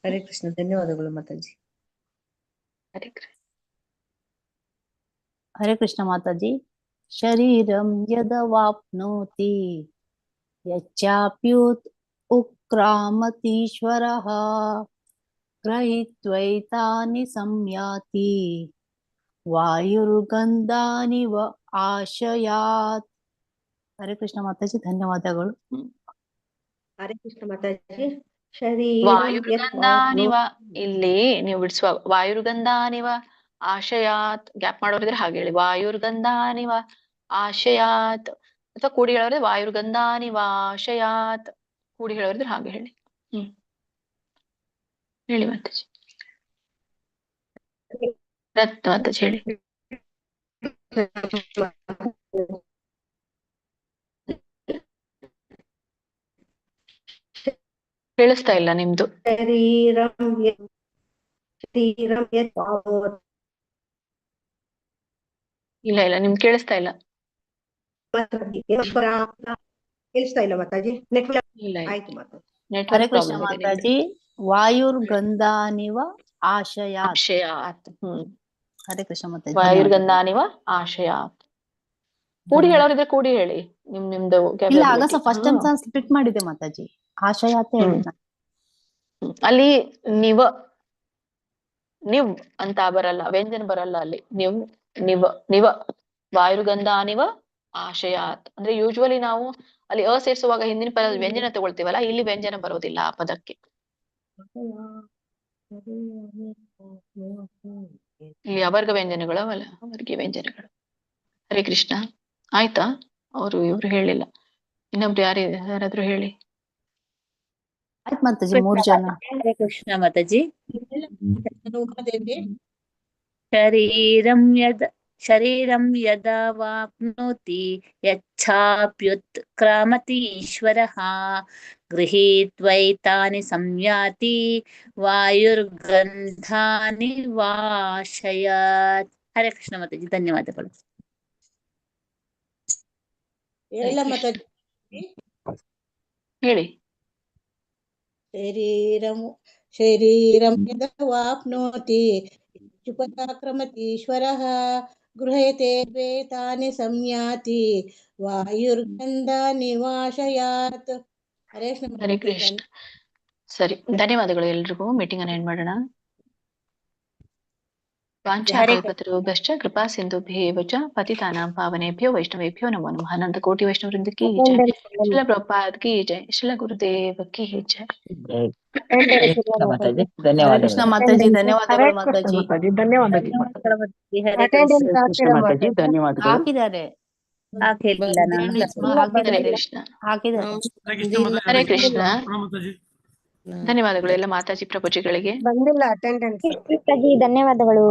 ಹರೇ ಕೃಷ್ಣ. ಧನ್ಯವಾದಗಳು ಮಾತಾಜಿ. ಹರೇ ಕೃಷ್ಣ. ಹರೇ ಕೃಷ್ಣ ಮಾತಾಜಿ. ಶರೀರಂ ಯದವಾಪ್ನೋತಿ ಯಚ್ಚಾಪ್ಯುತ್ ಉಕ್ರಾಮತೀಶ್ವರಃ ಗೃಹೀತ್ವೈತಾನಿ ಸಂಯಾತಿ ವಾಯುರ್ಗಂಧಾನಿ ಆಶಯಾತ್. ಹರೇ ಕೃಷ್ಣ ಮಾತಾಜಿ. ಧನ್ಯವಾದಗಳು. ಹರೇ ಕೃಷ್ಣ ಮಾತಾಜಿ. ವಾಯುರ್ಗಂಧಾನಿವ ಇಲ್ಲಿ ನೀವು ಬಿಡಿಸುವ ವಾಯುರ್ಗಂಧಾನಿವ ಆಶಯಾತ್ ಗ್ಯಾಪ್ ಮಾಡೋರಿದ್ರೆ ಹಾಗೆ ಹೇಳಿ, ವಾಯುರ್ಗಂಧಾನಿವ ಆಶಯಾತ್. ಅಥವಾ ಕೂಡಿ ಹೇಳೋದ್ರೆ ವಾಯುರ್ಗಂಧಾನಿವ ಆಶಯಾತ್, ಕೂಡಿ ಹೇಳೋರಿದ್ರೆ ಹಾಗೆ ಹೇಳಿ. ಹೇಳಿ ಮಾತಾಜಿ. ರತ್ನ ಮಾತಾಜಿ ಹೇಳಿ. ಕೇಳಿಸ್ತಾ ಇಲ್ಲ ನಿಮ್ದು. ಇಲ್ಲ ಇಲ್ಲ ನಿಮ್ಗೆ ಕೇಳಿಸ್ತಾ ಇಲ್ಲ. ಕೇಳಿಸ್ತಾ ಇಲ್ಲ ಮಾತಾಜಿ. ಇಲ್ಲ ಆಯ್ತು ಮಾತಾಜಿ. ಹರೇ ಕೃಷ್ಣ ಮಾತಾಜಿ. ವಾಯುರ್ಗಂಧಾನಿವ ಆಶಯಾತ್. ಆಶಯಾತ್. ಹರೇ ಕೃಷ್ಣ ಮಾತಾಜಿ. ವಾಯುರ್ಗಂಧಾನಿವ ಆಶಯಾತ್. ಕೂಡಿ ಹೇಳೋರಿದ್ರೆ ಕೂಡಿ ಹೇಳಿ. ನಿಮ್ದು ಇಲ್ಲ, ಆಗ ಫಸ್ಟ್ ಟೈಮ್ ಸ್ಪ್ಲಿಟ್ ಮಾಡಿದೆ ಮಾತಾಜಿ. ಆಶಯಾತ್ ಹೇಳಿದ ಅಲ್ಲಿ ನಿವ್ ಅಂತ ಬರಲ್ಲ, ವ್ಯಂಜನ ಬರಲ್ಲ ಅಲ್ಲಿ. ನಿವ ವಾಯುರ್ಗಂಧಾನಿವ ಆಶಯಾತ್ ಅಂದ್ರೆ ಯೂಶುವಲಿ ನಾವು ಅಲ್ಲಿ ಸೇರಿಸುವಾಗ ಹಿಂದಿನ ಪದ ವ್ಯಂಜನ ತಗೊಳ್ತೀವಲ್ಲ, ಇಲ್ಲಿ ವ್ಯಂಜನ ಬರೋದಿಲ್ಲ ಆ ಪದಕ್ಕೆ. ಇಲ್ಲಿ ಅವರ್ಗ ವ್ಯಂಜನಗಳು ಅವಲ್ಲ, ಅವರ್ಗೆ ವ್ಯಂಜನಗಳು. ಹರೇ ಕೃಷ್ಣ. ಆಯ್ತಾ? ಇವ್ರು ಹೇಳಿಲ್ಲ. ಇನ್ನೊಬ್ರು ಯಾರಾದ್ರೂ ಹೇಳಿ. ಆಯ್ತು ಮಾತಾಜಿ. 3 ಜನ. ಹರೇ ಕೃಷ್ಣ ಮಾತಾಜಿ. ಶರೀರಂ ಯದವಾಪ್ನೋತಿ ಯಚ್ಚಾಪ್ಯುತ್ಕ್ರಾಮತೀಶ್ವರಃ ಗೃಹೀತ್ವೈತಾನಿ ಸಂಯಾತಿ ವಾಯುರ್ಗಂಧಾನಿ ವಾಶಯಾತ್. ಹರೇ ಕೃಷ್ಣ ಮಾತಾಜಿ. ಧನ್ಯವಾದಗಳು. ಹೇಳಿ. ಶರೀರಂ ಯದವಾಪ್ನೋತಿ ಯಚ್ಚಾಪ್ಯುತ್ಕ್ರಾಮತೀಶ್ವರಃ ಗೃಹೀತೆ ದ್ವೈತಾನಿ ಸಂಯಾತಿ ವಾಯುರ್ಗಂಧಾನಿ ವಾಶಯಾತ್. ಹರೇ ಕೃಷ್ಣ. ಸರಿ, ಧನ್ಯವಾದಗಳು ಎಲ್ರಿಗೂ. ಮೀಟಿಂಗ್ ಅನ್ನ ಎಂಡ್ ಮಾಡೋಣ. ವಾಂಛಾಕಲ್ಪತರುಭ್ಯಶ್ಚ ಕೃಪಾ ಸಿಂಧುಭ್ಯೇವ ಚ ಪತಿತಾನಾಂ ಪಾವನೇಭ್ಯೋ ವೈಷ್ಣವೇಭ್ಯೋ ನಮೋ ನಮಃ. ಅನಂತ ಕೋಟಿ ವೈಷ್ಣವವೃಂದ ಕಿ ಜೈ. ಶ್ರೀಲ ಪ್ರಭುಪಾದ್ ಕಿ ಜೈ. ಶ್ರೀಲ ಗುರುದೇವ ಕಿ ಜೈ. ಹರೇ ಕೃಷ್ಣ ಮಾತಾಜಿ. ಹರೇ ಕೃಷ್ಣ ಮಾತಾಜಿ. ಧನ್ಯವಾದಗಳು ಮಾತಾಜಿ. ಕೃಷ್ಣ ಮಾತಾಜಿ. ಧನ್ಯವಾದಗಳು. ಹಾಕಿದ್ದಾರೆ. ಹಾಕಿಲ್ಲ ನಾನು. ಹಾಕಿದ್ದಾರೆ. ಹರೇ ಕೃಷ್ಣ. ಧನ್ಯವಾದಗಳು ಎಲ್ಲ ಮಾತಾಜಿ ಪ್ರಭುಜಿಗಳಿಗೆ. ಬಂದಿಲ್ಲ ಅಟೆಂಡೆನ್ಸ್. ಧನ್ಯವಾದಗಳು.